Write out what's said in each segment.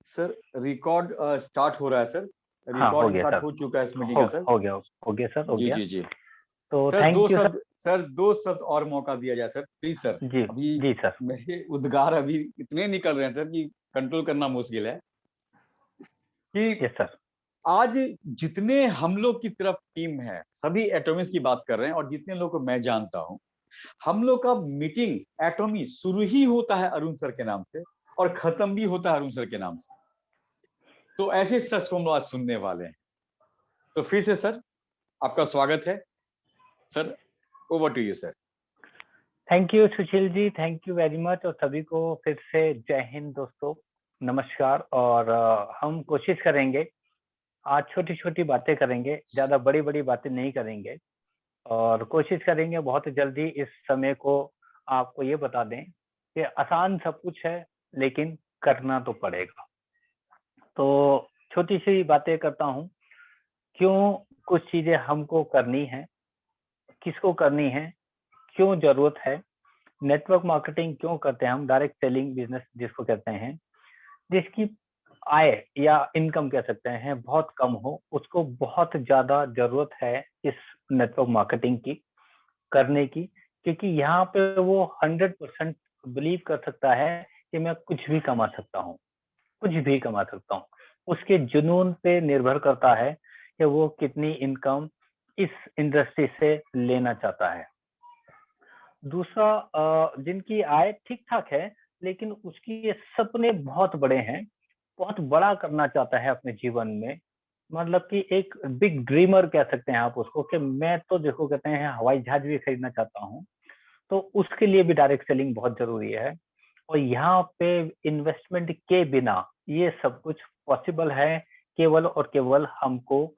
Sir record start हो रहा है सर। हाँ, हो रिकॉर्डिंग गया स्टार्ट सर। हो चुका है इस मीटिंग का सर। हो गया, हो गया सर, हो जी गया। जी जी। तो सर थैंक यू सर। दो शब्द और मौका दिया जाए सर, प्लीज सर। जी अभी जी सर। मेरे उद्गार अभी इतने निकल रहे हैं सर कि कंट्रोल करना मुश्किल है कि यस सर। आज जितने हम लोग की तरफ टीम है, सभी एटॉमिक्स की बात कर रहे हैं, और जितने लोग को मैं जानता हूं, हम लोग का मीटिंग एटॉमी शुरू ही होता है अरुण सर के नाम से और खत्म भी होता है अरुण सर के नाम से। तो ऐसे सच को हम लोग आज सुनने वाले हैं। तो फिर से सर आपका स्वागत है sir. Over to you sir. Thank you Sushil ji, thank you very much. और सभी को फिर से जय हिंद दोस्तों, नमस्कार। और हम कोशिश करेंगे आज छोटी छोटी बातें करेंगे, ज्यादा बड़ी बड़ी बातें नहीं करेंगे। और कोशिश करेंगे बहुत जल्दी इस समय को आपको ये बता दें कि आसान सब कुछ है, लेकिन करना तो पड़ेगा। तो छोटी सी बातें करता हूँ। क्यों कुछ चीजें हमको करनी है, किसको करनी है, क्यों जरूरत है, नेटवर्क मार्केटिंग क्यों करते हैं हम, डायरेक्ट सेलिंग बिजनेस जिसको कहते हैं, जिसकी आय या इनकम कह सकते हैं बहुत कम हो, उसको बहुत ज्यादा जरूरत है इस नेटवर्क मार्केटिंग की करने की। क्योंकि यहाँ पे वो 100% बिलीव कर सकता है कि मैं कुछ भी कमा सकता हूँ, कुछ भी कमा सकता हूँ। उसके जुनून पे निर्भर करता है कि वो कितनी इनकम इस इंडस्ट्री से लेना चाहता है। दूसरा, जिनकी आय ठीक ठाक है लेकिन उसकी ये सपने बहुत बड़े हैं, बहुत बड़ा करना चाहता है अपने जीवन में। मतलब कि एक बिग ड्रीमर कह सकते हैं आप उसको, कि मैं तो देखो कहते हैं हवाई जहाज भी खरीदना चाहता हूँ। तो उसके लिए भी डायरेक्ट सेलिंग बहुत जरूरी है। और यहाँ पे इन्वेस्टमेंट के बिना ये सब कुछ पॉसिबल है, केवल और केवल हमको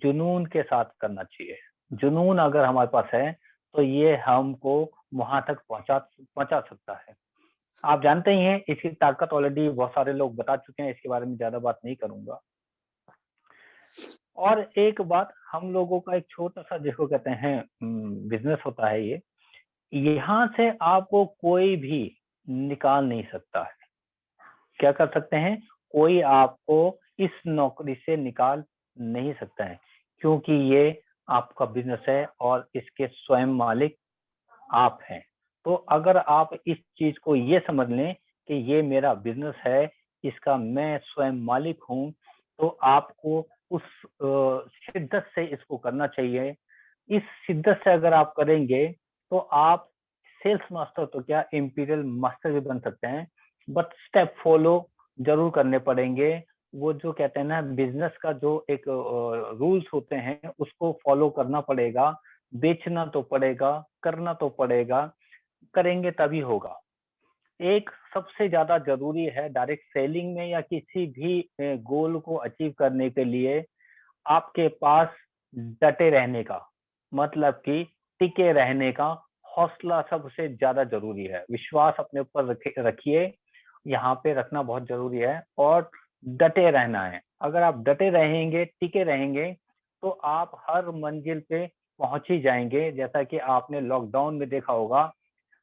जुनून के साथ करना चाहिए। जुनून अगर हमारे पास है तो ये हमको वहां तक पहुंचा सकता है। आप जानते ही हैं इसकी ताकत, ऑलरेडी बहुत सारे लोग बता चुके हैं, इसके बारे में ज्यादा बात नहीं करूंगा। और एक बात, हम लोगों का एक छोटा सा जिसको कहते हैं बिजनेस होता है, ये यहाँ से आपको कोई भी निकाल नहीं सकता है। क्या कर सकते हैं, कोई आपको इस नौकरी से निकाल नहीं सकता है, क्योंकि ये आपका बिजनेस है और इसके स्वयं मालिक आप हैं। तो अगर आप इस चीज को ये समझ लें कि ये मेरा बिजनेस है, इसका मैं स्वयं मालिक हूँ, तो आपको उस शिद्दत से इसको करना चाहिए। इस शिद्दत से अगर आप करेंगे तो आप सेल्स मास्टर तो क्या, इंपीरियल मास्टर भी बन सकते हैं। बट स्टेप फॉलो जरूर करने पड़ेंगे। वो जो कहते हैं ना, बिजनेस का जो एक रूल्स होते हैं उसको फॉलो करना पड़ेगा। बेचना तो पड़ेगा, करना तो पड़ेगा, करेंगे तभी होगा। एक सबसे ज्यादा जरूरी है डायरेक्ट सेलिंग में या किसी भी गोल को अचीव करने के लिए, आपके पास डटे रहने का, मतलब कि टिके रहने का हौसला सबसे ज्यादा जरूरी है। विश्वास अपने ऊपर रखिए, यहाँ पे रखना बहुत जरूरी है। और डटे रहना है। अगर आप डटे रहेंगे, टिके रहेंगे, तो आप हर मंजिल पे पहुंच ही जाएंगे। जैसा कि आपने लॉकडाउन में देखा होगा,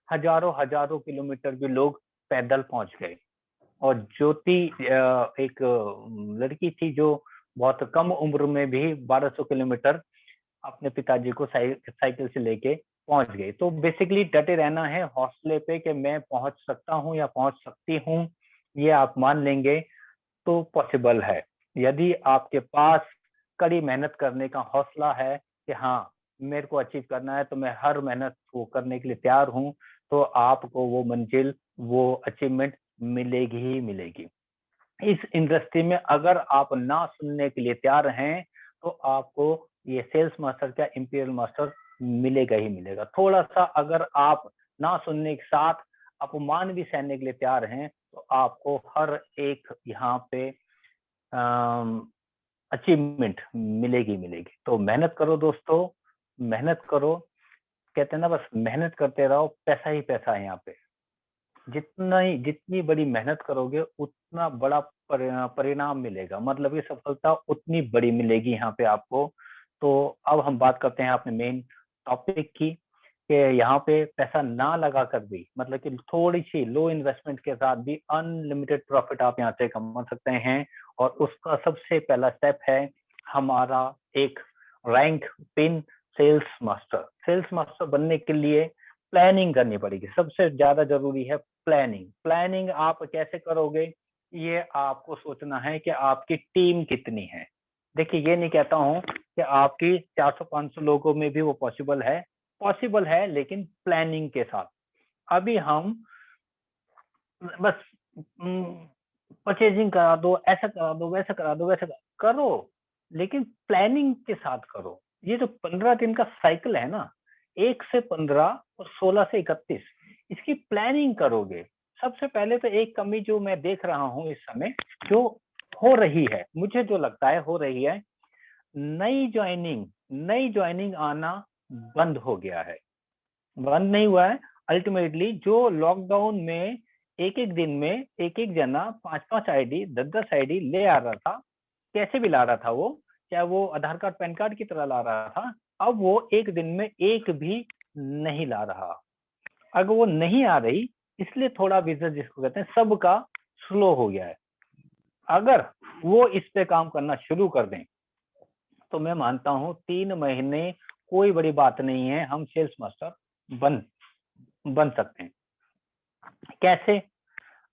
हजारों हजारों किलोमीटर भी लोग पैदल पहुंच गए। और ज्योति एक लड़की थी जो बहुत कम उम्र में भी 1200 किलोमीटर अपने पिताजी को साइकिल से लेके पहुंच गई। तो बेसिकली डटे रहना है हौसले पे कि मैं पहुंच सकता हूं या पहुंच सकती हूं। ये आप मान लेंगे तो पॉसिबल है। यदि आपके पास कड़ी मेहनत करने का हौसला है कि हाँ मेरे को अचीव करना है, तो मैं हर मेहनत को करने के लिए तैयार हूं, तो आपको वो मंजिल, वो अचीवमेंट मिलेगी ही मिलेगी। इस इंडस्ट्री में अगर आप ना सुनने के लिए तैयार हैं, तो आपको ये सेल्स मास्टर क्या, इंपीरियल मास्टर मिलेगा ही मिलेगा। थोड़ा सा अगर आप ना सुनने के साथ अपमान भी सहने के लिए तैयार हैं, तो आपको हर एक यहाँ पे अचीवमेंट मिलेगी मिलेगी। तो मेहनत करो दोस्तों, मेहनत करो। कहते हैं ना, बस मेहनत करते रहो, पैसा ही पैसा है यहाँ पे। जितनी बड़ी मेहनत करोगे उतना बड़ा परिणाम मिलेगा, मतलब ये सफलता उतनी बड़ी मिलेगी यहाँ पे आपको। तो अब हम बात करते हैं अपने मेन टॉपिक की। कि यहाँ पे पैसा ना लगा कर भी, मतलब कि थोड़ी सी लो इन्वेस्टमेंट के साथ भी अनलिमिटेड प्रॉफिट आप यहाँ से कमा सकते हैं। और उसका सबसे पहला स्टेप है हमारा एक rank pin sales master. Sales master बनने के लिए प्लानिंग करनी पड़ेगी, सबसे ज्यादा जरूरी है प्लानिंग। प्लानिंग आप कैसे करोगे, ये आपको सोचना है कि आपकी टीम कितनी है। देखिए, ये नहीं कहता हूँ कि आपकी 400-500 लोगों में भी वो पॉसिबल है, लेकिन प्लानिंग के साथ। अभी हम बस परचेजिंग करा दो, ऐसा करा दो, वैसा करा दो, वैसा करो, लेकिन प्लानिंग के साथ करो। ये जो 15 दिन का साइकिल है ना, 1 से 15 और 16 से 31, इसकी प्लानिंग करोगे। सबसे पहले तो एक कमी जो मैं देख रहा हूँ इस समय, जो हो रही है, मुझे जो लगता है हो रही है, नई ज्वाइनिंग आना बंद हो गया है। बंद नहीं हुआ है, अल्टीमेटली जो लॉकडाउन में एक एक दिन में एक एक जना 5-5 आईडी 10-10 आईडी ले आ रहा था, कैसे भी ला रहा था वो, चाहे वो आधार कार्ड पैन कार्ड की तरह ला रहा था, अब वो एक दिन में एक भी नहीं ला रहा। अगर वो नहीं आ रही, इसलिए थोड़ा बिजनेस जिसको कहते हैं सबका स्लो हो गया है। अगर वो इस पे काम करना शुरू कर दें तो मैं मानता हूं 3 महीने कोई बड़ी बात नहीं है, हम सेल्स मास्टर बन सकते हैं। कैसे?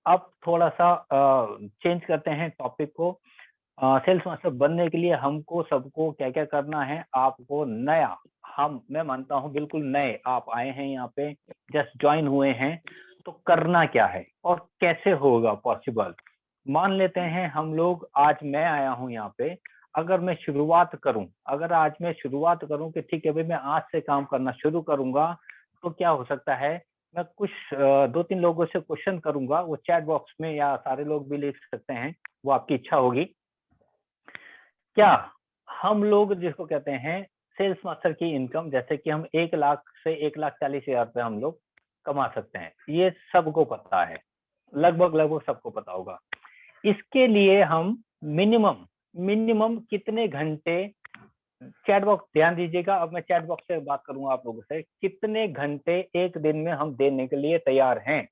अब थोड़ा सा चेंज करते हैं टॉपिक को। सेल्स मास्टर बनने के लिए हमको सबको क्या क्या करना है, आपको नया, मैं मानता हूं बिल्कुल नए आप आए हैं यहाँ पे, जस्ट ज्वाइन हुए हैं, तो करना क्या है और कैसे होगा पॉसिबल। मान लेते हैं हम लोग, आज मैं आया हूं यहाँ पे, अगर मैं शुरुआत करूं, कि ठीक है भाई मैं आज से काम करना शुरू करूंगा, तो क्या हो सकता है, मैं कुछ 2-3 लोगों से क्वेश्चन करूंगा, वो चैट बॉक्स में, या सारे लोग भी लिख सकते हैं, वो आपकी इच्छा होगी। क्या हम लोग जिसको कहते हैं सेल्स मास्टर की इनकम, जैसे कि हम 1 लाख से 1,40,000 रुपए हम लोग कमा सकते हैं, ये सबको पता है, लगभग सबको पता होगा। इसके लिए हम मिनिमम कितने घंटे, चैट बॉक्स ध्यान दीजिएगा, अब मैं चैट बॉक्स से बात करूंगा आप लोगों से, कितने घंटे एक दिन में हम देने के लिए तैयार हैं।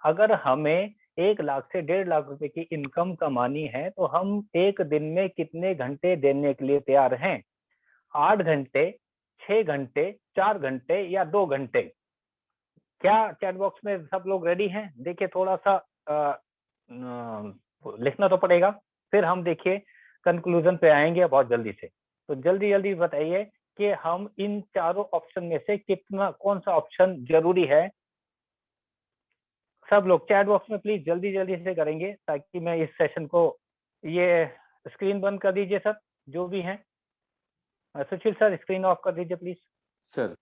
अगर हमें 1 लाख से 1.5 लाख रुपए की इनकम कमानी है, तो हम एक दिन में कितने घंटे देने के लिए तैयार हैं? 8 घंटे, 6 घंटे, 4 घंटे या 2 घंटे? क्या चैट बॉक्स में सब लोग रेडी हैं? देखिए, थोड़ा सा लिखना तो पड़ेगा, फिर हम देखिए कंक्लूजन पे आएंगे बहुत जल्दी से। तो जल्दी बताइए कि हम इन चारों ऑप्शन में से कौन सा ऑप्शन जरूरी है। सब लोग चैट बॉक्स में प्लीज जल्दी से करेंगे, ताकि मैं इस सेशन को, ये स्क्रीन बंद कर दीजिए सर, जो भी हैं। सुशील सर, स्क्रीन ऑफ कर दीजिए प्लीज। सर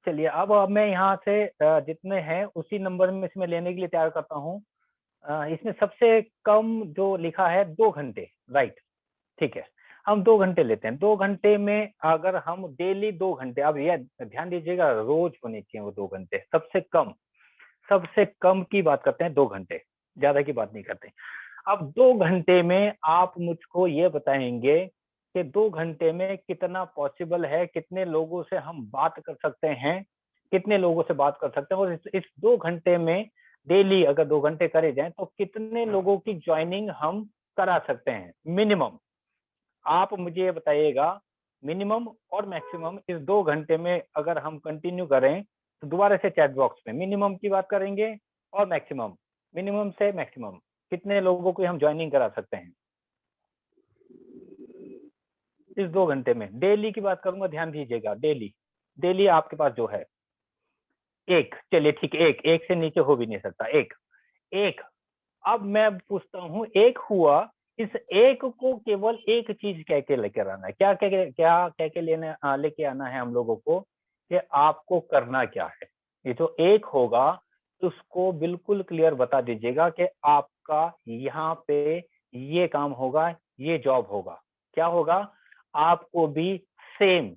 चलिए, अब मैं यहाँ से जितने हैं उसी नंबर में इसमें लेने के लिए तैयार करता हूँ। इसमें सबसे कम जो लिखा है 2 घंटे, राइट, ठीक है, हम 2 घंटे लेते हैं। 2 घंटे में अगर हम डेली 2 घंटे, अब ये ध्यान दीजिएगा, रोज होने चाहिए वो 2 घंटे, सबसे कम की बात करते हैं, 2 घंटे, ज्यादा की बात नहीं करते। अब 2 घंटे में आप मुझको ये बताएंगे कि 2 घंटे में कितना पॉसिबल है, कितने लोगों से हम बात कर सकते हैं, और इस 2 घंटे में डेली अगर 2 घंटे करे जाए तो कितने लोगों की ज्वाइनिंग हम करा सकते हैं मिनिमम। आप मुझे ये बताइएगा, मिनिमम और मैक्सिमम इस 2 घंटे में अगर हम कंटिन्यू करें, तो दोबारा से चैट बॉक्स में मिनिमम की बात करेंगे और मैक्सिमम, मिनिमम से मैक्सिमम कितने लोगों को हम ज्वाइनिंग करा सकते हैं इस 2 घंटे में। डेली की बात करूंगा, ध्यान दीजिएगा, डेली आपके पास जो है, एक, चलिए ठीक है, एक से नीचे हो भी नहीं सकता, एक। अब मैं पूछता हूं, एक हुआ, इस एक को केवल एक चीज कह के लेकर आना है, क्या कह के लेके आना है हम लोगों को, कि आपको करना क्या है। ये जो एक होगा उसको बिल्कुल क्लियर बता दीजिएगा कि आपका यहाँ पे ये काम होगा, ये जॉब होगा। क्या होगा? आपको भी सेम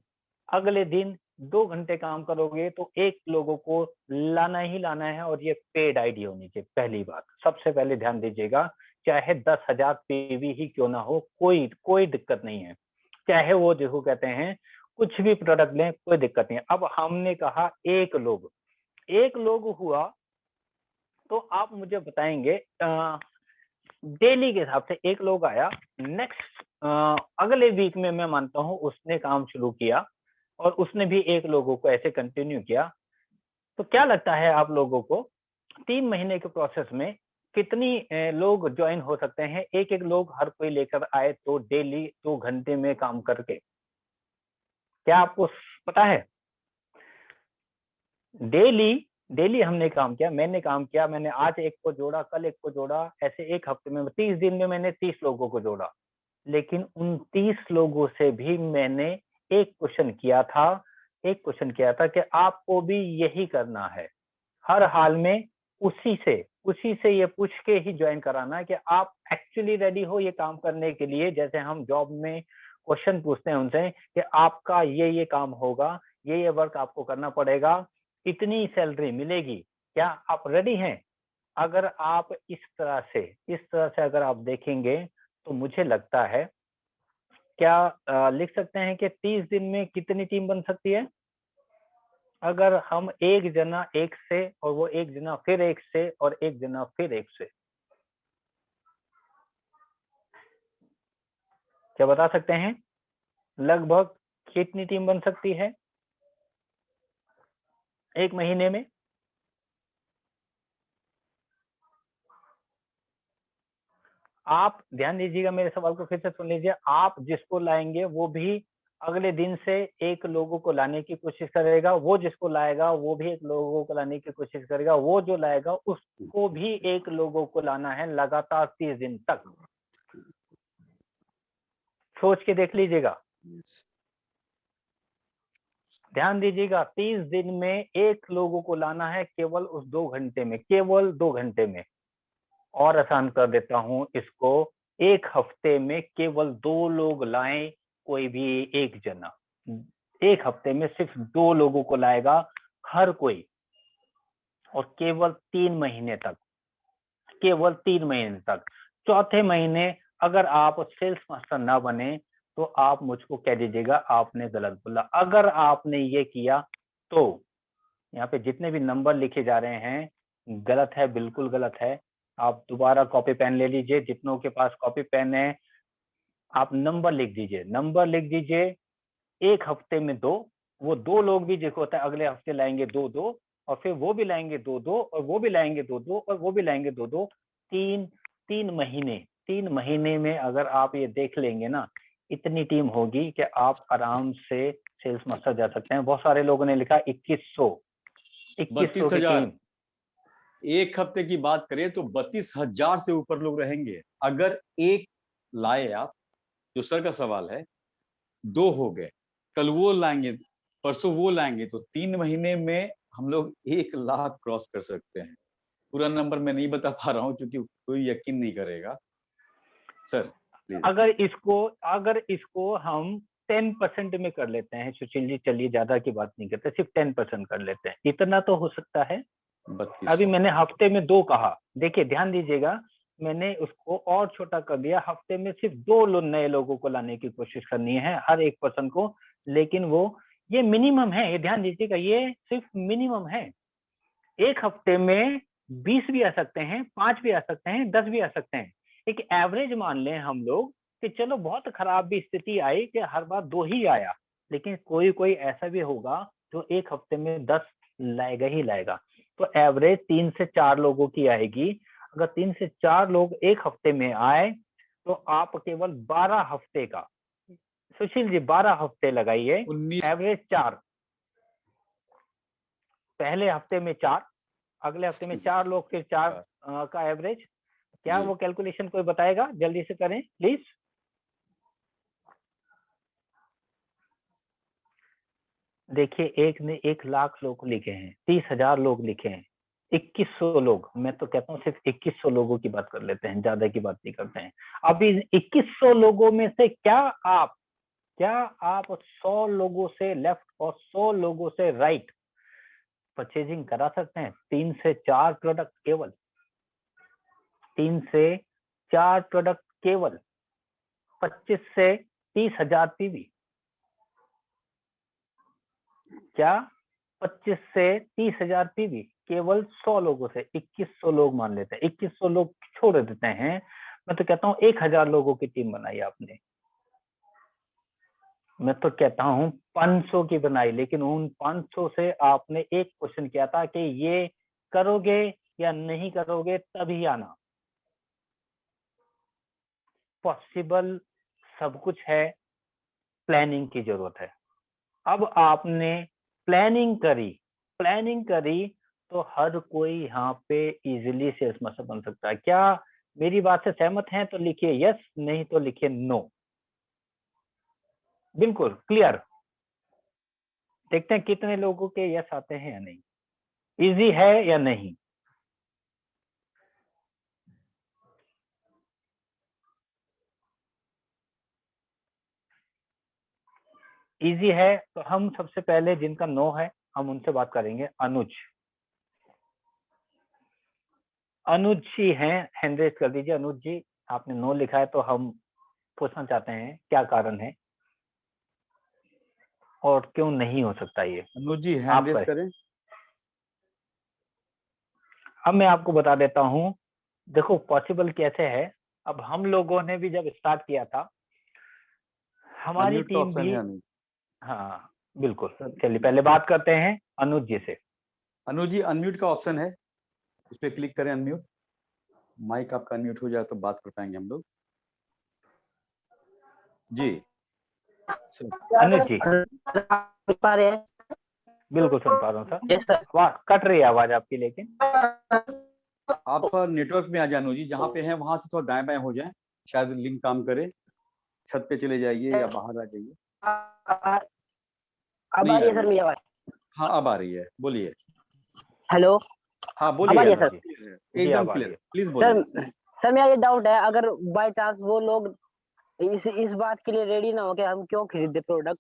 अगले दिन 2 घंटे काम करोगे तो 1 लोगों को लाना ही लाना है, और ये पेड आईडी होनी चाहिए। पहली बात सबसे पहले ध्यान दीजिएगा, चाहे 10,000 पीवी ही क्यों ना हो, कोई कोई दिक्कत नहीं है। चाहे वो जिसको कहते हैं कुछ भी प्रोडक्ट लें, कोई दिक्कत नहीं है। अब हमने कहा 1 लोग हुआ, तो आप मुझे बताएंगे डेली के हिसाब से 1 लोग आया, नेक्स्ट अगले वीक में मैं मानता हूं उसने काम शुरू किया और उसने भी 1 लोगों को ऐसे कंटिन्यू किया, तो क्या लगता है आप लोगों को 3 महीने के प्रोसेस में कितनी लोग ज्वाइन हो सकते हैं? एक एक लोग हर कोई लेकर आए तो डेली 2 घंटे में काम करके, क्या आपको पता है? डेली डेली हमने काम किया, मैंने काम किया, मैंने आज 1 को जोड़ा, कल 1 को जोड़ा, ऐसे 1 हफ्ते में 30 दिन में मैंने 30 लोगों को जोड़ा। लेकिन उन 30 लोगों से भी मैंने एक क्वेश्चन किया था कि आपको भी यही करना है। हर हाल में उसी से ये पूछ के ही ज्वाइन कराना है कि आप एक्चुअली रेडी हो ये काम करने के लिए। जैसे हम जॉब में क्वेश्चन पूछते हैं उनसे कि आपका ये काम होगा, ये वर्क आपको करना पड़ेगा, इतनी सैलरी मिलेगी, क्या आप रेडी हैं? अगर आप इस तरह से अगर आप देखेंगे तो मुझे लगता है, क्या लिख सकते हैं कि 30 दिन में कितनी टीम बन सकती है? अगर हम 1 जना 1 से, और वो 1 जना फिर 1 से, और 1 जना फिर 1 से, क्या बता सकते हैं लगभग कितनी टीम बन सकती है 1 महीने में? आप ध्यान दीजिएगा, मेरे सवाल को फिर से सुन लीजिए। आप जिसको लाएंगे वो भी अगले दिन से 1 लोगों को लाने की कोशिश करेगा, वो जिसको लाएगा वो भी 1 लोगों को लाने की कोशिश करेगा, वो जो लाएगा उसको भी 1 लोगों को लाना है लगातार 30 दिन तक। सोच के देख लीजिएगा, ध्यान दीजिएगा, 30 दिन में 1 लोगों को लाना है केवल उस 2 घंटे में, केवल 2 घंटे में। और आसान कर देता हूं इसको, 1 हफ्ते में केवल 2 लोग लाएं, कोई भी 1 जना 1 हफ्ते में सिर्फ 2 लोगों को लाएगा हर कोई, और केवल 3 महीने तक, केवल 3 महीने तक। चौथे महीने अगर आप सेल्स मास्टर ना बने तो आप मुझको कह दीजिएगा आपने गलत बोला। अगर आपने ये किया तो यहाँ पे जितने भी नंबर लिखे जा रहे हैं गलत है, बिल्कुल गलत है। आप दोबारा कॉपी पेन ले लीजिए, जितनों के पास कॉपी पेन है आप नंबर लिख दीजिए। 1 हफ्ते में 2, वो 2 लोग भी देखो होता है अगले हफ्ते लाएंगे 2-2, और फिर वो भी लाएंगे 2-2, और वो भी लाएंगे 2-2, और वो भी लाएंगे 2-2। 3 महीने में अगर आप ये देख लेंगे ना, इतनी टीम होगी कि आप आराम से सेल्स मास्टर जा सकते हैं। बहुत सारे लोगों ने लिखा 2100 की 32,000। टीम। 1 हफ्ते की बात करें तो 32,000 से ऊपर लोग रहेंगे। अगर 1 लाए आप, जो सर का सवाल है, 2 हो गए, कल वो लाएंगे, परसों वो लाएंगे, तो 3 महीने में हम लोग 1 लाख क्रॉस कर सकते हैं। पूरा नंबर मैं नहीं बता पा रहा हूँ क्योंकि कोई यकीन नहीं करेगा। Sir please. अगर इसको हम 10% में कर लेते हैं सुशील जी, चलिए ज्यादा की बात नहीं करते, सिर्फ 10% कर लेते हैं, इतना तो हो सकता है। 3200। अभी मैंने हफ्ते में 2 कहा, देखिए ध्यान दीजिएगा, मैंने उसको और छोटा कर दिया, हफ्ते में सिर्फ 2 नए लोगों को लाने की कोशिश करनी है हर 1 पर्सन को। लेकिन वो ये मिनिमम है, ये ध्यान दीजिएगा, ये सिर्फ मिनिमम है। 1 हफ्ते में 20 भी आ सकते हैं, 5 भी आ सकते हैं, 10 भी आ सकते हैं। एक एवरेज मान लें हम लोग कि चलो बहुत खराब भी स्थिति आई कि हर बार 2 ही आया, लेकिन कोई ऐसा भी होगा जो 1 हफ्ते में 10 लाएगा ही लाएगा। तो एवरेज 3 से 4 लोगों की आएगी। अगर 3 से 4 लोग 1 हफ्ते में आए तो आप केवल 12 हफ्ते का, सुशील जी 12 हफ्ते लगाइए, 19। एवरेज 4, पहले हफ्ते में 4, अगले हफ्ते में 4 लोग, फिर 4 का एवरेज। क्या वो कैलकुलेशन कोई बताएगा? जल्दी से करें प्लीज। देखिए एक ने 1 लाख लोग लिखे हैं, 30,000 लोग लिखे हैं, 2100 लोग, मैं तो कहता हूँ सिर्फ 2100 लोगों की बात कर लेते हैं, ज्यादा की बात नहीं करते हैं। अब इन 2100 लोगों में से क्या आप क्या आप 100 लोगों से लेफ्ट और 100 लोगों से राइट परचेजिंग करा सकते हैं? 3 से 4 प्रोडक्ट केवल, 3 से 4 प्रोडक्ट केवल 25 से 30,000 पीवी। क्या 25 से 30,000 पीवी केवल 100 लोगों से? 2100 लोग मान लेते हैं, 2100 लोग छोड़ देते हैं, मैं तो कहता हूँ 1000 लोगों की टीम बनाई आपने, मैं तो कहता हूँ 500 की बनाई, लेकिन उन 500 से आपने एक क्वेश्चन किया था कि ये करोगे या नहीं करोगे, तभी आना। पॉसिबल सब कुछ है, प्लानिंग की जरूरत है। अब आपने प्लानिंग करी तो हर कोई यहाँ पे इजीली सेल्स मास्टर बन सकता है। क्या मेरी बात से सहमत हैं? तो लिखिए यस, नहीं तो लिखिए नो। बिल्कुल क्लियर। देखते हैं कितने लोगों के यस आते हैं या नहीं, इजी है या नहीं। इजी है तो हम सबसे पहले जिनका नो है हम उनसे बात करेंगे। अनुज जी हैं, हैंड रेज कर दीजिए। अनुज जी, आपने नो लिखा है तो हम पूछना चाहते हैं क्या कारण है और क्यों नहीं हो सकता ये। अनुज जी हैंड रेज आप करें। अब मैं आपको बता देता हूँ, देखो पॉसिबल कैसे है। अब हम लोगों ने भी जब स्टार्ट किया था, हमारी अनम्यूट का टीम ऑप्शन भी, है अनुज हाँ बिल्कुल। सर। चलिए पहले बात करते हैं अनुज जी से। अनुज जी अनम्यूट का ऑप्शन है, उस पर क्लिक करें अनम्यूट। माइक आपका अनम्यूट हो जाए तो बात कर पाएंगे हम लोग। जी सर। अनुज जी पा रहे हैं? बिल्कुल सुन पा रहा हूँ सर। Yes sir. वाह, कट रही है आवाज आपकी, लेकिन आप थोड़ा नेटवर्क में आ जाए अनुज जी, जहाँ पे हैं वहां से थोड़ा दाएं बाएं हो जाए, शायद लिंक काम करे। छत पे चले जाइए या बाहर आ जाइए। अब आ नहीं रही आ है रही सर मेरी आवाज? हाँ अब आ रही है, बोलिए। हेलो, हाँ अब आ बोलिए रही है अनुज सर? जी, जी एकदम अब आ रही क्लियर, है। प्लीज बोलिए। सर सर मेरा ये डाउट है, अगर बाय चांस वो लोग इस बात के लिए रेडी ना हो कि हम क्यों खरीदे प्रोडक्ट।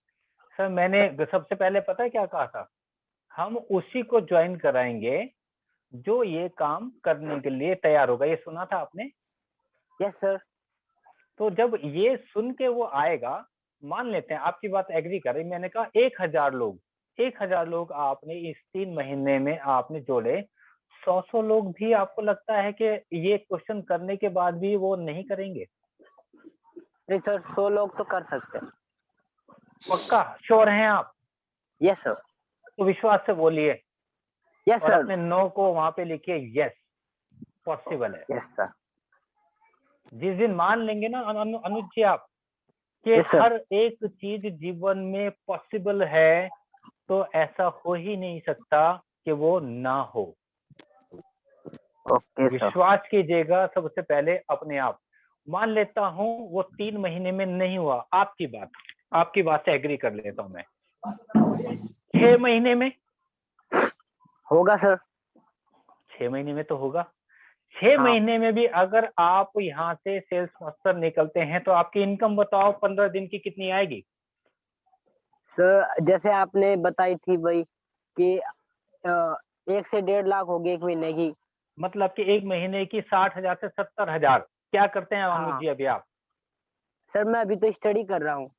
सर मैंने सबसे पहले पता है क्या कहा था, हम उसी को ज्वाइन कराएंगे जो ये काम करने के लिए तैयार होगा। ये सुना था आपने? Yes sir. तो जब ये सुन के वो आएगा, मान लेते हैं आपकी बात एग्री कर रही, मैंने कहा 1000 लोग आपने इस 3 महीने में आपने जोड़े, 100 लोग भी आपको लगता है कि ये क्वेश्चन करने के बाद भी वो नहीं करेंगे? नहीं सर, 100 लोग तो कर सकते हैं। पक्का श्योर हैं आप? Yes sir. तो विश्वास से बोलिए यस और सर। अपने नो को वहां पे लिखिए यस, पॉसिबल है। Yes sir. जिस दिन मान लेंगे ना अनुज जी आप कि यस सर। हर एक चीज जीवन में पॉसिबल है, तो ऐसा हो ही नहीं सकता कि वो ना हो। Okay sir. विश्वास कीजिएगा सबसे पहले अपने आप। मान लेता हूं वो 3 महीने में नहीं हुआ, आपकी बात से एग्री कर लेता हूं मैं, 6 महीने में होगा सर। 6 महीने में तो होगा। 6 हाँ। महीने में भी अगर आप यहाँ से सेल्स मास्टर निकलते हैं तो आपकी इनकम बताओ 15 दिन की कितनी आएगी? सर जैसे आपने बताई थी भाई कि 1 से 1.5 लाख होगी 1 महीने की। मतलब कि 1 महीने की 60,000 से 70,000। क्या करते हैं अनुज हाँ जी अभी आप? सर, मैं अभी तो स्टडी कर रहा हूँ।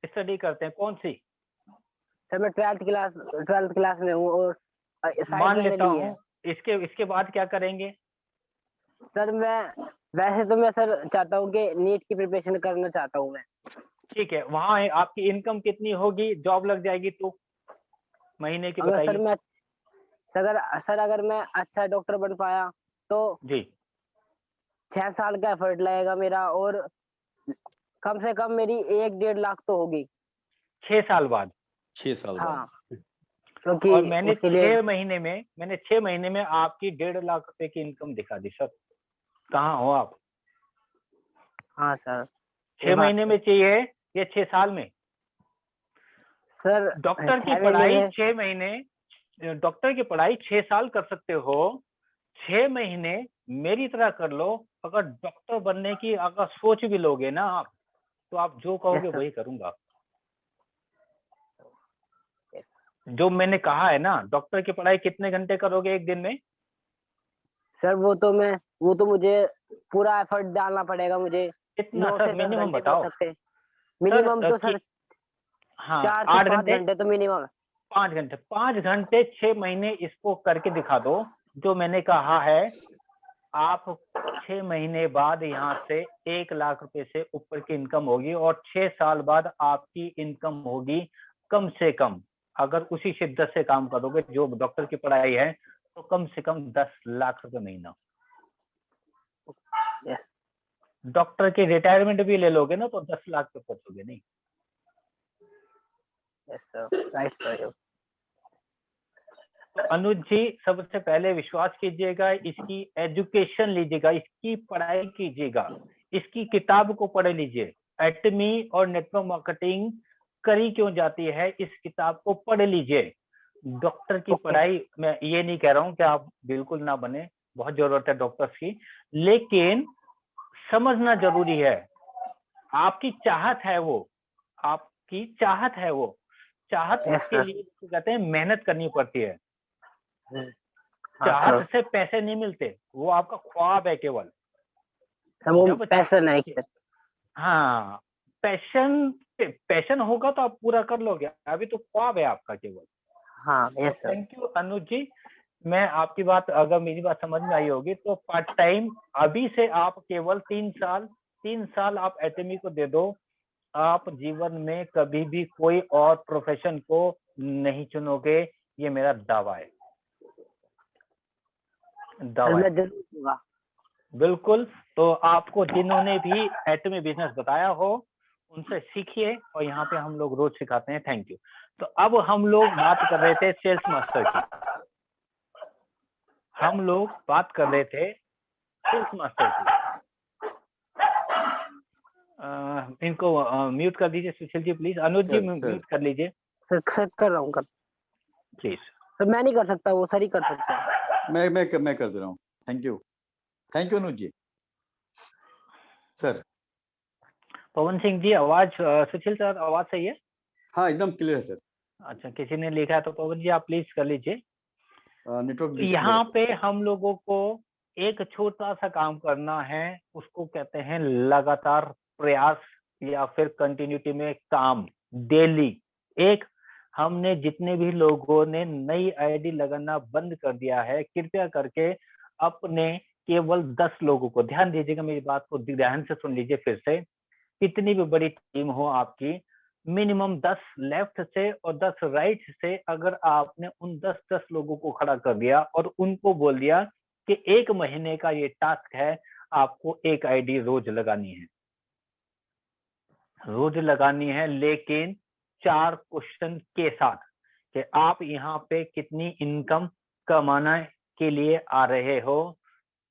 स्टडी करते हैं, कौन सी? सर मैं 12th क्लास में हूँ और साइंस मान मैंने लेता ली है। हूँ, इसके बाद क्या करेंगे? सर मैं वैसे तो मैं सर चाहता हूँ कि नीट की प्रिपरेशन करना चाहता हूँ मैं। ठीक है, वहां आपकी इनकम कितनी होगी जॉब लग जाएगी तो? महीने की अगर सर बताइए। मैं अगर मैं अच्छा डॉक्टर बन पाया तो जी 6 साल का एफर्ट लगेगा मेरा और कम से कम मेरी 1-1.5 लाख तो होगी। 6 साल बाद। 6 साल बाद। हाँ, क्योंकि और मैंने उसके लिए 6 महीने में आपकी 1.5 लाख रुपए की इनकम दिखा दी सर। कहाँ हो आप? हाँ सर 6 महीने में चाहिए या 6 साल में? सर डॉक्टर की 6 महीने पढ़ाई में 6 महीने, डॉक्टर की पढ़ाई 6 साल कर सकते हो, 6 महीने मेरी तरह कर लो। अगर डॉक्टर बनने की अगर सोच भी लोगे ना आप, तो आप जो यस कहोगे सर। वही करूंगा। जो मैंने कहा है ना, डॉक्टर की पढ़ाई कितने घंटे करोगे एक दिन में? सर वो तो मुझे पूरा एफर्ट डालना पड़ेगा मुझे। कितना 9 सर, से 10 मिनिमम घंटे भी हो बताओ सकते हैं। सर। मिनिमम तो सर हाँ, 4 से 8 5 घंटे, घंटे तो मिनिमम है। 5 घंटे, 5 घंटे 6 महीने इसको करके दिखा दो। जो मैंने कहा है, आप 6 महीने बाद यहाँ से 1 लाख रुपए से ऊपर की इनकम होगी, और 6 साल बाद आपकी इनकम होगी कम से कम, अगर उसी शिद्दत से काम करोगे जो डॉक्टर की पढ़ाई है, तो कम से कम 10 लाख रुपए महीना। Yes, डॉक्टर की रिटायरमेंट भी ले लोगे ना, तो 10 लाख पे पहुंचोगे नहीं। yes sir, right sir. तो अनुज जी, सबसे पहले विश्वास कीजिएगा, इसकी एजुकेशन लीजिएगा, इसकी पढ़ाई कीजिएगा, इसकी किताब को पढ़ लीजिए। एटमी और नेटवर्क मार्केटिंग करी क्यों जाती है, इस किताब को पढ़ लीजिए। डॉक्टर की पढ़ाई, मैं ये नहीं कह रहा हूँ कि आप बिल्कुल ना बने, बहुत जरूरत है डॉक्टर्स की, लेकिन समझना जरूरी है। आपकी चाहत है वो, आपकी चाहत है वो, चाहत Yes, के sir. लिए कहते हैं मेहनत करनी पड़ती है। हाँ चाहत सर, से पैसे नहीं मिलते, वो आपका ख्वाब है केवल। सर वो जब पैशन है एक। हाँ, पैशन, पैशन होगा तो आप पूरा कर लोगे, अभी तो ख्वाब है आपका केवल। हाँ yes sir. Thank you Anuj जी। मैं आपकी बात, अगर मेरी बात समझ में आई होगी, तो पार्ट टाइम अभी से आप केवल 3 साल आप एटमी को दे दो, आप जीवन में कभी भी कोई और प्रोफेशन को नहीं चुनोगे, ये मेरा दावा है, दावा मैं है। जरूर दूंगा। बिल्कुल। तो आपको जिन्होंने भी एटमी बिजनेस बताया हो, उनसे सीखिए, और यहाँ पे हम लोग रोज सिखाते हैं। Thank you. तो अब हम लोग बात कर रहे थे सेल्स मास्टर की, हम लोग बात कर रहे थे सेल्स मास्टर की। इनको म्यूट कर दीजिए Sushil ji please. Anuj ji mute कर लीजिए सर कर रहा हूँ प्लीज। सर, मैं नहीं कर सकता, वो सर ही कर सकते हैं। मैं कर दे रहा हूँ। Thank you Anuj ji. Sir Pawan Singh ji, आवाज, सुशील सर आवाज सही है? हाँ, एकदम क्लियर है सर। अच्छा, किसी ने लिखा है तो पवन जी आप प्लीज कर लीजिए। नेटवर्क यहाँ पे हम लोगों को एक छोटा सा काम करना है, उसको कहते हैं लगातार प्रयास, या फिर कंटिन्यूटी में काम, डेली। एक, हमने जितने भी लोगों ने नई आईडी लगाना बंद कर दिया है, कृपया करके अपने केवल 10 लोगों को, ध्यान दीजिएगा मेरी बात को, ध्यान से सुन लीजिए फिर से। कितनी भी बड़ी टीम हो आपकी, मिनिमम 10 लेफ्ट से और 10 राइट से अगर आपने उन 10 लोगों को खड़ा कर दिया और उनको बोल दिया कि 1 महीने का ये टास्क है, आपको एक आईडी रोज लगानी है, रोज लगानी है, लेकिन 4 क्वेश्चन के साथ कि आप यहाँ पे कितनी इनकम कमाना के लिए आ रहे हो।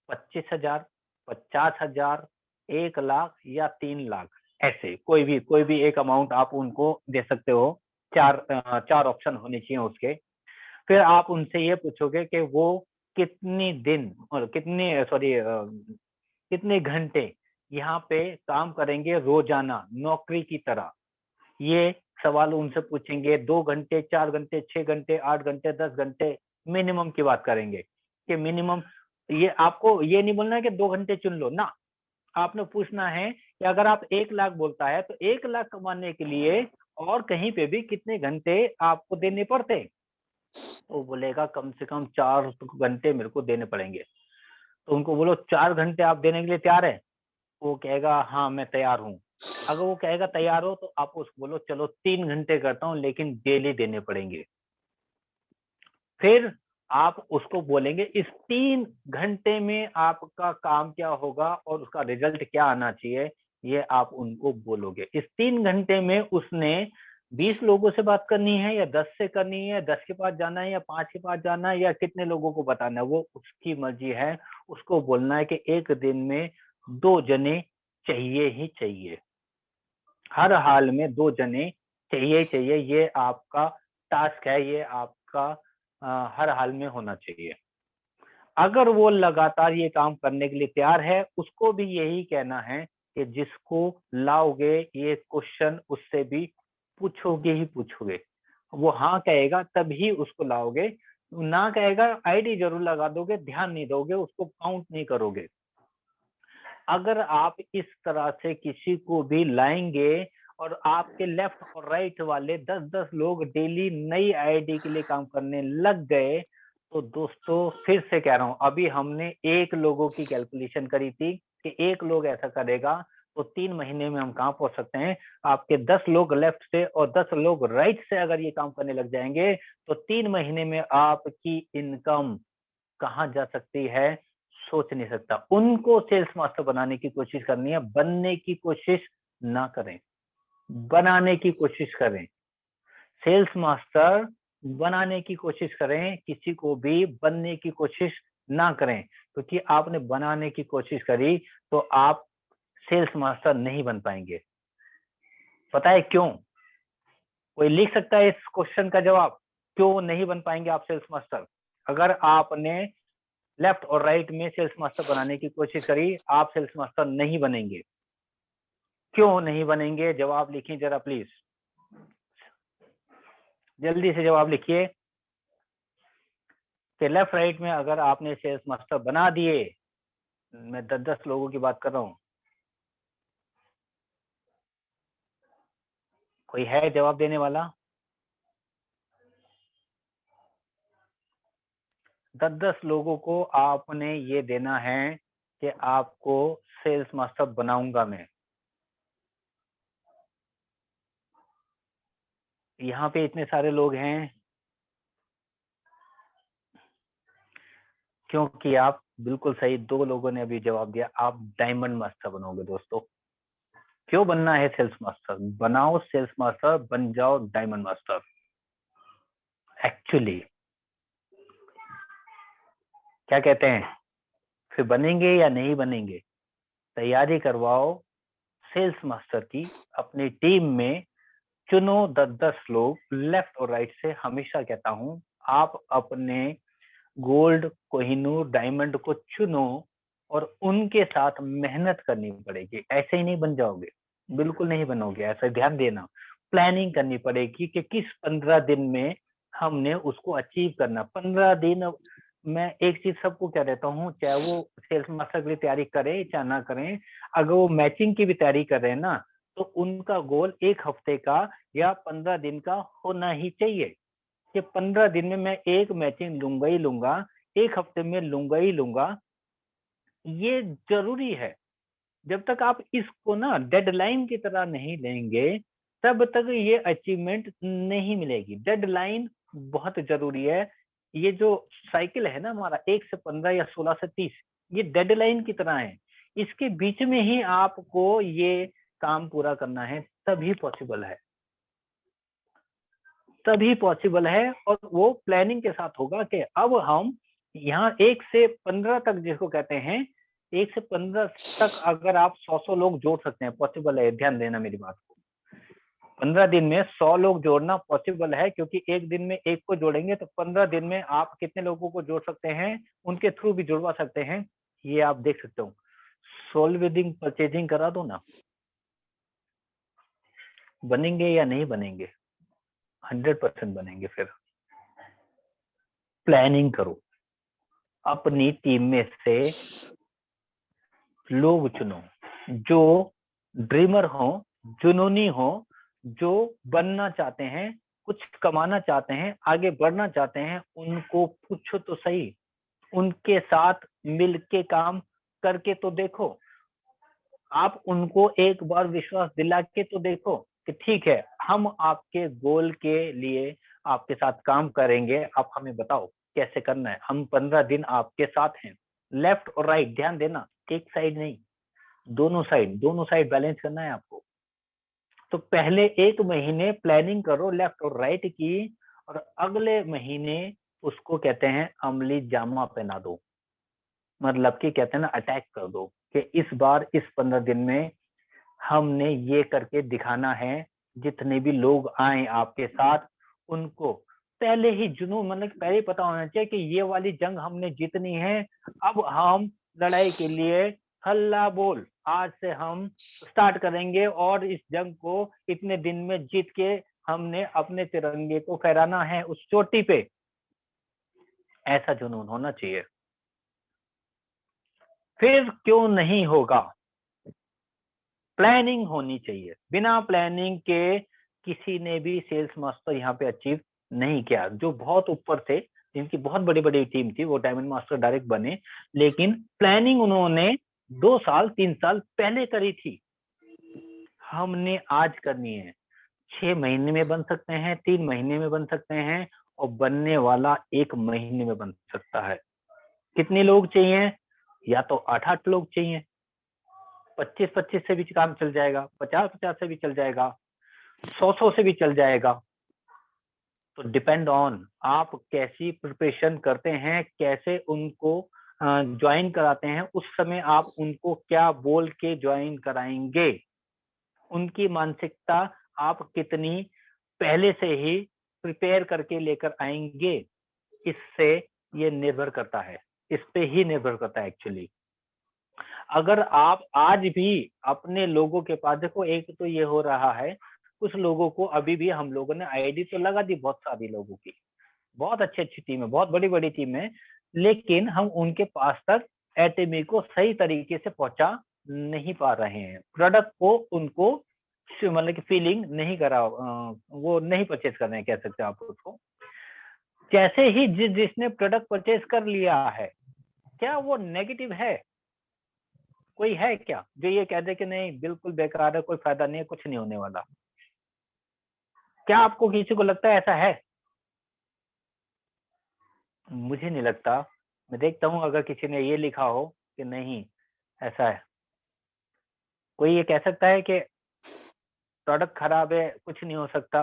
25,000, 50,000, 1 लाख या 3 लाख, ऐसे कोई भी एक अमाउंट आप उनको दे सकते हो। 4 ऑप्शन होने चाहिए उसके। फिर आप उनसे ये पूछोगे कि वो कितनी दिन और कितने घंटे यहाँ पे काम करेंगे रोजाना नौकरी की तरह। ये सवाल उनसे पूछेंगे। 2 घंटे, 4 घंटे, 6 घंटे, 8 घंटे, 10 घंटे, मिनिमम की बात करेंगे कि मिनिमम। ये आपको ये नहीं बोलना है कि 2 घंटे चुन लो ना, आपने पूछना है कि अगर आप 1 लाख बोलता है तो 1 लाख कमाने के लिए और कहीं पे भी कितने घंटे आपको देने पड़ते। वो बोलेगा कम से कम 4 घंटे मेरे को देने पड़ेंगे। तो उनको बोलो 4 घंटे आप देने के लिए तैयार है? वो कहेगा हाँ मैं तैयार हूँ। अगर वो कहेगा तैयार हो तो आप उसको बोलो चलो 3 घंटे करता हूँ, लेकिन डेली देने पड़ेंगे। फिर आप उसको बोलेंगे इस 3 घंटे में आपका काम क्या होगा और उसका रिजल्ट क्या आना चाहिए, ये आप उनको बोलोगे। इस 3 घंटे में उसने 20 लोगों से बात करनी है या 10 से करनी है, 10 के पास जाना है या 5 के पास जाना है, या कितने लोगों को बताना है, वो उसकी मर्जी है। उसको बोलना है कि एक दिन में 2 जने चाहिए ही चाहिए, हर हाल में 2 जने चाहिए। ये आपका टास्क है, ये आपका हर हाल में होना चाहिए। अगर वो लगातार ये काम करने के लिए तैयार है, उसको भी यही कहना है कि जिसको लाओगे ये क्वेश्चन उससे भी पूछोगे ही पूछोगे। वो हाँ कहेगा तभी उसको लाओगे, ना कहेगा आईडी जरूर लगा दोगे, ध्यान नहीं दोगे, उसको काउंट नहीं करोगे। अगर आप इस तरह से किसी को भी लाएंगे और आपके लेफ्ट और राइट वाले 10-10 लोग डेली नई आईडी के लिए काम करने लग गए, तो दोस्तों फिर से कह रहा हूं, अभी हमने 1 लोगों की कैलकुलेशन करी थी कि 1 लोग ऐसा करेगा तो 3 महीने में हम कहाँ पहुंच सकते हैं। आपके 10 लोग लेफ्ट से और 10 लोग राइट से अगर ये काम करने लग जाएंगे तो 3 महीने में आपकी इनकम कहाँ जा सकती है, सोच नहीं सकता। उनको सेल्स मास्टर बनाने की कोशिश करनी है, बनने की कोशिश ना करें, बनाने की कोशिश करें। सेल्स मास्टर बनाने की कोशिश करें, किसी को भी बनने की कोशिश ना करें, क्योंकि आपने बनाने की कोशिश करी तो आप सेल्स मास्टर नहीं बन पाएंगे। पता है क्यों? कोई लिख सकता है इस क्वेश्चन का जवाब, क्यों नहीं बन पाएंगे आप सेल्स मास्टर? अगर आपने लेफ्ट और राइट में सेल्स मास्टर बनाने की कोशिश करी, आप सेल्स मास्टर नहीं बनेंगे। क्यों नहीं बनेंगे? जवाब लिखिए जरा प्लीज, जल्दी से जवाब लिखिए कि लेफ्ट राइट में अगर आपने सेल्स मास्टर बना दिए, मैं 10-10 लोगों की बात कर रहा हूं, कोई है जवाब देने वाला? 10-10 लोगों को आपने ये देना है कि आपको सेल्स मास्टर बनाऊंगा मैं। यहाँ पे इतने सारे लोग हैं क्योंकि आप बिल्कुल सही, 2 लोगों ने अभी जवाब दिया, आप डायमंड मास्टर बनोगे। दोस्तों क्यों बनना है सेल्स मास्टर? बनाओ सेल्स मास्टर, बन जाओ डायमंड मास्टर। एक्चुअली क्या कहते हैं, फिर बनेंगे या नहीं बनेंगे? तैयारी करवाओ सेल्स मास्टर की, अपनी टीम में चुनो 10-10 लोग लेफ्ट और राइट से। हमेशा कहता हूं, आप अपने गोल्ड, कोहिनूर, डायमंड को चुनो और उनके साथ मेहनत करनी पड़ेगी। ऐसे ही नहीं बन जाओगे, बिल्कुल नहीं बनोगे, ऐसा ध्यान देना। प्लानिंग करनी पड़ेगी कि किस 15 दिन में हमने उसको अचीव करना। 15 दिन, मैं एक चीज सबको कह देता हूँ, चाहे वो सेल्स मास्टर के लिए तैयारी करें चाहे ना करें, अगर वो मैचिंग की भी तैयारी कर रहे हैं ना, तो उनका गोल 1 हफ्ते का या 15 दिन का होना ही चाहिए कि 15 दिन में मैं 1 मैचिंग लूंगा ही लूंगा, 1 हफ्ते में लूंगा ही लूंगा। ये जरूरी है। जब तक आप इसको ना डेडलाइन की तरह नहीं लेंगे, तब तक ये अचीवमेंट नहीं मिलेगी। डेडलाइन बहुत जरूरी है। ये जो साइकिल है ना हमारा, 1 से 15 या 16 से 30, ये डेडलाइन की तरह है। इसके बीच में ही आपको ये काम पूरा करना है, तभी पॉसिबल है, तभी पॉसिबल है। और वो प्लानिंग के साथ होगा कि अब हम यहाँ 1 से 15 तक, जिसको कहते हैं 1 से 15 तक, अगर आप 100 लोग जोड़ सकते हैं, पॉसिबल है। ध्यान देना मेरी बात को, 15 दिन में 100 लोग जोड़ना पॉसिबल है, क्योंकि 1 दिन में 1 को जोड़ेंगे तो 15 दिन में आप कितने लोगों को जोड़ सकते हैं, उनके थ्रू भी जुड़वा सकते हैं। ये आप देख सकते हो। सोल्विंग परचेजिंग करा दो ना, बनेंगे या नहीं बनेंगे? 100% बनेंगे। फिर प्लानिंग करो, अपनी टीम में से लोग चुनो जो ड्रीमर हो, जुनूनी हो, जो बनना चाहते हैं, कुछ कमाना चाहते हैं, आगे बढ़ना चाहते हैं। उनको पूछो तो सही, उनके साथ मिलके काम करके तो देखो। आप उनको एक बार विश्वास दिला के तो देखो कि ठीक है, हम आपके गोल के लिए आपके साथ काम करेंगे, आप हमें बताओ कैसे करना है। हम 15 दिन आपके साथ हैं। लेफ्ट और राइट, ध्यान देना, एक साइड नहीं, दोनों साइड बैलेंस करना है आपको। तो पहले 1 महीने प्लानिंग करो लेफ्ट और राइट की, और अगले महीने उसको कहते हैं अमली जामा पहना दो। मतलब कि कहते हैं ना, अटैक कर दो कि इस बार इस 15 दिन में हमने ये करके दिखाना है। जितने भी लोग आए आपके साथ, उनको पहले ही जुनून, मतलब पहले ही पता होना चाहिए कि ये वाली जंग हमने जीतनी है। अब हम लड़ाई के लिए हल्ला बोल, आज से हम स्टार्ट करेंगे और इस जंग को इतने दिन में जीत के हमने अपने तिरंगे को फहराना है उस चोटी पे, ऐसा जुनून होना चाहिए। फिर क्यों नहीं होगा? प्लानिंग होनी चाहिए। बिना प्लानिंग के किसी ने भी सेल्स मास्टर यहाँ पे अचीव नहीं किया। जो बहुत ऊपर थे, जिनकी बहुत बड़ी बड़ी टीम थी, वो डायमंड मास्टर डायरेक्ट बने, लेकिन प्लानिंग उन्होंने 2 साल 3 साल पहले करी थी। हमने आज करनी है। 6 महीने में बन सकते हैं, 3 महीने में बन सकते हैं, और बनने वाला 1 महीने में बन सकता है। कितने लोग चाहिए? या तो 8-8 लोग चाहिए, 25-25 से भी काम चल जाएगा, 50-50 से भी चल जाएगा, 100 से भी चल जाएगा। तो डिपेंड ऑन आप कैसी प्रिपरेशन करते हैं, कैसे उनको ज्वाइन कराते हैं, उस समय आप उनको क्या बोल के ज्वाइन कराएंगे, उनकी मानसिकता आप कितनी पहले से ही प्रिपेयर करके लेकर आएंगे, इससे ये निर्भर करता है, इस पे ही निर्भर करता है एक्चुअली। अगर आप आज भी अपने लोगों के पास, देखो एक तो ये हो रहा है, कुछ लोगों को अभी भी हम लोगों ने आईडी तो लगा दी, बहुत सारी लोगों की, बहुत अच्छी अच्छी टीम है, बहुत बड़ी बड़ी टीम है, लेकिन हम उनके पास तक एटमी को सही तरीके से पहुंचा नहीं पा रहे हैं। प्रोडक्ट को उनको मतलब कि फीलिंग नहीं करा, वो नहीं परचेज कर रहे हैं, कह सकते हैं आप उसको। जैसे ही जिसने प्रोडक्ट परचेज कर लिया है, क्या वो नेगेटिव है? कोई है क्या जो ये कह दे कि नहीं बिल्कुल बेकार है, कोई फायदा नहीं है, कुछ नहीं होने वाला? क्या आपको किसी को लगता है ऐसा है? मुझे नहीं लगता। मैं देखता हूं अगर किसी ने ये लिखा हो कि नहीं ऐसा है, कोई ये कह सकता है कि प्रोडक्ट खराब है, कुछ नहीं हो सकता?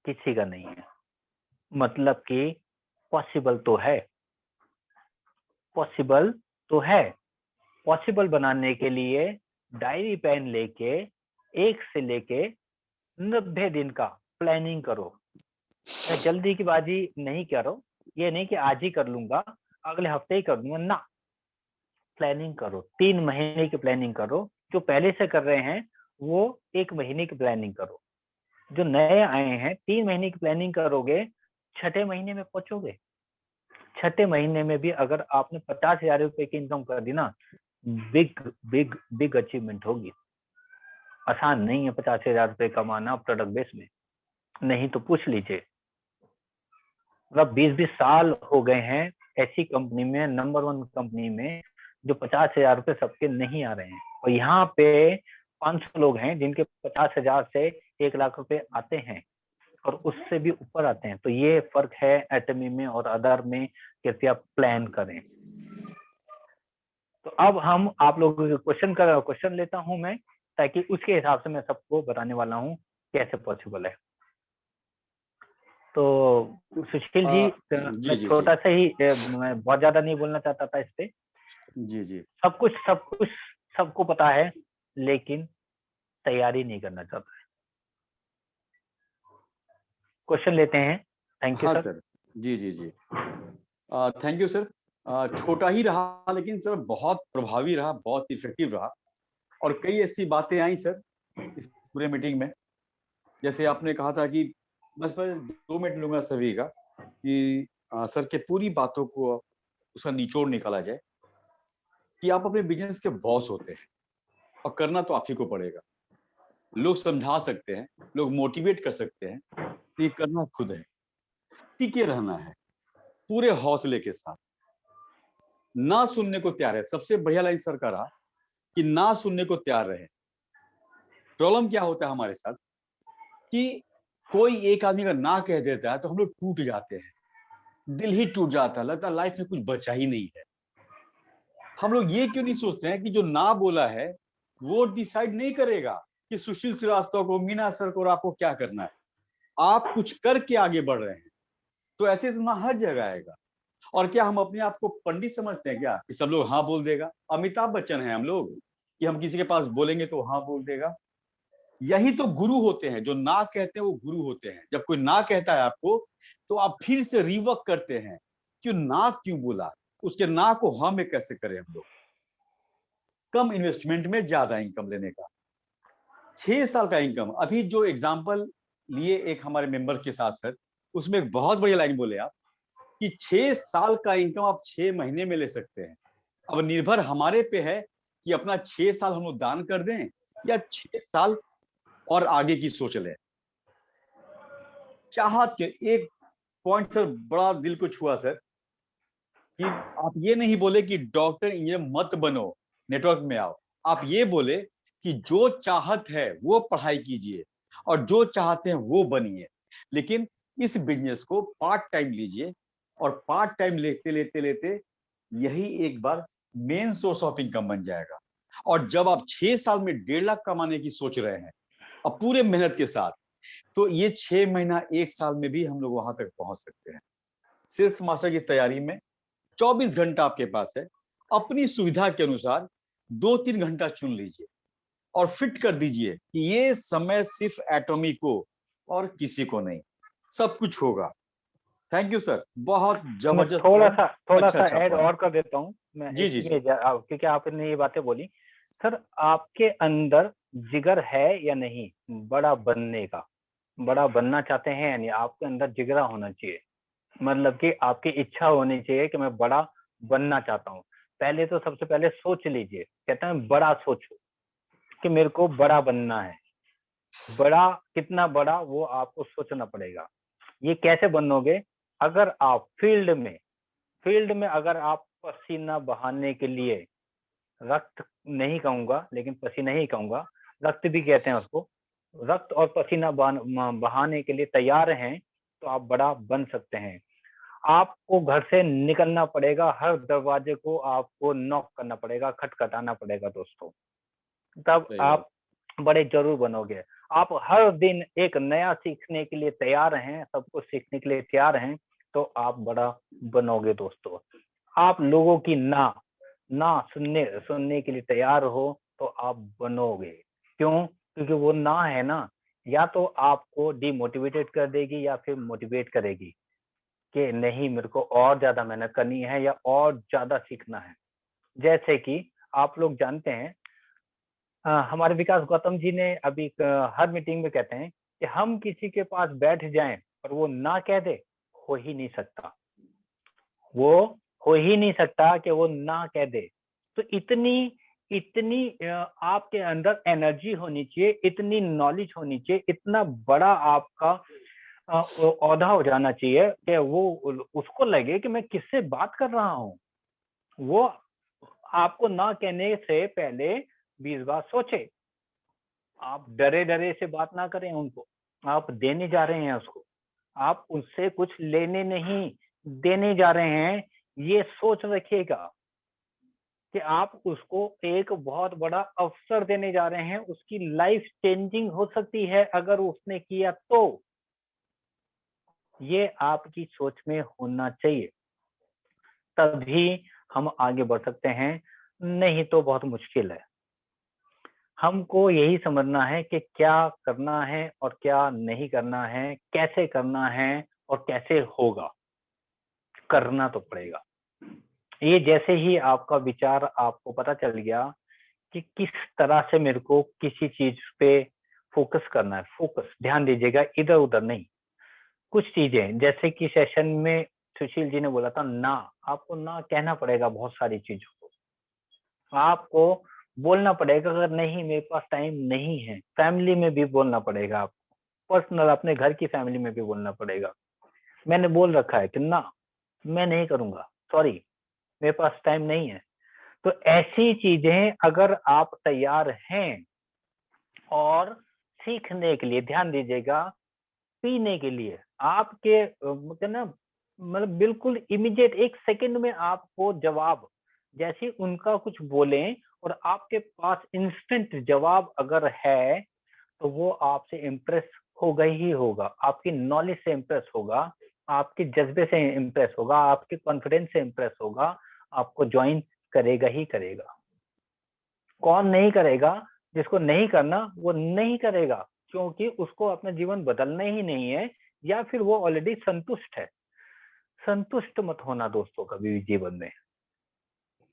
किसी का नहीं है। मतलब कि पॉसिबल तो है, पॉसिबल तो है। पॉसिबल बनाने के लिए डायरी पेन लेके 1 से लेके 90 दिन का प्लानिंग करो। मैं जल्दी की बाजी नहीं कर रहा हूँ, ये नहीं कि आज ही कर लूंगा, अगले हफ्ते ही कर दूंगा ना। प्लानिंग करो, 3 महीने की प्लानिंग करो। जो पहले से कर रहे हैं वो 1 महीने की प्लानिंग करो। जो नए आए हैं 3 महीने की प्लानिंग करोगे, 6ठे महीने में पहुंचोगे। 6ठे महीने में भी अगर आपने 50,000 रुपए की इनकम कर दी ना, बिग बिग बिग अचीवमेंट होगी। आसान नहीं है 50,000 रुपए कमाना प्रोडक्ट बेस में, नहीं तो पूछ लीजिए। मतलब 20-20 साल हो गए हैं ऐसी कंपनी में, नंबर 1 कंपनी में, जो 50,000 रुपए सबके नहीं आ रहे हैं। और यहाँ पे 500 लोग हैं जिनके 50,000 से 1 लाख रुपए आते हैं, और उससे भी ऊपर आते हैं। तो ये फर्क है एटमी में और अदर में। कृपया प्लान करें। तो अब हम आप लोगों के क्वेश्चन लेता हूं मैं, ताकि उसके हिसाब से मैं सबको बताने वाला हूं कैसे पॉसिबल है। तो सुशील जी, मैं छोटा सा ही, मैं बहुत ज्यादा नहीं बोलना चाहता था इस पे। जी सब कुछ सबको पता है, लेकिन तैयारी नहीं करना चाहता है। क्वेश्चन लेते हैं। Thank you sir. जी थैंक यू सर। छोटा ही रहा लेकिन सर बहुत प्रभावी रहा, बहुत इफेक्टिव रहा, और कई ऐसी बातें आई सर इस पूरे मीटिंग में। जैसे आपने कहा था कि बस 2 मिनट लूंगा सभी का, कि सर के पूरी बातों को उसका निचोड़ निकाला जाए कि आप अपने बिजनेस के बॉस होते हैं और करना तो आप ही को पड़ेगा। लोग समझा सकते हैं, लोग मोटिवेट कर सकते हैं, ये करना खुद है। टिके रहना है पूरे हौसले के साथ, ना सुनने को तैयार है। सबसे बढ़िया लाइन सर का रहा कि ना सुनने को तैयार रहे। प्रॉब्लम क्या होता है हमारे साथ कि कोई एक आदमी अगर ना कह देता है तो हम लोग टूट जाते हैं, दिल ही टूट जाता है, लगता है लाइफ में कुछ बचा ही नहीं है। हम लोग ये क्यों नहीं सोचते हैं कि जो ना बोला है वो डिसाइड नहीं करेगा कि सुशील श्रीवास्तव को, मीना सर को और आपको क्या करना है। आप कुछ करके आगे बढ़ रहे हैं, तो ऐसे तो ना हर जगह आएगा। और क्या हम अपने आप को पंडित समझते हैं क्या कि सब लोग हाँ बोल देगा? अमिताभ बच्चन है हम लोग कि हम किसी के पास बोलेंगे तो हाँ बोल देगा? यही तो गुरु होते हैं, जो ना कहते हैं वो गुरु होते हैं। जब कोई ना कहता है आपको, तो आप फिर से रिवर्क करते हैं, क्यों ना क्यों बोला, उसके ना को हाँ में कैसे करें हम लोग, कम इन्वेस्टमेंट में ज्यादा इनकम लेने का। 6 साल का इनकम, अभी जो एग्जाम्पल लिए एक हमारे मेंबर के साथ सर, उसमें एक बहुत बढ़िया लाइन बोले आप कि 6 साल का इनकम आप 6 महीने में ले सकते हैं। अब निर्भर हमारे पे है कि अपना 6 साल हम लोग दान कर दें या 6 साल और आगे की सोच लें। चाहत एक पॉइंट सर बड़ा दिल को छुआ सर, कि आप ये नहीं बोले कि डॉक्टर इंजीनियर मत बनो, नेटवर्क में आओ। आप ये बोले कि जो चाहत है वो पढ़ाई कीजिए और जो चाहते हैं वो बनिए, लेकिन इस बिजनेस को पार्ट टाइम लीजिए और पार्ट टाइम लेते लेते लेते यही एक बार मेन सोर्स ऑफ इनकम बन जाएगा। और जब आप 6 साल में 1.5 लाख कमाने की सोच रहे हैं अब पूरे मेहनत के साथ, तो ये 6 महीना 1 साल में भी हम लोग वहां तक पहुंच सकते हैं। सिर्फ मास्टर की तैयारी में 24 घंटा आपके पास है, अपनी सुविधा के अनुसार 2-3 घंटा चुन लीजिए और फिट कर दीजिए कि ये समय सिर्फ एटॉमी को और किसी को नहीं, सब कुछ होगा। थैंक यू सर, बहुत मैं जबरदस्त थोड़ा अच्छा सा अच्छा ऐड पॉइंट। और कर देता हूँ मैं जी जी जी। क्योंकि आपने ये बातें बोली। सर, आपके अंदर जिगर है या नहीं बड़ा बनने का? बड़ा बनना चाहते हैं या नहीं? आपके अंदर जिगरा होना चाहिए, मतलब कि आपकी इच्छा होनी चाहिए कि मैं बड़ा बनना चाहता हूँ। पहले तो सबसे पहले सोच लीजिए, कहते हैं बड़ा सोचो कि मेरे को बड़ा बनना है। बड़ा कितना बड़ा वो आपको सोचना पड़ेगा। ये कैसे बनोगे? अगर आप फील्ड में अगर आप पसीना बहाने के लिए, रक्त नहीं कहूंगा लेकिन पसीना ही कहूंगा, रक्त भी कहते हैं उसको, रक्त और पसीना बहाने के लिए तैयार हैं, तो आप बड़ा बन सकते हैं। आपको घर से निकलना पड़ेगा, हर दरवाजे को आपको नॉक करना पड़ेगा, खटखटाना पड़ेगा दोस्तों, तब सही बात। आप बड़े जरूर बनोगे। आप हर दिन एक नया सीखने के लिए तैयार हैं, सब कुछ सीखने के लिए तैयार हैं, तो आप बड़ा बनोगे दोस्तों। आप लोगों की ना सुनने के लिए तैयार हो तो आप बनोगे। क्यों? क्योंकि वो ना है ना, या तो आपको डिमोटिवेटेड कर देगी या फिर मोटिवेट करेगी कि नहीं, मेरे को और ज्यादा मेहनत करनी है या और ज्यादा सीखना है। जैसे कि आप लोग जानते हैं, हमारे विकास गौतम जी ने अभी हर मीटिंग में कहते हैं कि हम किसी के पास बैठ जाएं और वो ना कह दे, हो ही नहीं सकता। वो हो ही नहीं सकता कि वो ना कह दे। तो इतनी इतनी आपके अंदर एनर्जी होनी चाहिए, इतनी नॉलेज होनी चाहिए, इतना बड़ा आपका औधा हो जाना चाहिए कि वो उसको लगे कि मैं किससे बात कर रहा हूँ। वो आपको ना कहने से पहले 20 बार सोचे। आप डरे डरे से बात ना करें उनको, आप देने जा रहे हैं उसको, आप उससे कुछ लेने नहीं देने जा रहे हैं। ये सोच रखिएगा कि आप उसको एक बहुत बड़ा अवसर देने जा रहे हैं, उसकी लाइफ चेंजिंग हो सकती है अगर उसने किया तो। ये आपकी सोच में होना चाहिए, तभी हम आगे बढ़ सकते हैं, नहीं तो बहुत मुश्किल है। हमको यही समझना है कि क्या करना है और क्या नहीं करना है, कैसे करना है और कैसे होगा। करना तो पड़ेगा। ये जैसे ही आपका विचार आपको पता चल गया कि किस तरह से मेरे को किसी चीज पे फोकस करना है, फोकस ध्यान दीजिएगा, इधर उधर नहीं। कुछ चीजें जैसे कि सेशन में सुशील जी ने बोला था, ना आपको ना कहना पड़ेगा बहुत सारी चीजों को। आपको बोलना पड़ेगा, अगर नहीं मेरे पास टाइम नहीं है, फैमिली में भी बोलना पड़ेगा आपको, पर्सनल अपने घर की फैमिली में भी बोलना पड़ेगा। मैंने बोल रखा है कि ना, मैं नहीं करूंगा, सॉरी, मेरे पास टाइम नहीं है। तो ऐसी चीजें अगर आप तैयार हैं, और सीखने के लिए ध्यान दीजिएगा, पीने के लिए आपके ना, मतलब बिल्कुल इमीडिएट 1 सेकंड में आपको जवाब, जैसे उनका कुछ बोलें और आपके पास इंस्टेंट जवाब अगर है, तो वो आपसे इम्प्रेस होगा ही होगा, आपकी नॉलेज से इम्प्रेस होगा, आपके जज्बे से इम्प्रेस होगा, आपके कॉन्फिडेंस से इम्प्रेस होगा, आपको ज्वाइन करेगा ही करेगा। कौन नहीं करेगा? जिसको नहीं करना वो नहीं करेगा, क्योंकि उसको अपना जीवन बदलना ही नहीं है, या फिर वो ऑलरेडी संतुष्ट है। संतुष्ट मत होना दोस्तों कभी भी जीवन में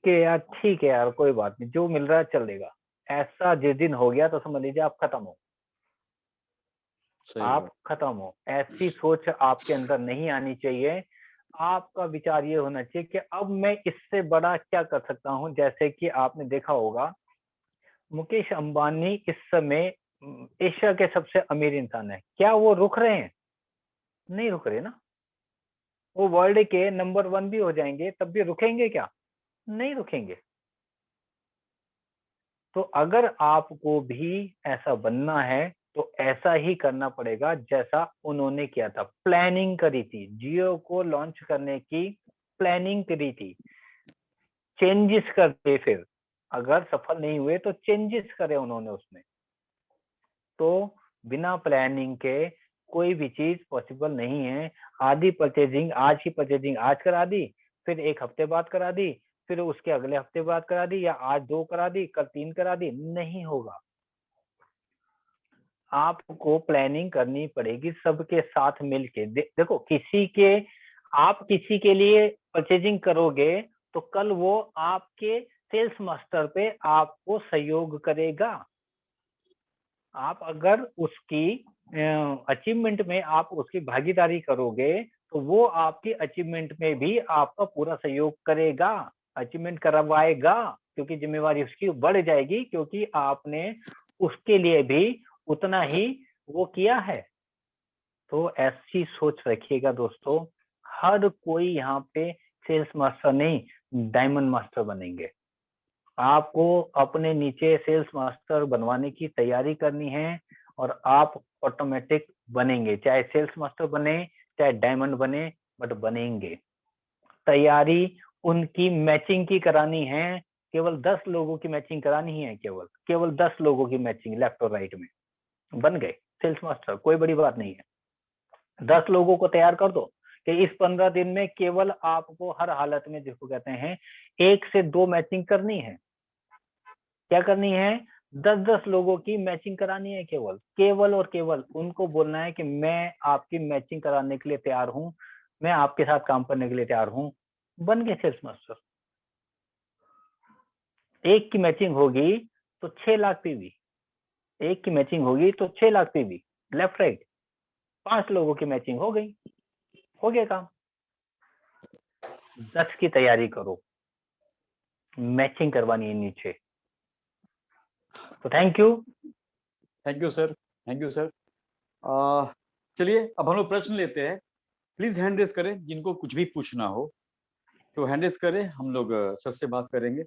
कि यार ठीक है यार, कोई बात नहीं, जो मिल रहा है चलेगा। ऐसा जिस दिन हो गया तो समझ लीजिए आप खत्म हो, सही आप बात। खत्म हो। ऐसी सोच आपके अंदर नहीं आनी चाहिए। आपका विचार ये होना चाहिए कि अब मैं इससे बड़ा क्या कर सकता हूँ। जैसे कि आपने देखा होगा, मुकेश अंबानी इस समय एशिया के सबसे अमीर इंसान है। क्या वो रुक रहे हैं? नहीं रुक रहे ना। वो वर्ल्ड के नंबर 1 भी हो जाएंगे तब भी रुकेंगे क्या? नहीं रुकेंगे। तो अगर आपको भी ऐसा बनना है तो ऐसा ही करना पड़ेगा जैसा उन्होंने किया था। प्लानिंग करी थी, जियो को लॉन्च करने की प्लानिंग करी थी, चेंजेस करते, फिर अगर सफल नहीं हुए तो चेंजेस करे उन्होंने उसमें। तो बिना प्लानिंग के कोई भी चीज पॉसिबल नहीं है। आधी परचेजिंग आज की परचेजिंग आज करा दी, फिर एक हफ्ते बाद करा दी, फिर उसके अगले हफ्ते बाद करा दी, या आज 2 करा दी कल 3 करा दी, नहीं होगा। आपको प्लानिंग करनी पड़ेगी सबके साथ मिलके। देखो, आप किसी के लिए परचेजिंग करोगे तो कल वो आपके सेल्स मास्टर पे आपको सहयोग करेगा। आप अगर उसकी अचीवमेंट में आप उसकी भागीदारी करोगे तो वो आपकी अचीवमेंट में भी आपका पूरा सहयोग करेगा, अचीवमेंट करवाएगा, क्योंकि जिम्मेवारी उसकी बढ़ जाएगी, क्योंकि आपने उसके लिए भी उतना ही वो किया है। तो ऐसी सोच रखिएगा दोस्तों। हर कोई यहाँ पे सेल्स मास्टर नहीं, डायमंड मास्टर बनेंगे। आपको अपने नीचे सेल्स मास्टर बनवाने की तैयारी करनी है और आप ऑटोमेटिक बनेंगे। चाहे सेल्स मास्टर बने चाहे डायमंड बने, बट बनेंगे। तैयारी उनकी मैचिंग की करानी है। केवल 10 लोगों की मैचिंग करानी है, केवल 10 लोगों की मैचिंग लेफ्ट और राइट में, बन गए सेल्स मास्टर। कोई बड़ी बात नहीं है। 10 लोगों को तैयार कर दो कि इस 15 दिन में केवल आपको हर हालत में, जिसको कहते हैं, 1 से 2 मैचिंग करनी है। क्या करनी है? 10-10 लोगों की मैचिंग करानी है। केवल और केवल उनको बोलना है कि मैं आपकी मैचिंग कराने के लिए तैयार हूं, मैं आपके साथ काम करने के लिए तैयार हूं। बन गए सेल्स मास्टर। एक की मैचिंग होगी तो 6 लाख पीवी, एक की मैचिंग होगी तो 6 लाख पीवी लेफ्ट राइट। 5 लोगों की मैचिंग हो गई, हो गया काम। 10 की तैयारी करो, मैचिंग करवानी है नीचे। तो thank you sir, thank you sir. चलिए अब हम लोग प्रश्न लेते हैं। प्लीज हैंड रेस करें जिनको कुछ भी पूछना हो, तो हैंड रेस करें, हम लोग सर से बात करेंगे।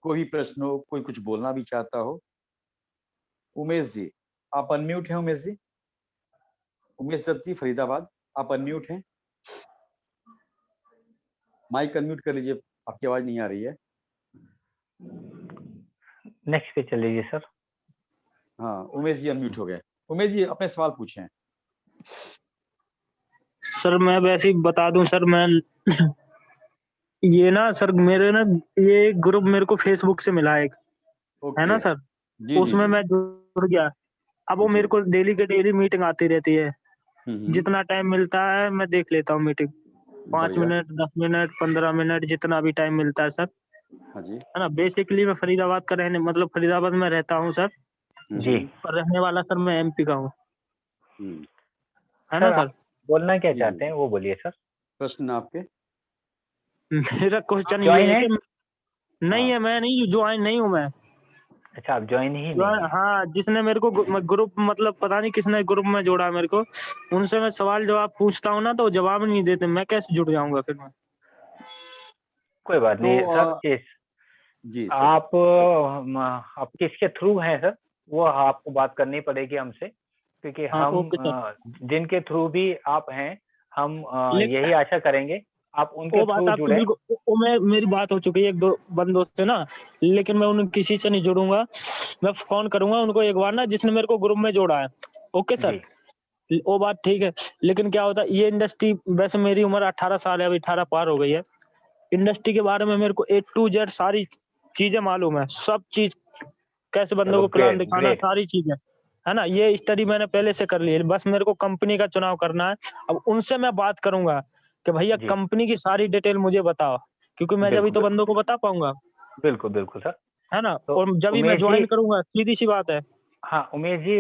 कोई भी प्रश्न हो, कोई कुछ बोलना भी चाहता हो। उमेश जी, आप अनम्यूट हैं। उमेश जी, उमेश दत्ती फरीदाबाद, आप अनम्यूट हैं। माइक अनम्यूट कर लीजिए, आपकी आवाज नहीं आ रही है। नेक्स्ट पे चल लीजिए सर। हाँ, उमेश जी अनम्यूट हो गए। उमेश जी अपने सवाल पूछें। सर मैं वैसे ही बता दूं सर, मैं ये ना सर, मेरे ना ये ग्रुप मेरे को फेसबुक से मिला एक, है ओके ना सर। जी जी उसमें जी मैं जुड़ गया। अब वो जी। मेरे को डेली के डेली मीटिंग आती रहती है। हम्म, जितना टाइम मिलता है मैं देख लेता हूँ मीटिंग। 5 बढ़िया। मिनट 10 मिनट 15 मिनट जितना भी टाइम मिलता है सर, हाँ जी। है ना। बेसिकली मैं फरीदाबाद का रहने, मतलब फरीदाबाद में रहता हूँ सर, जी पर रहने वाला सर मैं MP का हूँ, हम्म, है ना सर, आप सर। बोलना क्या जी चाहते जी। हैं वो बोलिए सर। प्रश्न आपके। मेरा आप क्वेश्चन ये ज्वाइन है है? कि नहीं हाँ है, मैं नहीं ज्वाइन नहीं हूँ मैं। अच्छा, आप ज्वाइन ही नहीं है। हाँ, जिसने मेरे को ग्रुप, मतलब पता नहीं किसने ग्रुप में जोड़ा मेरे को, उनसे मैं सवाल जवाब पूछता हूँ ना तो जवाब नहीं देते, मैं कैसे जुड़ जाऊंगा फिर मैं। कोई बात तो नहीं सर। जी सर। आप किसके थ्रू हैं सर, वो आपको बात करनी पड़ेगी हमसे, क्योंकि हाँ हम ओके सर। जिनके थ्रू भी आप हैं, हम लेकिन यही आशा करेंगे आप उनके वो बात थ्रू आपकी जुड़े। बिल्कुल, वो मैं, मेरी बात हो चुकी है एक दो बंदों से ना, लेकिन मैं उन किसी से नहीं जुड़ूंगा। मैं फोन करूंगा उनको एक बार ना, जिसने मेरे को ग्रुप में जोड़ा है। ओके सर, जी वो बात ठीक है। लेकिन क्या होता है, ये इंडस्ट्री, वैसे मेरी उम्र 18 साल है, अभी 18 पार हो गई है। इंडस्ट्री के बारे में मेरे को A to Z सारी चीजें मालूम है, सब चीज, कैसे बंदों चलो, को प्लान ग्रेट दिखाना, ग्रेट। सारी चीजें, है ना। ये स्टडी मैंने पहले से कर ली है, बस मेरे को कंपनी का चुनाव करना है। अब उनसे मैं बात करूंगा कि भैया जी कंपनी की सारी डिटेल मुझे बताओ, क्योंकि मैं जब तो बिल्कुल बंदों को बता पाऊंगा। बिल्कुल बिल्कुल सर। है ना। तो और जब भी मैं उमेश ज्वाइन जी, करूंगा, सीधी सी बात है। हाँ उमेश जी,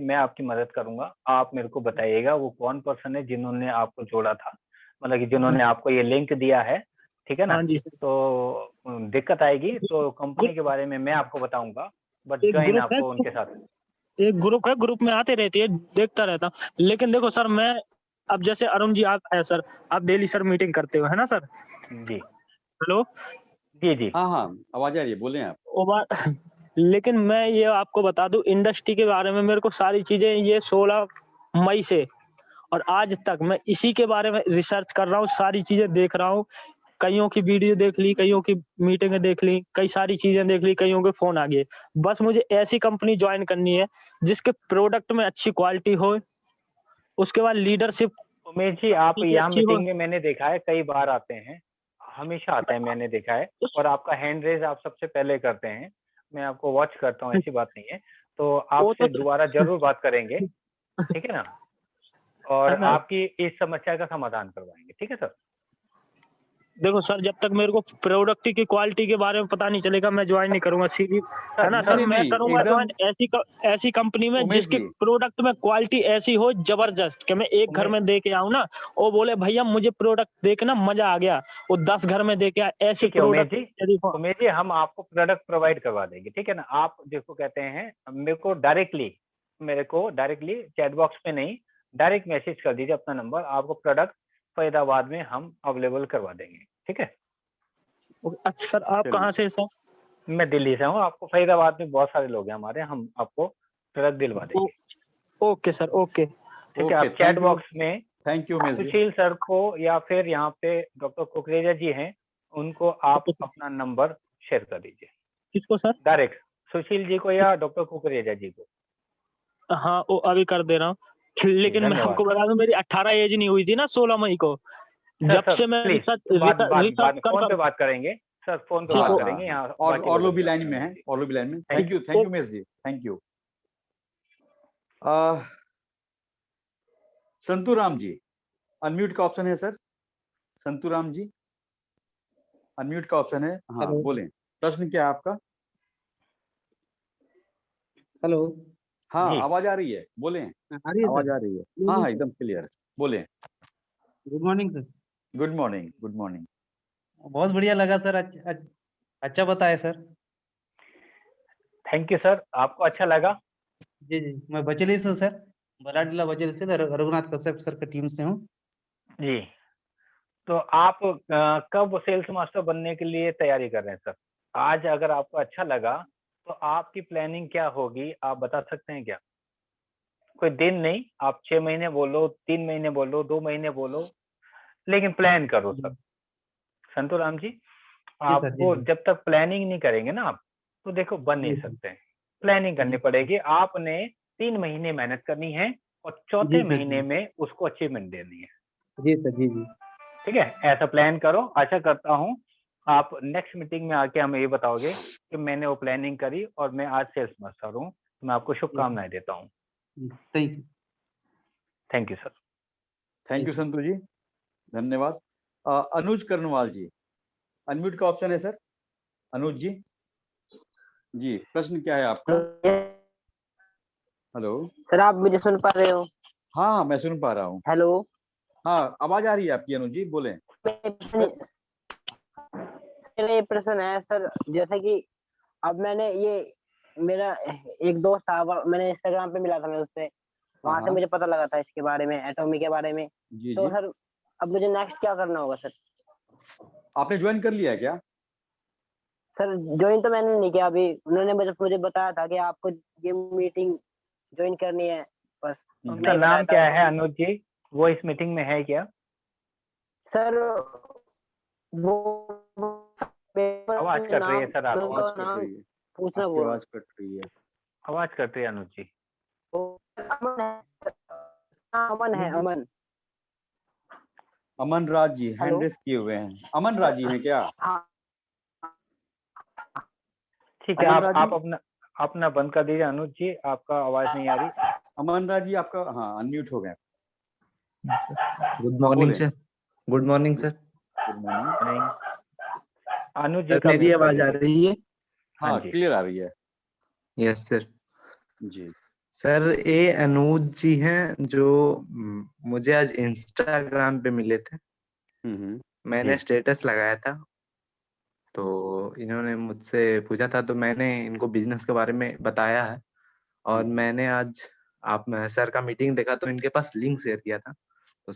मैं आपकी मदद करूंगा। आप मेरे को बताइएगा वो कौन पर्सन है जिन्होंने आपको जोड़ा था, मतलब कि जिन्होंने आपको ये लिंक दिया है, ठीक है ना। हाँ जी सर। तो दिक्कत आएगी तो कंपनी ग्रुप, के बारे में मैं आपको बताऊंगा, बट एक ज्वाइन ग्रुप है, आपको उनके साथ। एक ग्रुप है, ग्रुप में आते रहती है, देखता रहता हूँ। लेकिन देखो सर, मैं अब जैसे अरुण जी आप है सर, आप डेली सर मीटिंग करते हो, है ना सर। जी हेलो। जी जी। हाँ हाँ, आवाज आ रही है, बोले आप। वो बात लेकिन मैं ये आपको बता दूं, इंडस्ट्री के बारे में मेरे को सारी चीजें ये 16 मई से और आज तक मैं इसी के बारे में रिसर्च कर रहा हूँ, सारी चीजें देख रहा हूँ। कईयों की वीडियो देख ली, कईयों की मीटिंगें देख ली, कई सारी चीजें देख ली, कईयों के फोन आ गए। बस मुझे ऐसी कंपनी ज्वाइन करनी है जिसके प्रोडक्ट में अच्छी क्वालिटी हो, उसके बाद लीडरशिप उमेश जी, आप की यहाँ अच्छी हो। मीटिंग में मैंने देखा है कई बार आते हैं, हमेशा आते हैं, मैंने देखा है। और आपका हैंड रेज आप सबसे पहले करते हैं, मैं आपको वॉच करता हूँ, ऐसी बात नहीं है। तो वो आपसे तो दोबारा जरूर बात करेंगे, ठीक है ना। और है ना। आपकी इस समस्या का समाधान करवाएंगे, ठीक है सर। देखो सर, जब तक मेरे को प्रोडक्ट की क्वालिटी के बारे में पता नहीं चलेगा, मैं ज्वाइन नहीं करूंगा सीधी, है सर ना नहीं सर। नहीं मैं नहीं, करूंगा एकदम। ज्वाइन ऐसी कंपनी में उमेश जिसके जी, प्रोडक्ट में क्वालिटी ऐसी हो जबरदस्त कि मैं एक घर उमेश में दे के आऊं ना, वो बोले भैया मुझे प्रोडक्ट देख ना मजा आ गया, वो 10 घर में दे के आए, ऐसे ठीक है उमेश प्रोडक्ट जी, यदि हो। उमेश जी हम आपको प्रोडक्ट प्रोवाइड करवा देंगे, ठीक है ना। आप जिसको कहते हैं, मेरे को डायरेक्टली चैट बॉक्स में नहीं, डायरेक्ट मैसेज कर दीजिए अपना नंबर, आपको प्रोडक्ट फरीदाबाद में हम अवेलेबल करवा देंगे, ठीक है। अच्छा सर, आप चलिए। कहाँ से सर? मैं दिल्ली से हूँ, आपको फरीदाबाद में बहुत सारे लोग हैं हमारे, हम आपको प्रोडक्ट दिलवा ओ, देंगे, ओके सर, ओके। ठीक है। ओके, आप चैट थैंक यू। बॉक्स में thank you Umesh ji. Sushil sir को या फिर यहाँ पे डॉक्टर कुकरेजा जी हैं, उनको आप ओके सर। अपना नंबर शेयर कर दीजिए किसको सर? डायरेक्ट, सुशील जी को या डॉक्टर कुकरेजा जी को। हाँ, वो अभी कर दे रहा हूँ। जी लेकिन मैं धन्यवाद। आपको बता दूं, मेरी 18 एज नहीं हुई थी ना 16 मई को। सर जब सर से मैं प्लीज, रिसर्च बाद बाद रिसर्च बाद में कर फोन पे कर बात करेंगे, सर फोन पे ठीक बात हाँ हो। हाँ करेंगे, हाँ, यहाँ बाकी और लोगों लोग से भी बात लाइन में करेंगे हैं, जी। और लोग भी लाइन में। Thank you. Thank you Umesh ji, thank you. Santu Ram ji, unmute का ऑप्शन है सर। संतू राम जी, अनम्यूट का ऑप्शन है, हाँ हेलो। बोलें। प्रश्न क्या है आपका? हेलो। हाँ, जी आवाज आ रही है, बोलें। आ रही है आवाज सर? आ रही है, हाँ हाँ, एकदम क्लियर, बोलें। Good morning sir. Good morning, good morning. बहुत बढ़िया लगा सर, अच्छा बताया सर। थैंक यू सर, आपको अच्छा लगा। जी जी, मैं बचेली से हूँ सर, बलाडीला बचेली से, रघुनाथ कश्यप सर की टीम से हूँ। जी, तो आप कब सेल्स मास्टर बनने के लिए तैयारी कर रहे हैं सर? आज अगर आपको अच्छा लगा तो आपकी प्लानिंग क्या होगी, आप बता सकते हैं क्या? कोई दिन नहीं, आप 6 महीने बोलो, 3 महीने बोलो, 2 महीने बोलो, लेकिन प्लान करो सर। संतू राम जी, जी सर। जी आपको जी जब तक प्लानिंग नहीं करेंगे ना आप, तो देखो बन नहीं जी सकते हैं। प्लानिंग करनी जी पड़ेगी, आपने 3 महीने मेहनत करनी है और जी चौथे सर। महीने में उसको अचीवमेंट देनी है, जी सर। जी जी ठीक है। ऐसा प्लान करो, आशा करता हूँ आप नेक्स्ट मीटिंग में आके हमें ये बताओगे कि मैंने वो प्लानिंग करी और मैं आज सेल्स मास्टर हूँ। मैं आपको शुभकामनाएं देता हूँ। Thank you. Thank you sir. Thank you Santu ji, धन्यवाद। अनुज कर्णवाल जी, अनम्यूट का ऑप्शन है सर। अनुज जी, जी प्रश्न क्या है आपका? हेलो। सर आप मुझे सुन पा रहे हो? हाँ हाँ, मैं सुन पा रहा हूँ। हेलो। हाँ, आवाज आ रही है आपकी अनुज जी, बोलें। मेरा ये प्रश्न है सर, जैसे कि अब मैंने ये मेरा एक दोस्त था, मैंने इंस्टाग्राम पे मिला था मैं उससे, हाँ वहां से हाँ, मुझे पता लगा था इसके बारे में, एटॉमी के बारे में। जी तो जी। सर अब मुझे नेक्स्ट क्या करना होगा सर? आपने ज्वाइन कर लिया है क्या? सर ज्वाइन तो मैंने नहीं किया अभी, उन्होंने मुझे बताया था कि आपको ये मीटिंग ज्वाइन करनी है, बस उनका उतना ही बताया नाम था क्या है अभी। अनुज जी? वो इस मीटिंग में है क्या? सर वो आवाज कट रही है नाम सर आपकी, आवाज उनका कट नाम रही है, पूछना आपकी बोल आवाज कट रही है। आवाज कट रही है अनुज जी। अमन है। हाँ, अमन है, अमन। अमन Raj ji hand hello. Race किए हुए हैं, अमन राज जी हैं क्या? हाँ। ठीक है, अमन आप राज आप जी, अपना अपना बंद कर दीजिए अनुज जी, आपका आवाज नहीं आ रही। अमन राज जी आपका, हाँ अनम्यूट हो गए। गुड हाँ मॉर्निंग बोलें। Sir. Good morning sir. Good morning. नहीं, अनुज जी सर का मेरी म्यूट कर आवाज आ दीजिए। रही है? हाँ हाँ जी। क्लियर आ रही है यस सर। जी। सर ये अनुज जी हैं जो मुझे आज इंस्टाग्राम पे मिले थे। मैंने जी। स्टेटस लगाया था, तो इन्होंने मुझसे पूछा था, तो मैंने इनको बिजनेस के बारे में बताया है। और मैंने आज आप सर का मीटिंग देखा तो इनके पास लिंक शेयर किया था, तो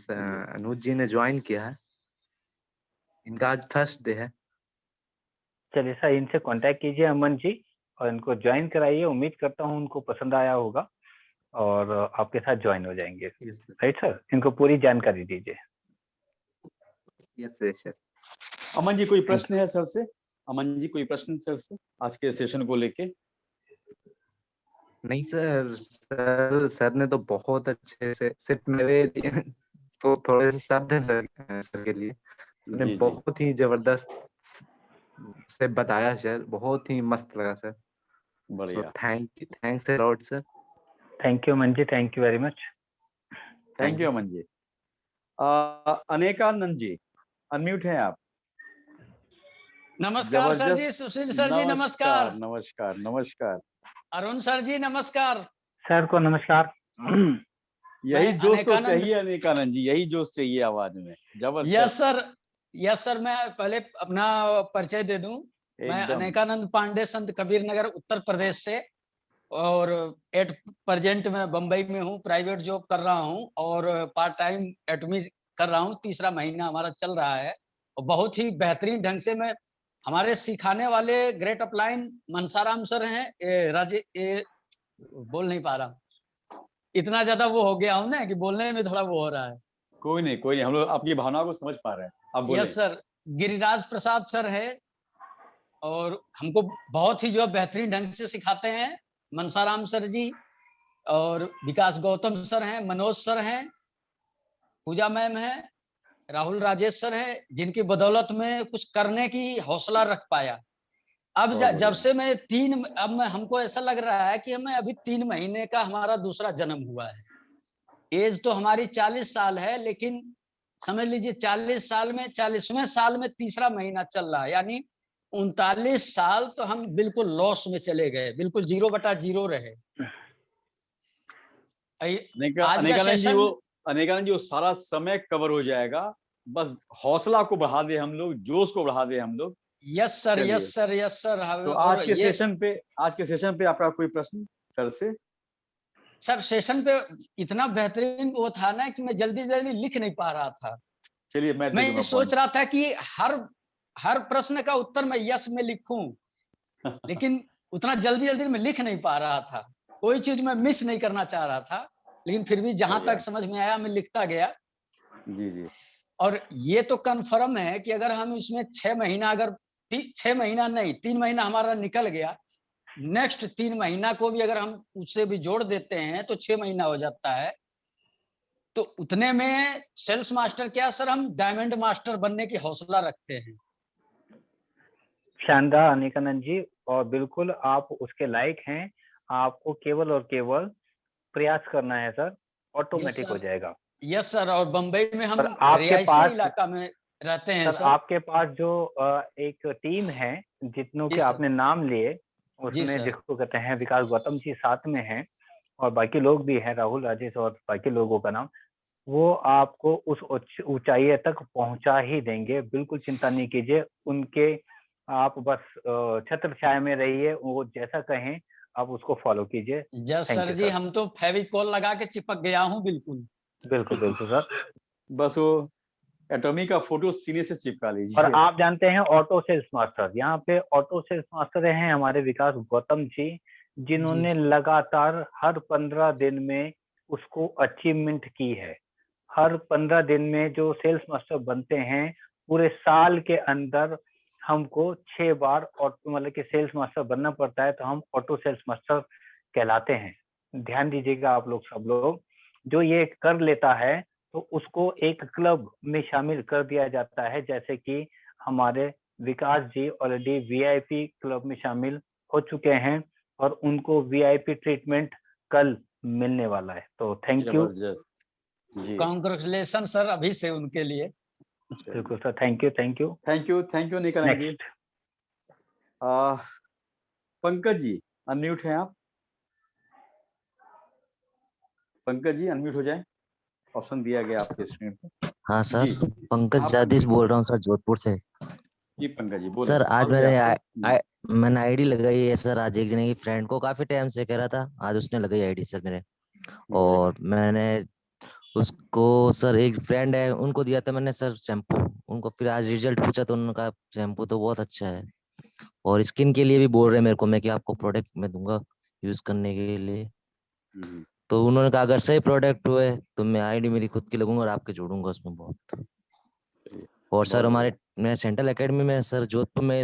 अनुज जी ने ज्वाइन किया है। इनका आज फर्स्ट डे है। चलिए सर, इनसे कांटेक्ट कीजिए अमन जी और इनको ज्वाइन कराइए। उम्मीद करता हूँ उनको पसंद आया होगा और आपके साथ ज्वाइन हो जाएंगे। Yes sir. राइट सर, इनको पूरी जानकारी दीजिए। Yes sir. अमन जी कोई प्रश्न है सर से? अमन जी कोई प्रश्न सर से आज के सेशन को लेके? नहीं सर, सर ने तो बहुत अच्छे से, सिर्फ मेरे लिए तो थोड़े से शब्द हैं सर के लिए। सर ने जी जी बहुत ही जबरदस्त से बताया सर, बहुत ही मस्त लगा सर। सो बढ़िया। Thanks a lot sir. Thank you Aman ji, thank you very much. Thank you Aman ji. Anekanand ji unmute हैं आप? नमस्कार सर जबरदस्त। जी, सुशील सर जी नमस्कार नमस्कार, नमस्कार नमस्कार। अरुण सर जी नमस्कार। सर को नमस्कार। यही मैं जोश तो अनेकानंद। चाहिए अनेकानंद जी, यही जोश चाहिए आवाज में। जबरदस्त। यस सर, यस सर, मैं पहले अपना परिचय दे दूं। मैं एकदम। अनेकानंद पांडे, संत कबीर नगर, उत्तर प्रदेश से, और एट प्रेजेंट मैं बम्बई में हूँ, प्राइवेट जॉब कर रहा हूँ और पार्ट टाइम एटमी कर रहा हूँ। तीसरा महीना हमारा चल रहा है और बहुत ही बेहतरीन ढंग से मैं, हमारे सिखाने वाले ग्रेट अपलाइन मनसाराम सर हैं। बोल नहीं पा रहा, इतना ज्यादा वो हो गया हूं ना कि बोलने में थोड़ा वो हो रहा है। कोई नहीं, हम लोग आपकी भावनाओं को समझ पा रहे हैं, आप बोले। यस सर, गिरिराज प्रसाद सर है और हमको बहुत ही जो बेहतरीन ढंग से सिखाते हैं, मनसाराम सर जी। और विकास गौतम सर हैं, मनोज सर हैं, पूजा मैम है, राहुल राजेश सर है, जिनकी बदौलत में कुछ करने की हौसला रख पाया। अब बहुत जब बढ़िया। से मैं हमको ऐसा लग रहा है कि हमें अभी 3 महीने का हमारा दूसरा जन्म हुआ है। एज तो हमारी 40 साल है, लेकिन समझ लीजिए 40 साल में 40वें साल में तीसरा महीना चल रहा है, यानी 39 साल तो हम बिल्कुल लॉस में चले गए, बिल्कुल 0/0 रहे। आज का अनेकानंद जी सेशन। वो, अनेकानंद जी वो सारा समय कवर हो जाएगा, बस हौसला को बढ़ा दे हम लोग, जोश को बढ़ा दे हम लोग। यस सर, चलिए, यस सर, यस सर। तो और ये आज के सेशन पे आपका कोई प्रश्न सर से? सर, सेशन पे इतना बेहतरीन वो था ना कि मैं जल्दी जल्दी लिख नहीं पा रहा था। चलिए मैं दे मैं दूंगा ये सोच रहा था कि हर हर प्रश्न का उत्तर मैं यस में लिखूं, पॉइंट। लेकिन उतना जल्दी जल्दी में लिख नहीं पा रहा था। कोई चीज मैं मिस नहीं करना चाह रहा था, लेकिन फिर भी जहां बढ़िया। तक समझ में आया मैं लिखता गया। जी जी। और ये तो कन्फर्म है कि अगर हम इसमें 6 महीना, अगर 6 महीना नहीं 3 महीना हमारा निकल गया, नेक्स्ट 3 महीना को भी अगर हम उससे भी जोड़ देते हैं तो 6 महीना हो जाता है। तो उतने में सेल्स मास्टर क्या सर, हम डायमंड मास्टर बनने की हौसला रखते हैं। शानदार अनेकानंद जी, और बिल्कुल आप उसके लायक हैं। आपको केवल और केवल प्रयास करना है सर, ऑटोमेटिक हो जाएगा। यस सर, और बम्बई में हम और आपके रिहायशी पास इलाका में रहते हैं सर, सर। आपके पास जो एक टीम है, जितनों जी के सर। आपने नाम लिए, जी उसमें सर। जिसको कहते हैं विकास गौतम जी साथ में हैं और बाकी लोग भी हैं, राहुल राजेश और बाकी लोगों का नाम, वो आपको उस ऊंचाई तक पहुंचा ही देंगे। बिल्कुल चिंता नहीं कीजिए उनके, आप बस छत्र छाया में रहिए, वो जैसा कहें आप उसको फॉलो कीजिए। यस थैंक सर यू जी, सर। हम तो फेविकॉल लगा के चिपक गया हूँ बिल्कुल। बिल्कुल बिल्कुल सर। बस वो एटॉमी का फोटो सीने से चिपका और लीजिए। आप जानते हैं ऑटो सेल्स मास्टर, यहाँ पे ऑटो सेल्स मास्टर हैं हमारे विकास गौतम जी, जिन्होंने लगातार हर 15 दिन में उसको अचीवमेंट की है। हर 15 दिन में जो सेल्स मास्टर बनते हैं, पूरे साल के अंदर हमको 6 बार मतलब कि सेल्स मास्टर बनना पड़ता है, तो हम ऑटो सेल्स मास्टर कहलाते हैं। ध्यान दीजिएगा आप लोग, सब लोग, जो ये कर लेता है तो उसको एक क्लब में शामिल कर दिया जाता है। जैसे कि हमारे विकास जी ऑलरेडी वीआईपी क्लब में शामिल हो चुके हैं और उनको वीआईपी ट्रीटमेंट कल मिलने वाला है। तो थैंक यू। जबरदस्त जी। कांग्रेचुलेशन सर अभी से उनके लिए। बिल्कुल sir, thank you thank you. Thank you Nikanand ji. Next. Pankaj ji unmute हैं आप? पंकज जी अनम्यूट हो जाए, ऑप्शन दिया गया आपके स्क्रीन पे। हाँ सर, जी पंकज आप जादिश unmute बोल हो रहा हूँ जाए। सर, जोधपुर से। जी पंकज जी बोले, सर आज सवाल क्या मैंने है आपका? मैंने आईडी लगाई है सर, आज एक जने की फ्रेंड को काफी टाइम से कह रहा था, आज उसने लगाई आईडी सर मेरे। और मैंने उसको सर, एक फ्रेंड है उनको दिया था मैंने सर शैम्पू, उनको फिर आज रिजल्ट पूछा तो उन्होंने कहा शैम्पू तो बहुत अच्छा है, और स्किन के लिए भी बोल रहे हैं मेरे को, मैं कि आपको प्रोडक्ट मैं दूंगा यूज करने के लिए। तो उन्होंने कहा अगर सही प्रोडक्ट हुए तो मैं आईडी मेरी खुद की लगूंगा और आपके जोड़ूंगा उसमें बहुत। और सर बहुत हमारे, मैं सेंट्रल एकेडमी में सर जोधपुर में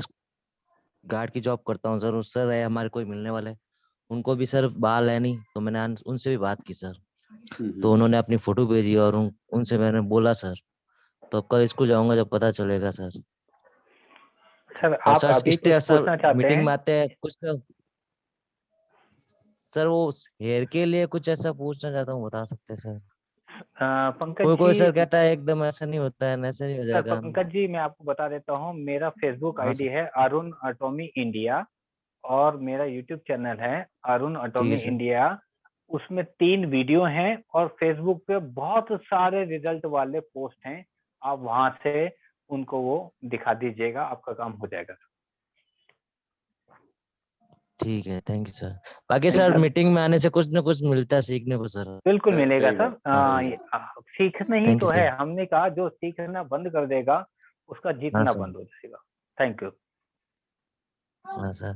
गार्ड की जॉब करता हूँ सर, उस सर है हमारे कोई मिलने वाले, उनको भी सर बाल है नहीं, तो मैंने उनसे भी बात की सर, तो उन्होंने अपनी फोटो भेजी और उनसे मैंने बोला सर, तो अब कल स्कूल जाऊंगा जब पता चलेगा सर। सर और आप सर अभी स्टे कुछ सर पूछना चाहते मीटिंग में हैं? आते हैं कुछ तो, सर वो हेयर के लिए कुछ ऐसा पूछना चाहता हूँ, बता सकते हैं सर? पंकज कोई कोई जी, सर कहता है एकदम ऐसा नहीं होता है, ऐसा नहीं हो सर जाएगा। पंकज जी मैं आपको बता देता हूँ, मेरा फेसबुक हाँ आईडी सर, है अरुण अटोमी इंडिया, और मेरा यूट्यूब चैनल है अरुण ठीक है अटोमी सर। इंडिया। उसमें 3 वीडियो हैं और फेसबुक पे बहुत सारे रिजल्ट वाले पोस्ट हैं, आप वहां से उनको वो दिखा दीजिएगा, आपका काम हो जाएगा। ठीक है, थैंक यू सर। बाकी सर मीटिंग में आने से कुछ ना कुछ मिलता है सीखने को सर। बिल्कुल मिलेगा सही सर। बात, हाँ सर, सीखना ही थैंक तो यू है, सर। हमने कहा जो सीखना बंद कर देगा उसका हाँ जीतना सर, बंद हो जाएगा। थैंक यू, हाँ sir,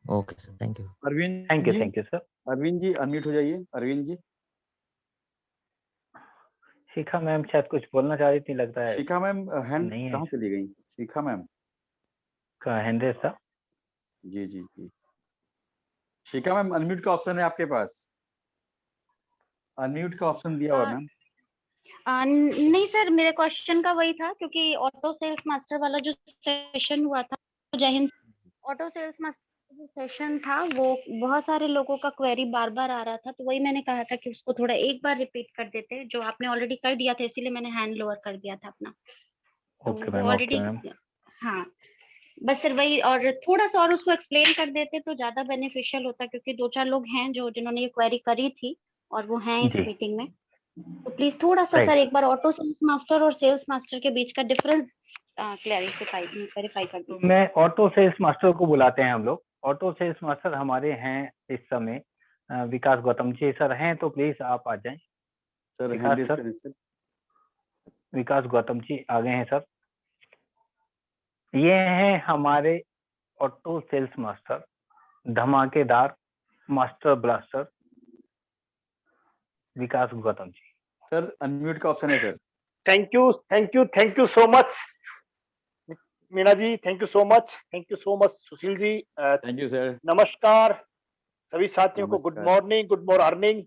okay sir, thank you. Arvind ji, thank you sir. Arvind ji unmute हो जाइए, अरविंद जी। शिखा मैम शायद कुछ बोलना चाह रही थी, लगता है शिखा मैम हैंड नहीं है। कहाँ चली गई? शिखा मैम, हेनरी सर, जी जी जी। शिखा मैम अनम्यूट का ऑप्शन है आपके पास, अनम्यूट का ऑप्शन दिया हुआ है मैम। नहीं सर, मेरे क्वेश्चन का वही था, क्योंकि ऑटो सेल्स मास्टर वाला जो सेशन हुआ था, जय हिंद। ऑटो सेल्स मास्टर जो सेशन था वो बहुत सारे लोगों का क्वेरी बार बार आ रहा था, तो वही मैंने कहा था कि उसको थोड़ा एक बार रिपीट कर देते, जो आपने ऑलरेडी कर दिया था, इसीलिए मैंने हैंड लोअर कर दिया था अपना। तो ओके वो मैम, ऑलरेडी, हाँ बस सर वही, और थोड़ा सा और उसको एक्सप्लेन कर देते तो ज्यादा बेनिफिशियल होता, क्योंकि 2-4 लोग हैं जो जिन्होंने ये क्वेरी करी थी और वो हैं इस जी मीटिंग में। तो प्लीज थोड़ा सा राइट। सर एक बार ऑटो सेल्स मास्टर और सेल्स मास्टर के बीच का डिफरेंस क्लैरिफाई कर तो दीजिए। मैं ऑटो सेल्स मास्टर को बुलाते हैं हम लोग। ऑटो सेल्स मास्टर हमारे हैं इस समय विकास गौतम जी सर हैं, तो प्लीज आप आ जाएं। Sir Vikas hand raise sir, करें सर। विकास गौतम जी आ गए हैं सर। ये हैं हमारे ऑटो सेल्स मास्टर, धमाकेदार master blaster Vikas Gautam ji. Sir unmute का ऑप्शन है sir. Thank you so much Meena ji, thank you so much Sushil ji. Thank you sir. नमस्कार सभी साथियों को, गुड नमस्कार। Morning, good morning.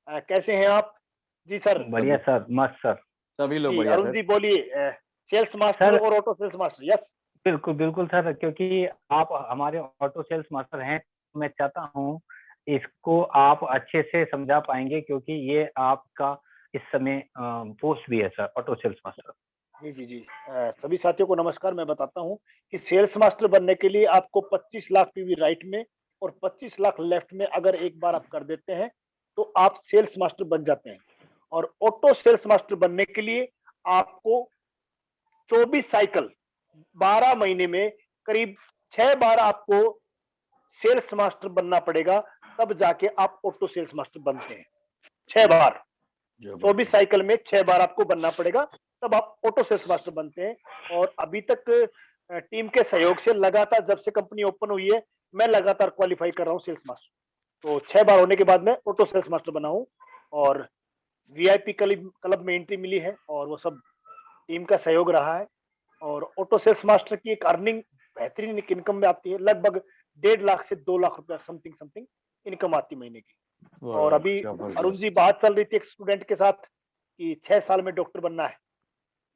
कैसे हैं आप जी सर? बढ़िया सर, मस्त सर। सभी लोग जी बढ़िया अरुण सर। जी बोलिए, सेल्स मास्टर सर और ऑटो सेल्स मास्टर। यस बिल्कुल बिल्कुल सर, क्योंकि आप हमारे ऑटो सेल्स मास्टर हैं, मैं चाहता हूँ इसको आप अच्छे से समझा पाएंगे, क्योंकि ये आपका इस समय पोस्ट भी है सर, ऑटो सेल्स मास्टर। जी जी जी। सभी साथियों को नमस्कार। मैं बताता हूँ कि सेल्स मास्टर बनने के लिए आपको 25 लाख पीवी राइट में और 25 लाख लेफ्ट में अगर एक बार आप कर देते हैं तो आप सेल्स मास्टर बन जाते हैं। और ऑटो सेल्स मास्टर बनने के लिए आपको 24 साइकिल 12 महीने में करीब 6 बार आपको सेल्स मास्टर बनना पड़ेगा, तब जाके आप ऑटो सेल्स मास्टर बनते हैं। 6 बार 24 साइकिल में 6 बार आपको बनना पड़ेगा, तब आप ऑटो सेल्स मास्टर बनते हैं। और अभी तक टीम के सहयोग से लगातार जब से कंपनी ओपन हुई है, मैं लगातार क्वालिफाई कर रहा हूँ सेल्स मास्टर। तो 6 बार होने के बाद मैं ऑटो सेल्स मास्टर बना हूँ और वीआईपी क्लब में एंट्री मिली है, और वो सब टीम का सहयोग रहा है। और ऑटो सेल्स मास्टर की एक अर्निंग बेहतरीन इनकम में आती है, लगभग 1.5 लाख से 2 लाख रुपया समथिंग इनकम आती महीने की। और अभी अरुण जी बात चल रही थी एक स्टूडेंट के साथ कि 6 साल में डॉक्टर बनना है,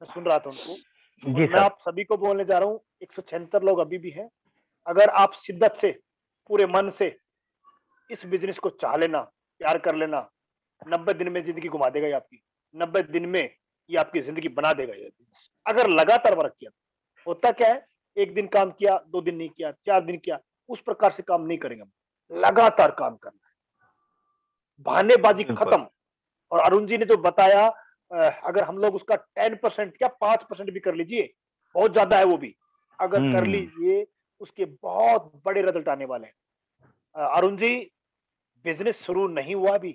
मैं सुन रहा था उनको। जी और मैं आप सभी को बोलने जा रहा हूँ, 176 लोग अभी भी हैं। अगर आप शिद्दत से, पूरे मन से इस बिजनेस को चाह लेना, प्यार कर लेना, 90 दिन में जिंदगी घुमा देगा ये आपकी। 90 दिन में ये आपकी जिंदगी बना देगा ये बिजनेस, अगर लगातार वर्क किया। होता क्या है, एक दिन काम किया, 2 दिन नहीं किया, 4 दिन किया, उस प्रकार से काम नहीं करेंगे, हम लगातार काम करना है, बहानेबाजी बिल्कुल। खत्म। और अरुण जी ने जो बताया, अगर हम लोग उसका 10% क्या 5% भी कर लीजिए, बहुत ज्यादा है वो भी, अगर कर लीजिए उसके बहुत बड़े रिजल्ट आने वाले हैं। अरुण जी, बिजनेस शुरू नहीं हुआ अभी,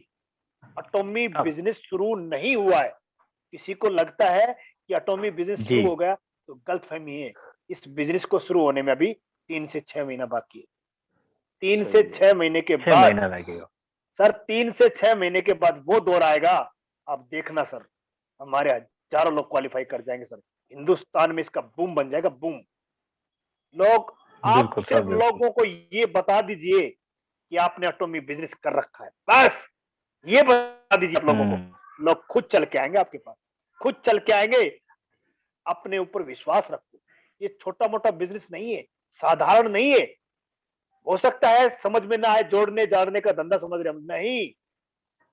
एटॉमी अब बिजनेस शुरू नहीं हुआ है। किसी को लगता है कि एटॉमी बिजनेस शुरू जी हो गया, तो गलतफहमी है। इस बिजनेस को शुरू होने में अभी 3 से 6 महीना बाकी है। 3 से सही है। 6 महीने के 6 बाद महीना लगेगा। सर, 3 से 6 महीने के बाद वो दौर आएगा, आप देखना सर, हमारे हजारों लोग क्वालिफाई कर जाएंगे सर। हिंदुस्तान में इसका बूम बन जाएगा, बूम। लोग, आप बिल्कुल सर, सिर्फ बिल्कुल। लोगों को ये बता दीजिए कि आपने एटॉमी बिजनेस कर रखा है, बस ये बता दीजिए आप लोगों को, लोग खुद चल के आएंगे आपके पास, खुद चल के आएंगे। अपने ऊपर विश्वास रखो, ये छोटा मोटा बिजनेस नहीं है, साधारण नहीं है। हो सकता है समझ में ना आए, जोड़ने जाड़ने का धंधा समझ रहे हम, नहीं,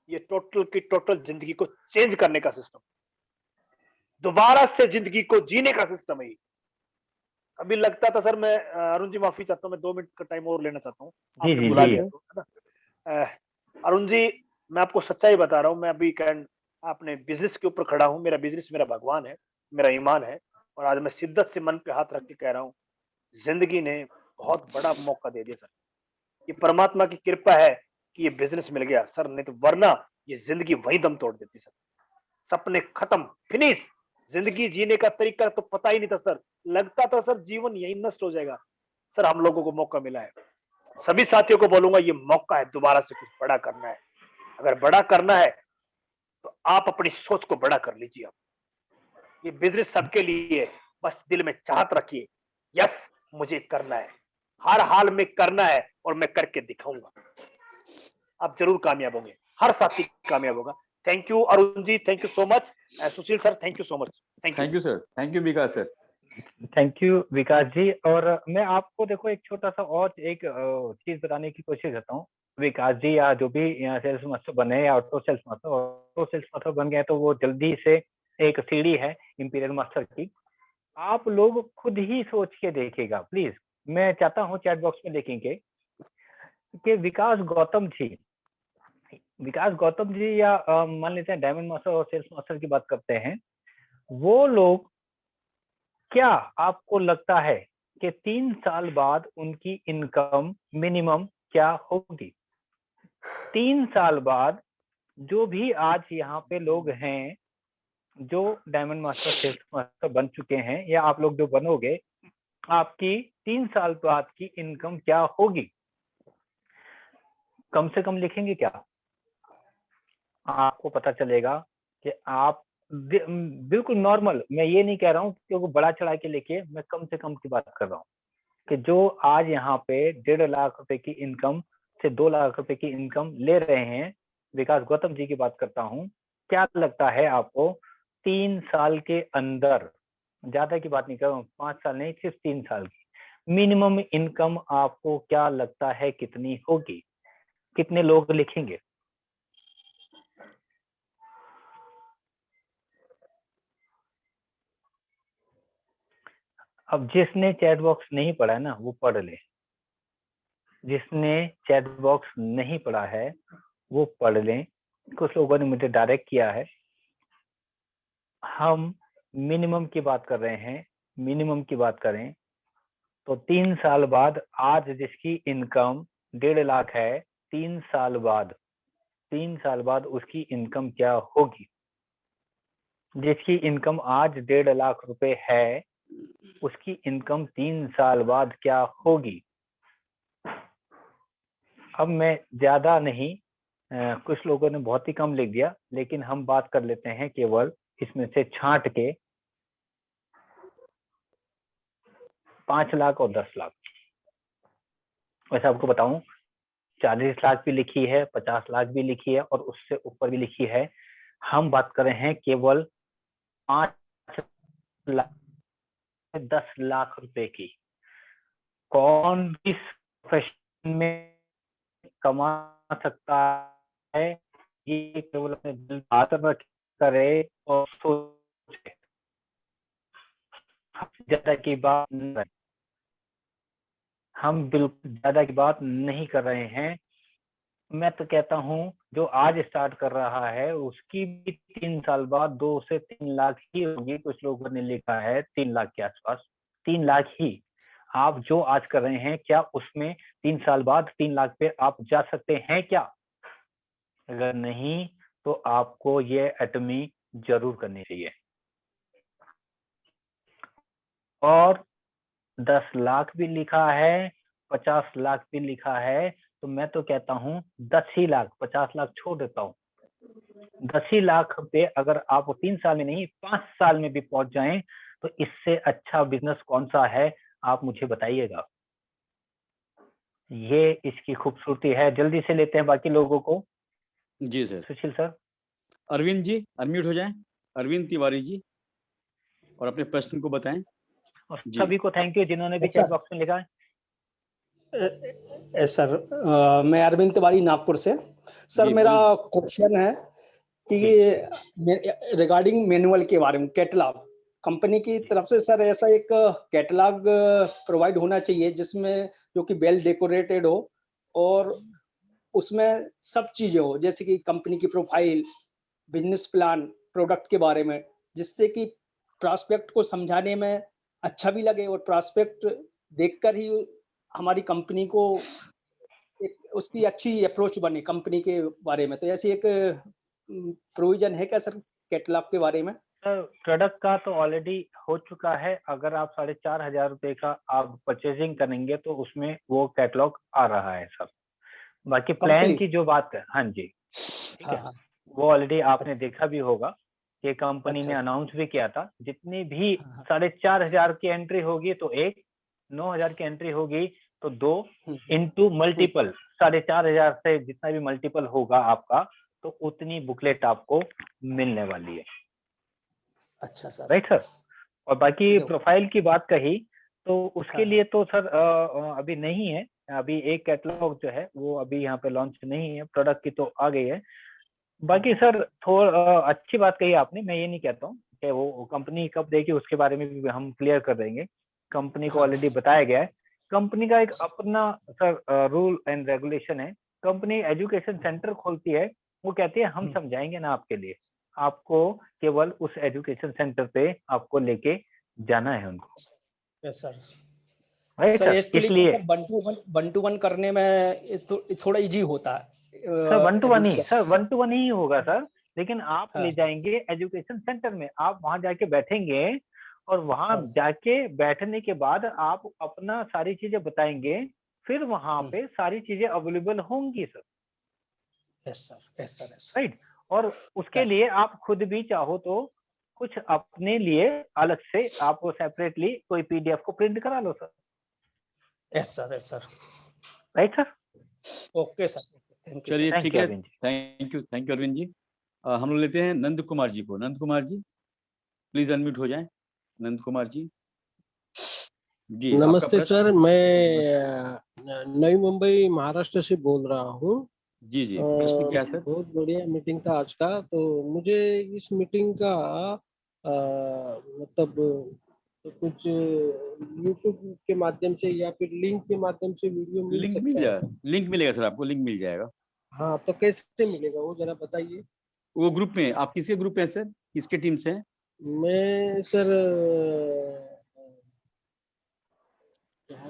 ये टोटल की टोटल जिंदगी को चेंज करने का सिस्टम, दोबारा से जिंदगी को जीने का सिस्टम है। अभी लगता था सर, मैं अरुण जी माफी चाहता हूँ, मैं 2 मिनट का टाइम और लेना चाहता हूँ, जी आपने जी बुला जी लिया तो, है ना। अरुण जी, मैं आपको सच्चाई बता रहा हूँ, मैं अभी अपने बिजनेस के ऊपर खड़ा हूँ, मेरा बिजनेस मेरा भगवान है, मेरा ईमान है। और आज मैं शिद्दत से मन पे हाथ रख के कह रहा हूँ, जिंदगी ने बहुत बड़ा मौका दे दिया सर। ये परमात्मा की कृपा है कि ये बिजनेस मिल गया सर, नहीं तो वरना ये जिंदगी वही दम तोड़ देती सर। सपने खत्म, फिनिश। जिंदगी जीने का तरीका तो पता ही नहीं था सर, लगता था सर जीवन यही नष्ट हो जाएगा। सर, हम लोगों को मौका मिला है, सभी साथियों को बोलूंगा, ये मौका है, दोबारा से कुछ बड़ा करना है। अगर बड़ा करना है तो आप अपनी सोच को बड़ा कर लीजिए। आप, ये बिजनेस सबके लिए है, बस दिल में चाहत रखिए, यस मुझे करना है, हर हाल में करना है, और मैं करके दिखाऊंगा। आप जरूर कामयाब होंगे, हर साथी कामयाब होगा। Thank you Arun ji, thank you so much. Sushil sir, thank you so much. Thank you. Thank you sir, thank you Vikas sir. Thank you Vikas ji. और मैं आपको देखो एक छोटा सा और एक चीज बताने की कोशिश करता हूँ। विकास जी या जो भी यहाँ सेल्स मास्टर बने या ऑटो सेल्स मास्टर बन गए, तो वो जल्दी से एक सीढ़ी है इंपीरियल मास्टर की। आप लोग खुद ही सोच के देखिएगा प्लीज, मैं चाहता हूँ चैट बॉक्स में लिखेंगे कि विकास गौतम जी या मान लेते हैं डायमंड मास्टर और सेल्स मास्टर की बात करते हैं, वो लोग, क्या आपको लगता है कि 3 साल बाद उनकी इनकम मिनिमम क्या होगी? 3 साल बाद जो भी आज यहाँ पे लोग हैं, जो डायमंड मास्टर सेल्स मास्टर बन चुके हैं या आप लोग जो बनोगे, आपकी 3 साल बाद की इनकम क्या होगी? कम से कम लिखेंगे क्या? आपको पता चलेगा कि आप बिल्कुल नॉर्मल, मैं ये नहीं कह रहा हूँ कि वो बड़ा चढ़ा के लिखिए, मैं कम से कम की बात कर रहा हूँ कि जो आज यहाँ पे 1.5 लाख रुपए की इनकम से 2 लाख रुपए की इनकम ले रहे हैं, विकास गौतम जी की बात करता हूँ। क्या लगता है आपको 3 साल के अंदर, ज्यादा की बात नहीं कर रहा हूँ, 5 साल नहीं, सिर्फ 3 साल की मिनिमम इनकम आपको क्या लगता है कितनी होगी? कितने लोग लिखेंगे? अब जिसने चैट बॉक्स नहीं पढ़ा है ना, वो पढ़ ले। जिसने चैट बॉक्स नहीं पढ़ा है वो पढ़ लें। कुछ लोगों ने मुझे डायरेक्ट किया है। हम मिनिमम की बात कर रहे हैं, मिनिमम की बात करें तो 3 साल बाद आज जिसकी इनकम 1.5 लाख है, 3 साल बाद उसकी इनकम क्या होगी? जिसकी इनकम आज 1.5 लाख रुपए है, उसकी इनकम 3 साल बाद क्या होगी? अब मैं ज्यादा नहीं, कुछ लोगों ने बहुत ही कम लिख दिया, लेकिन हम बात कर लेते हैं केवल इसमें से छांट के 5 लाख और 10 लाख। वैसे आपको बताऊं, 40 लाख भी लिखी है, 50 लाख भी लिखी है और उससे ऊपर भी लिखी है। हम बात कर रहे हैं केवल 5 लाख 10 लाख रुपए की। कौन किस प्रोफेशन में कमा सकता है, ये केवल अपने दिल बात करे और सोचे, ज्यादा की बात नहीं। हम बिल्कुल ज्यादा की बात नहीं कर रहे हैं। मैं तो कहता हूँ जो आज स्टार्ट कर रहा है उसकी भी 3 साल बाद 2 से 3 लाख ही होगी। कुछ लोगों ने लिखा है 3 लाख के आसपास, 3 लाख ही। आप जो आज कर रहे हैं क्या उसमें 3 साल बाद 3 लाख पे आप जा सकते हैं क्या? अगर नहीं तो आपको ये एटमी जरूर करनी चाहिए। और 10 लाख भी लिखा है, 50 लाख भी लिखा है, तो मैं तो कहता हूँ 10 ही लाख, 50 लाख छोड़ देता हूँ। 10 ही लाख पे अगर आप 3 साल में नहीं 5 साल में भी पहुंच जाएं तो इससे अच्छा बिजनेस कौन सा है आप मुझे बताइएगा। ये इसकी खूबसूरती है। जल्दी से लेते हैं बाकी लोगों को। जी सर। सुशील सर। अरविंद जी अनम्यूट हो जाएं, अरविंद तिवारी जी, और अपने प्रश्न को बताएं। और जी। सभी को थैंक यू जिन्होंने भी Yes, चैट sir. बॉक्स में लिखा है। सर मैं अरविंद तिवारी नागपुर से। सर जी, मेरा क्वेश्चन है कि रिगार्डिंग मैनुअल के बारे में, कैटलॉग कंपनी की तरफ से सर ऐसा एक कैटलॉग प्रोवाइड होना चाहिए जिसमें जो कि वेल डेकोरेटेड हो और उसमें सब चीजें हो, जैसे कि कंपनी की प्रोफाइल, बिजनेस प्लान, प्रोडक्ट के बारे में, जिससे कि प्रॉस्पेक्ट को समझाने में अच्छा भी लगे और प्रॉस्पेक्ट देखकर ही हमारी कंपनी को एक उसकी अच्छी अप्रोच बने कंपनी के बारे में। तो ऐसी एक प्रोविजन है क्या सर कैटलॉग के बारे में? सर प्रोडक्ट का तो ऑलरेडी हो चुका है। अगर आप 4,500 रुपए का आप परचेजिंग करेंगे तो उसमें वो कैटलॉग आ रहा है सर। बाकी प्लान Complete? की जो बात है, हाँ जी ठीक है, हाँ, वो ऑलरेडी आपने देखा भी होगा कि कंपनी अच्छा ने सर। अनाउंस भी किया था। जितनी भी हाँ, 4,500 की एंट्री होगी तो 1, 9,000 की एंट्री होगी तो 2 हम्म, इंटू मल्टीपल 4,500 से जितना भी मल्टीपल होगा आपका तो उतनी बुकलेट आपको मिलने वाली है। अच्छा सर। Right sir. और बाकी ठीक है। प्रोफाइल की बात कही तो उसके हाँ, लिए तो सर अभी नहीं है। अभी एक कैटलॉग जो है वो अभी यहाँ पे लॉन्च नहीं है। प्रोडक्ट की तो आ गई है। बाकी सर थोड़ा अच्छी बात कही आपने। मैं ये नहीं कहता हूँ कि वो कंपनी कब देगी उसके बारे में भी हम क्लियर कर देंगे। कंपनी को हाँ, ऑलरेडी बताया गया है। कंपनी का एक अपना सर रूल एंड रेगुलेशन है। कंपनी एजुकेशन सेंटर खोलती है, वो कहती है हम समझाएंगे ना आपके लिए, आपको केवल उस एजुकेशन सेंटर पे आपको लेके जाना है उनको। Yes sir. Right sir sir. Actually इसलिए सर 1 to 1 करने में थोड़ा इजी होता है। Sir 1 to 1 he education- sir 1 to 1 ही होगा सर। लेकिन आप हाँ, ले जाएंगे एजुकेशन सेंटर में, आप वहां जाके बैठेंगे और वहां सर, सर। जाके बैठने के बाद आप अपना सारी चीजें बताएंगे, फिर वहां पे सारी चीजें अवेलेबल होंगी sir. Yes sir, yes sir, yes sir. Right. और उसके लिए आप खुद भी चाहो तो कुछ अपने लिए अलग से आप सेपरेटली कोई पीडीएफ को प्रिंट करा लो sir. Yes sir, yes sir. Right sir. Okay sir, thank you sir. चलिए Thank ठीक you, है, अरविंद जी। Thank you Arvind ji. हम लोग लेते हैं नंद कुमार जी को। नंद कुमार जी प्लीज अनम्यूट हो जाएं। नंद कुमार जी जी आपका नमस्ते प्रश्न। सर, मैं नई मुंबई महाराष्ट्र से बोल रहा हूँ। जी जी प्रश्न क्या है सर? बहुत बढ़िया मीटिंग था आज का। तो मुझे इस मीटिंग का मतलब कुछ यूट्यूब के माध्यम से या फिर लिंक के माध्यम से वीडियो मिल लिंक मिल सकता है? जाएगा, लिंक मिलेगा सर, आपको लिंक मिल जाएगा। हाँ, तो कैसे मिलेगा वो जरा बताइए। वो ग्रुप में, आप किसके ग्रुप में हैं सर, किसके टीम से हैं? मैं sir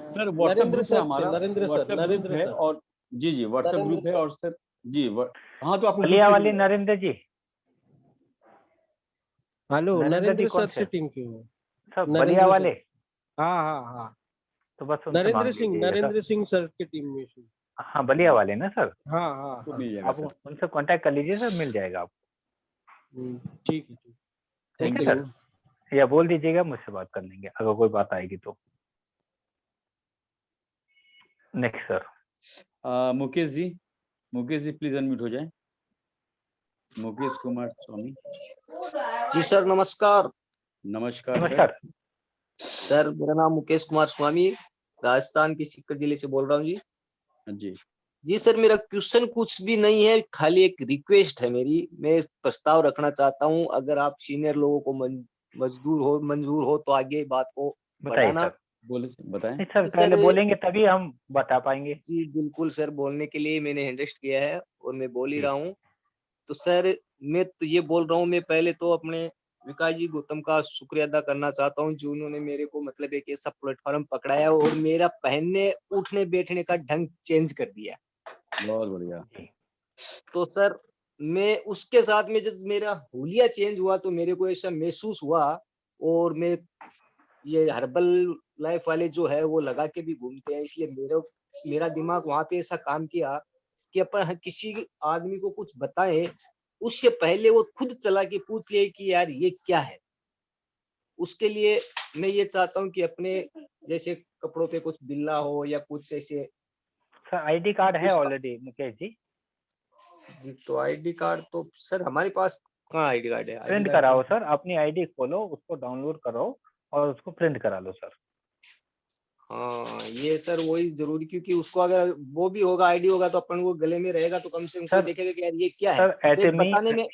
sir WhatsApp Narendra group है सर से, हमारा, Narendra sir, WhatsApp group Narendra है। सर, और जी जी व्हाट्सएप नरेंद्र ग्रुप है। सर। और सर जी हाँ तो आपको ग्रुप बलिया से वाले मिलेगा। नरेंद्र जी। हेलो, नरेंद्र जी नरेंद्र कौन सर से से? टीम क्यों? सर बलिया नरेंद्र वाले। सर, हाँ हाँ हाँ, तो बस उनसे नरेंद्र मांग सिंह, लीजिएगा सर। नरेंद्र सिंह सर की टीम में से। हाँ बलिया वाले ना सर। हाँ हाँ आपको हाँ, मिल जाएगा आप सर। उनसे कांटेक्ट कर लीजिए सर, मिल जाएगा आपको। ठीक है, ठीक। ठीक थैंक है यू। सर। या बोल दीजिएगा, मुझसे बात कर लेंगे अगर कोई बात आएगी तो। Next sir. Mukesh ji please unmute हो जाएं। मुकेश कुमार स्वामी। जी सर नमस्कार। नमस्कार सर। नमस्कार। सर मेरा नाम मुकेश कुमार स्वामी, राजस्थान के सीकर जिले से बोल रहा हूँ जी। जी जी सर, मेरा क्वेश्चन कुछ भी नहीं है, खाली एक रिक्वेस्ट है मेरी। मैं प्रस्ताव रखना चाहता हूँ, अगर आप सीनियर लोगों को मंजूर हो तो आगे बात को बताइए बढ़ाना। सर। बोले बताएं। नहीं सर, जी पहले सर, बोलेंगे तभी हम बता पाएंगे। जी बिल्कुल सर, बोलने के लिए मैंने हैंड रेस्ट किया है और मैं बोल ही जी रहा हूँ। तो सर, मैं तो ये बोल रहा हूँ, मैं पहले तो अपने विकास जी गौतम का शुक्रिया अदा करना चाहता हूँ, जो उन्होंने मेरे को मतलब एक ऐसा प्लेटफॉर्म पकड़ाया और मेरा पहनने उठने बैठने का ढंग चेंज कर दिया। बहुत बढ़िया। जी तो सर, मैं उसके साथ में जब मेरा हुलिया चेंज हुआ तो मेरे को ऐसा महसूस हुआ, और मैं ये हर्बल लाइफ वाले जो है वो लगा के भी घूमते हैं, इसलिए मेरा दिमाग वहां पे ऐसा काम किया कि अपन किसी आदमी को कुछ बताएं उससे पहले वो खुद चला के पूछ ले कि यार ये क्या है। उसके लिए मैं ये चाहता हूँ कि अपने जैसे कपड़ों पे कुछ बिल्ला हो या कुछ ऐसे। सर, आईडी कार्ड है उसका ऑलरेडी मुकेश जी। जी, तो आईडी कार्ड तो सर हमारे पास कहाँ आईडी कार्ड है? आईडी प्रिंट कार्ड कराओ तो सर, अपनी आईडी खोलो, उसको डाउनलोड करो और उसको प्रिंट करा लो सर। हाँ, ये सर वही जरूरी, क्योंकि उसको अगर वो भी होगा, आईडी होगा, तो अपन वो गले में रहेगा तो कम से कम कोई सर देखेगा कि यार ये क्या है। सर तो एक एटमी बताने में।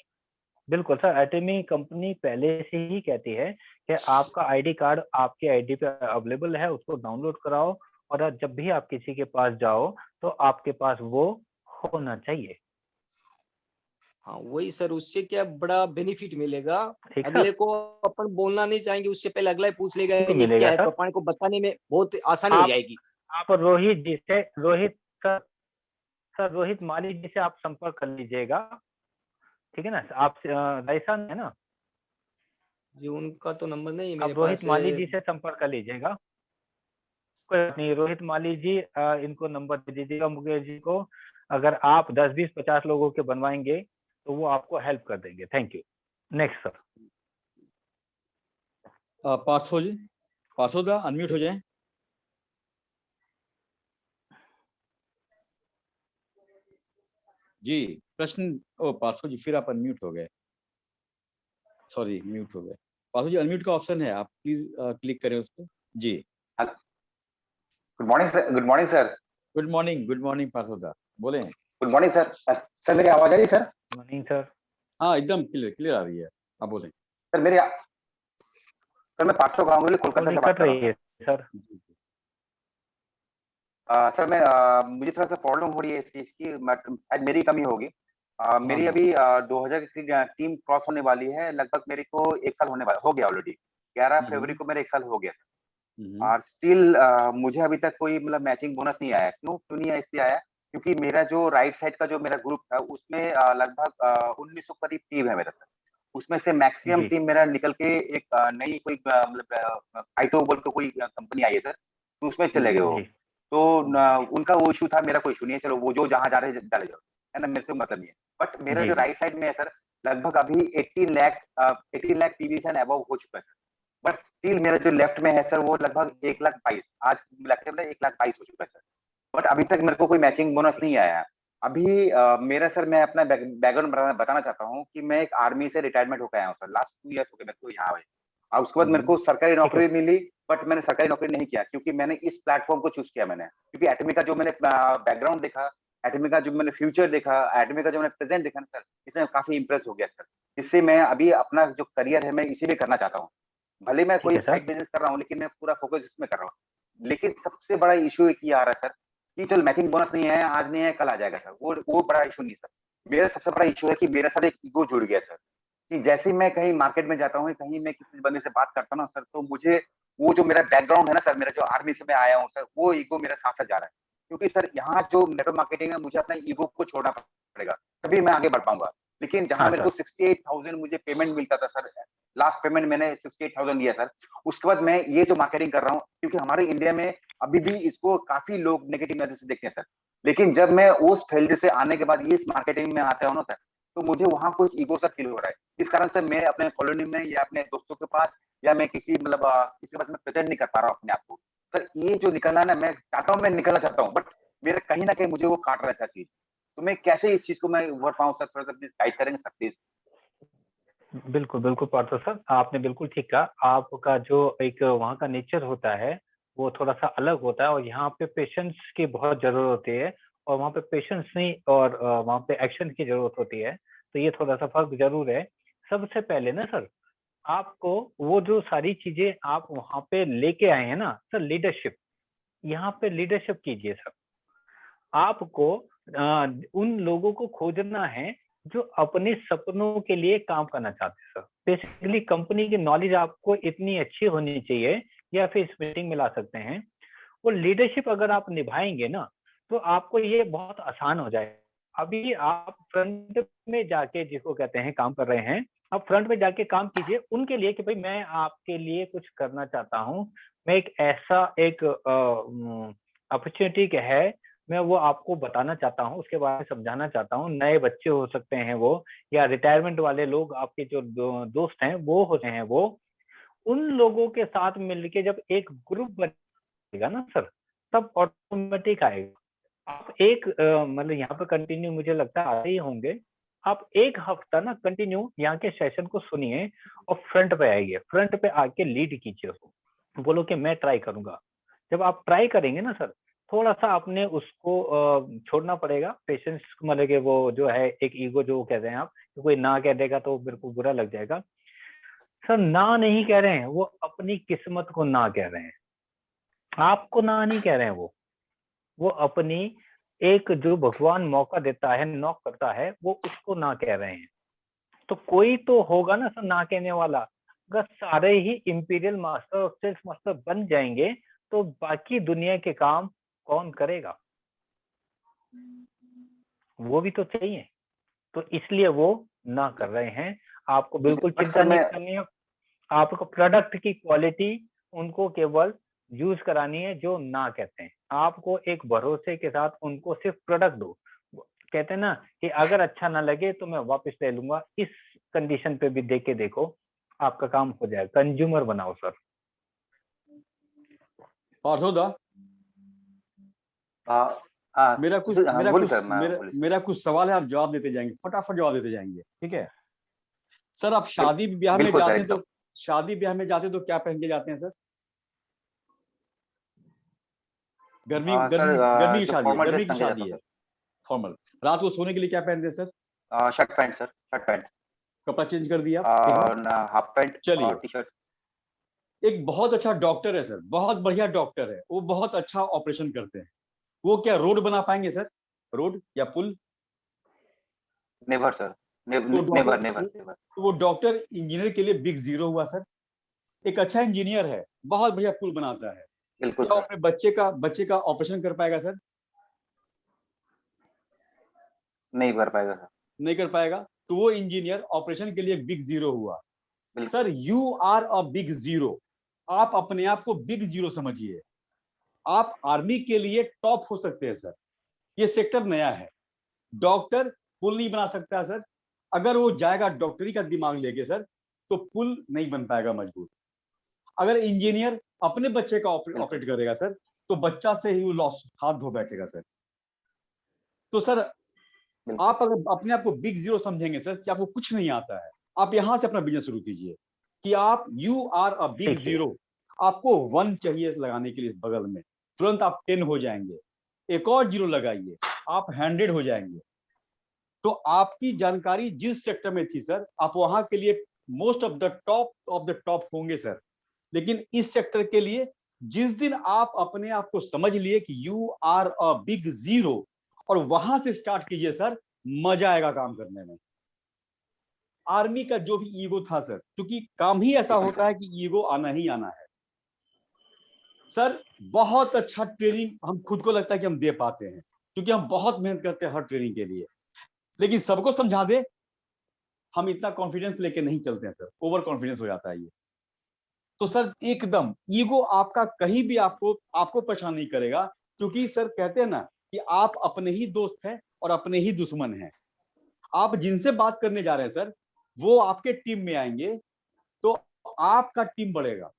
बिल्कुल सर, एटमी कंपनी पहले से ही कहती है कि आपका आईडी कार्ड आपके आईडी पे अवेलेबल है, उसको डाउनलोड कराओ और जब भी आप किसी के पास जाओ तो आपके पास वो होना चाहिए। हाँ वही सर, उससे क्या बड़ा बेनिफिट मिलेगा। ठीक अगले सर, को अपन बोलना नहीं चाहेंगे, उससे पहले अगला ही पूछ लेगा बिल्कुल ये क्या मिलेगा है, तो सर। अपन को बताने में बहुत आसानी हो आप जाएगी। आप रोहित जी से, रोहित सर रोहित माली जी से आप संपर्क कर लीजिएगा, ठीक है ना। आप राजस्थान है ना, जी उनका तो नंबर नहीं है मेरे आप रोहित पास। माली जी से संपर्क कर लीजिएगा। कोई बात नहीं, रोहित माली जी इनको नंबर दे दीजिएगा मुकेश जी को। अगर आप 10, 20, 50 लोगों के बनवाएंगे तो वो आपको हेल्प कर देंगे। Thank you. Next sir. Partho ji, Partho da unmute हो जाए। जी प्रश्न। ओ पार्थो जी, फिर आप अनम्यूट हो गए, सॉरी म्यूट हो गए। पार्थो जी, अनम्यूट का ऑप्शन है, आप प्लीज क्लिक करें उस पर। जी good morning sir. Good morning sir. Good morning Partho da, बोले। Good morning sir. सर मेरी आवाज आ रही है सर? Morning sir. हाँ एकदम क्लियर क्लियर आ रही है, आप बोले। सर सर मैं पार्थो गांगुली कोलकाता थोड़ी से बात कट कर रहा रही हूँ है सर। सर। सर मैं मुझे थोड़ा सा प्रॉब्लम हो रही है इस चीज की, शायद मेरी कमी होगी। हाँ मेरी हाँ। अभी 2000 की टीम क्रॉस होने वाली है, लगभग मेरे को 1 साल होने वाला हो गया ऑलरेडी। 11 फरवरी को मेरा 1 साल हो गया सर। और स्टिल मुझे अभी तक कोई मतलब मैचिंग बोनस नहीं आया। क्यों क्यों नहीं आया? इसलिए आया क्योंकि मेरा जो राइट साइड का जो मेरा ग्रुप था उसमें लगभग 1900 करीब टीम है मेरा सर। उसमें से मैक्सिमम जी टीम मेरा निकल के एक नई कोई मतलब आईटो बोल के कोई कंपनी आई है सर, तो उसमें चले गए वो। जी तो उनका वो इशू था, मेरा कोई इशू नहीं है। चलो वो जो जहां जा रहे हैं चले जाओ, है ना, मेरे से मतलब नहीं है। बट मेरा जी जो जी राइट साइड में है सर, लगभग अभी 18 लाख पीवी एंड अबव हो चुका है सर। बट स्टिल मेरा जो लेफ्ट में है सर वो लगभग 1,22,000, आज लगता है 1,22,000 हो चुका है सर। बट अभी तक मेरे को कोई मैचिंग बोनस नहीं आया है। अभी मेरा सर, मैं अपना बैकग्राउंड बताना चाहता हूँ कि मैं एक आर्मी से रिटायरमेंट होकर आया हूँ सर। लास्ट 2 इयर्स हो गए मेरे को यहाँ आए। और उसके बाद मेरे को सरकारी ठीक है नौकरी मिली, बट मैंने सरकारी नौकरी नहीं किया क्योंकि मैंने इस प्लेटफॉर्म को चूज किया। मैंने क्योंकि एटमी का जो मैंने बैकग्राउंड देखा, एटमी का जो मैंने फ्यूचर देखा, एटमी का जो मैंने प्रेजेंट देखा ना सर, इसमें काफी इंप्रेस हो गया सर। इससे मैं अभी अपना जो करियर है मैं इसी में करना चाहता हूँ। भले मैं ठीक कोई है सर। साइड बिजनेस कर रहा हूँ लेकिन मैं पूरा फोकस इसमें कर रहा हूँ। लेकिन सबसे बड़ा इशू एक ये आ रहा है सर कि चल मैचिंग बोनस नहीं है, आज नहीं है कल आ जाएगा सर, वो बड़ा इशू नहीं सर। मेरा सबसे बड़ा इशू है कि मेरे साथ एक ईगो जुड़ गया सर। कि जैसे ही मैं कहीं मार्केट में जाता हूँ, कहीं मैं किसी बंदे से बात करता हूँ ना सर, तो मुझे वो जो मेरा बैकग्राउंड है ना सर, मेरा जो आर्मी से मैं आया हूँ सर, वो ईगो मेरे साथ साथ जा रहा है। क्योंकि सर यहाँ जो नेटवर्क मार्केटिंग है, मुझे अपना ईगो को छोड़ना पड़ेगा, तभी मैं आगे बढ़ पाऊंगा। लेकिन जहां हाँ मेरे को सर। 68,000 मुझे पेमेंट मिलता था सर, लास्ट पेमेंट मैंने 68,000 लिया सर। उसके बाद मैं ये जो मार्केटिंग कर रहा हूँ, क्योंकि हमारे इंडिया में अभी भी इसको काफी लोग नेगेटिव नजर से देखते हैं सर। लेकिन जब मैं उस फील्ड से आने के बाद ये इस मार्केटिंग में आता हूँ ना सर, तो मुझे वहां कुछ ईगो सा फील हो रहा है। इस कारण से मैं अपने कॉलोनी में या अपने दोस्तों के पास या मैं किसी मतलब किसी के पास मैं प्रेजेंट नहीं कर पा रहा हूँ अपने आप को सर। ये जो निकलना है ना, मैं चाहता हूँ, मैं निकलना चाहता हूँ, बट मेरे कहीं ना कहीं मुझे वो काट रहा है सर चीज। तो मैं कैसे इस चीज को मैं उभर पाऊँ सर? थोड़ा सा प्लीज गाइड करेंगे सर प्लीज। बिल्कुल बिल्कुल पार्थो सर, आपने बिल्कुल ठीक कहा। आपका जो एक वहाँ का नेचर होता है वो थोड़ा सा अलग होता है और यहाँ पे पेशेंस की बहुत जरूरत होती है और वहाँ पे पेशेंस नहीं और वहाँ पे एक्शन की जरूरत होती है। तो ये थोड़ा सा फर्क जरूर है। सबसे पहले ना सर, आपको वो जो सारी चीजें आप वहां पे लेके आए हैं ना सर, लीडरशिप, यहाँ पे लीडरशिप कीजिए सर। आपको उन लोगों को खोजना है जो अपने सपनों के लिए काम करना चाहते हैं सर। बेसिकली कंपनी की नॉलेज आपको इतनी अच्छी होनी चाहिए, या फिर इस मीटिंग में ला सकते हैं। वो लीडरशिप अगर आप निभाएंगे ना तो आपको ये बहुत आसान हो जाएगा। अभी आप फ्रंट में जाके जिसको कहते हैं काम कर रहे हैं, आप फ्रंट में जाके काम कीजिए उनके लिए कि भाई मैं आपके लिए कुछ करना चाहता हूँ, मैं एक ऐसा एक अपॉर्चुनिटी है, मैं वो आपको बताना चाहता हूँ, उसके बारे में समझाना चाहता हूँ। नए बच्चे हो सकते हैं वो, या रिटायरमेंट वाले लोग आपके जो दोस्त हैं वो होते हैं, वो उन लोगों के साथ मिलके जब एक ग्रुप बनेगा ना सर, तब ऑटोमेटिक आएगा। आप एक मतलब यहाँ पे कंटिन्यू मुझे लगता है आते ही होंगे, आप एक हफ्ता ना कंटिन्यू यहाँ के सेशन को सुनिए और फ्रंट पे आइए, फ्रंट पे आके लीड कीजिए उसको, बोलो कि मैं ट्राई करूंगा। जब आप ट्राई करेंगे ना सर, थोड़ा सा आपने उसको छोड़ना पड़ेगा, पेशेंस, मतलब कि वो जो है एक ईगो जो कहते हैं आप, तो कोई ना कह देगा तो मेरे को बुरा लग जाएगा सर। ना नहीं कह रहे हैं, वो अपनी किस्मत को ना कह रहे हैं, आपको ना नहीं कह रहे हैं। वो अपनी एक जो भगवान मौका देता है, नॉक करता है, वो उसको ना कह रहे हैं। तो कोई तो होगा ना सर ना कहने वाला। अगर सारे ही इंपीरियल मास्टर और सेल्स मास्टर बन जाएंगे तो बाकी दुनिया के काम कौन करेगा? वो भी तो चाहिए। तो इसलिए वो ना कर रहे हैं। आपको बिल्कुल चिंता नहीं करनी है। आपको प्रोडक्ट की क्वालिटी उनको केवल यूज करानी है जो ना कहते हैं। आपको एक भरोसे के साथ उनको सिर्फ प्रोडक्ट दो। कहते हैं ना कि अगर अच्छा ना लगे तो मैं वापस ले लूंगा, इस कंडीशन पे भी देके देखो, आपका काम हो जाएगा। कंज्यूमर बनाओ सर। मेरा कुछ सवाल है, आप जवाब देते जाएंगे, फटाफट जवाब देते जाएंगे, ठीक है सर? आप शादी ब्याह में जाते हैं तो क्या पहन के जाते हैं सर? गर्मी की शादी है, फॉर्मल। रात को सोने के लिए क्या पहनते हैं sir? Shirt pant sir, shirt pant. कपड़ा चेंज कर दिया, हाफ पैंट, चलिए। T shirt. एक बहुत अच्छा डॉक्टर है सर, बहुत बढ़िया डॉक्टर है, वो बहुत अच्छा ऑपरेशन करते हैं। वो क्या रोड बना पाएंगे सर? रोड या पुल? Never sir, never. तो वो डॉक्टर इंजीनियर के लिए बिग जीरो हुआ सर। एक अच्छा इंजीनियर है, बहुत बढ़िया पुल बनाता है, बिल्कुल। क्या अपने बच्चे का ऑपरेशन कर पाएगा सर? नहीं कर पाएगा सर, नहीं कर पाएगा। तो वो इंजीनियर ऑपरेशन के लिए बिग जीरो हुआ sir. You are a big zero. आप अपने आप को बिग जीरो समझिए। आप आर्मी के लिए टॉप हो सकते हैं सर। ये सेक्टर नया है। डॉक्टर पुल नहीं बना सकता सर। अगर वो जाएगा डॉक्टरी का दिमाग लेके सर, तो पुल नहीं बन पाएगा मजबूत। अगर इंजीनियर अपने बच्चे का ऑपरेट करेगा सर, तो बच्चा से ही वो लॉस हाथ धो बैठेगा सर। तो सर आप अगर अपने आप को बिग जीरो समझेंगे सर कि आपको कुछ नहीं आता है, आप यहां से अपना बिजनेस शुरू कीजिए कि आप you are a big zero. आपको 1 चाहिए लगाने के लिए बगल में, तुरंत आप 10 हो जाएंगे। एक और जीरो लगाइए, आप 100 हो जाएंगे। तो आपकी जानकारी जिस सेक्टर में थी सर, आप वहां के लिए मोस्ट ऑफ द टॉप होंगे सर। लेकिन इस सेक्टर के लिए जिस दिन आप अपने आप को समझ लिए कि you are a big zero, और वहां से स्टार्ट कीजिए सर, मजा आएगा काम करने में। आर्मी का जो भी ईगो था सर, क्योंकि काम ही ऐसा होता है कि ईगो आना ही आना है सर। बहुत अच्छा ट्रेनिंग हम खुद को लगता है कि हम दे पाते हैं, क्योंकि हम बहुत मेहनत करते हैं हर ट्रेनिंग के लिए। लेकिन सबको समझा दे, हम इतना कॉन्फिडेंस लेके नहीं चलते हैं सर, ओवर कॉन्फिडेंस हो जाता है ये। तो सर एकदम ईगो आपका कहीं भी आपको परेशान नहीं करेगा, क्योंकि सर कहते हैं ना कि आप अपने ही दोस्त हैं और अपने ही दुश्मन हैं। आप जिनसे बात करने जा रहे हैं सर, वो आपके टीम में आएंगे तो आपका टीम बढ़ेगा।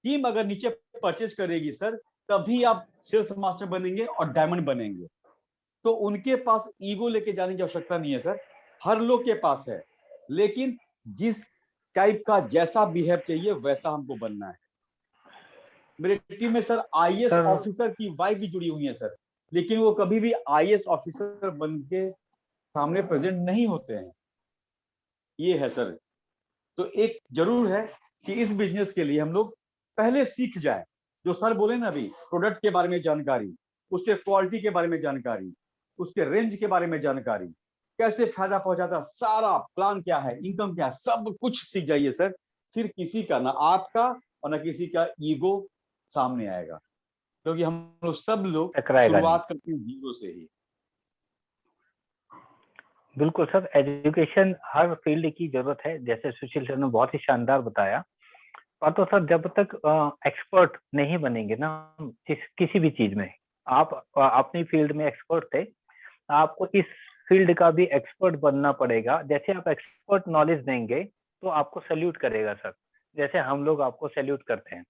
टीम अगर नीचे परचेज करेगी सर, तभी आप सेल्स मास्टर बनेंगे और डायमंड बनेंगे। तो उनके पास ईगो लेके जाने की आवश्यकता नहीं है सर, हर लोग के पास है। लेकिन जिस टाइप का जैसा बिहेव चाहिए वैसा हमको बनना है। मेरे टीम में सर आईएएस ऑफिसर की वाइफ भी जुड़ी हुई है सर, लेकिन वो कभी भी आईएएस ऑफिसर बन के सामने प्रेजेंट नहीं होते हैं। ये है सर। तो एक जरूर है कि इस बिजनेस के लिए हम लोग पहले सीख जाए, जो सर बोले ना अभी, प्रोडक्ट के बारे में जानकारी, उसके क्वालिटी के बारे में जानकारी, उसके रेंज के बारे में जानकारी, कैसे फायदा पहुंचाता, सारा प्लान क्या है, इनकम क्या है, सब कुछ सीख जाइए सर। फिर किसी का ना आपका और ना किसी का ईगो सामने आएगा, क्योंकि हम लोग सब लोग शुरुआत करते हैं जीरो से ही। बिल्कुल सर, एजुकेशन हर फील्ड की जरूरत है, जैसे सुशील सर ने बहुत ही शानदार बताया। और तो सर जब तक एक्सपर्ट नहीं बनेंगे ना किसी भी चीज में, आप अपनी फील्ड में एक्सपर्ट थे, आपको इस फील्ड का भी एक्सपर्ट बनना पड़ेगा। जैसे आप एक्सपर्ट नॉलेज देंगे तो आपको सैल्यूट करेगा सर, जैसे हम लोग आपको सैल्यूट करते हैं।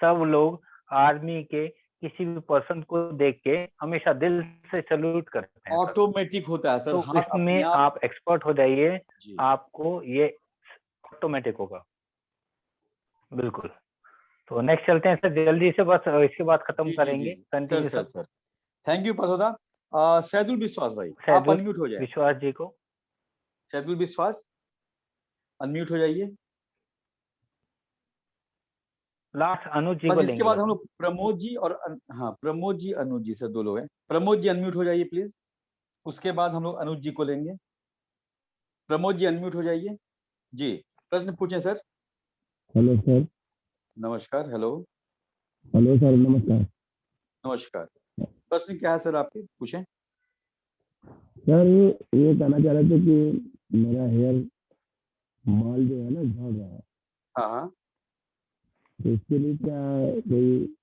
सब लोग आर्मी के किसी भी पर्सन को देख के हमेशा दिल से सैल्यूट करते हैं। ऑटोमेटिक होता है सर। तो इसमें आप एक्सपर्ट हो जाइए, आपको ये ऑटोमेटिक होगा। बिल्कुल। तो नेक्स्ट चलते हैं सर जल्दी से, बस इसके बाद खत्म करेंगे। Continue sir. थैंक यू परसोदा। सैदुल विश्वास भाई, आप अनम्यूट हो जाए। विश्वास जी को, सैदुल विश्वास अनम्यूट हो जाइए। लास्ट अनुज जी को बस इसके लेंगे। बाद हम लोग प्रमोद जी और हाँ प्रमोद जी अनुज जी से 2 लोग हैं। प्रमोद जी अनम्यूट हो जाइए प्लीज। उसके बाद हम लोग अनुज जी को लेंगे। प्रमोद जी अनम्यूट हो जाइए जी, प्रश्न पूछें सर। Hello sir. नमस्कार। हेलो हेलो सर, नमस्कार। नमस्कार। प्रश्न क्या है सर आपके, पूछें। सर ये कहना चाह रहे थे कि मेरा हेयर बाल जो है ना झड़ रहा है। हाँ। तो इसके लिए क्या कोई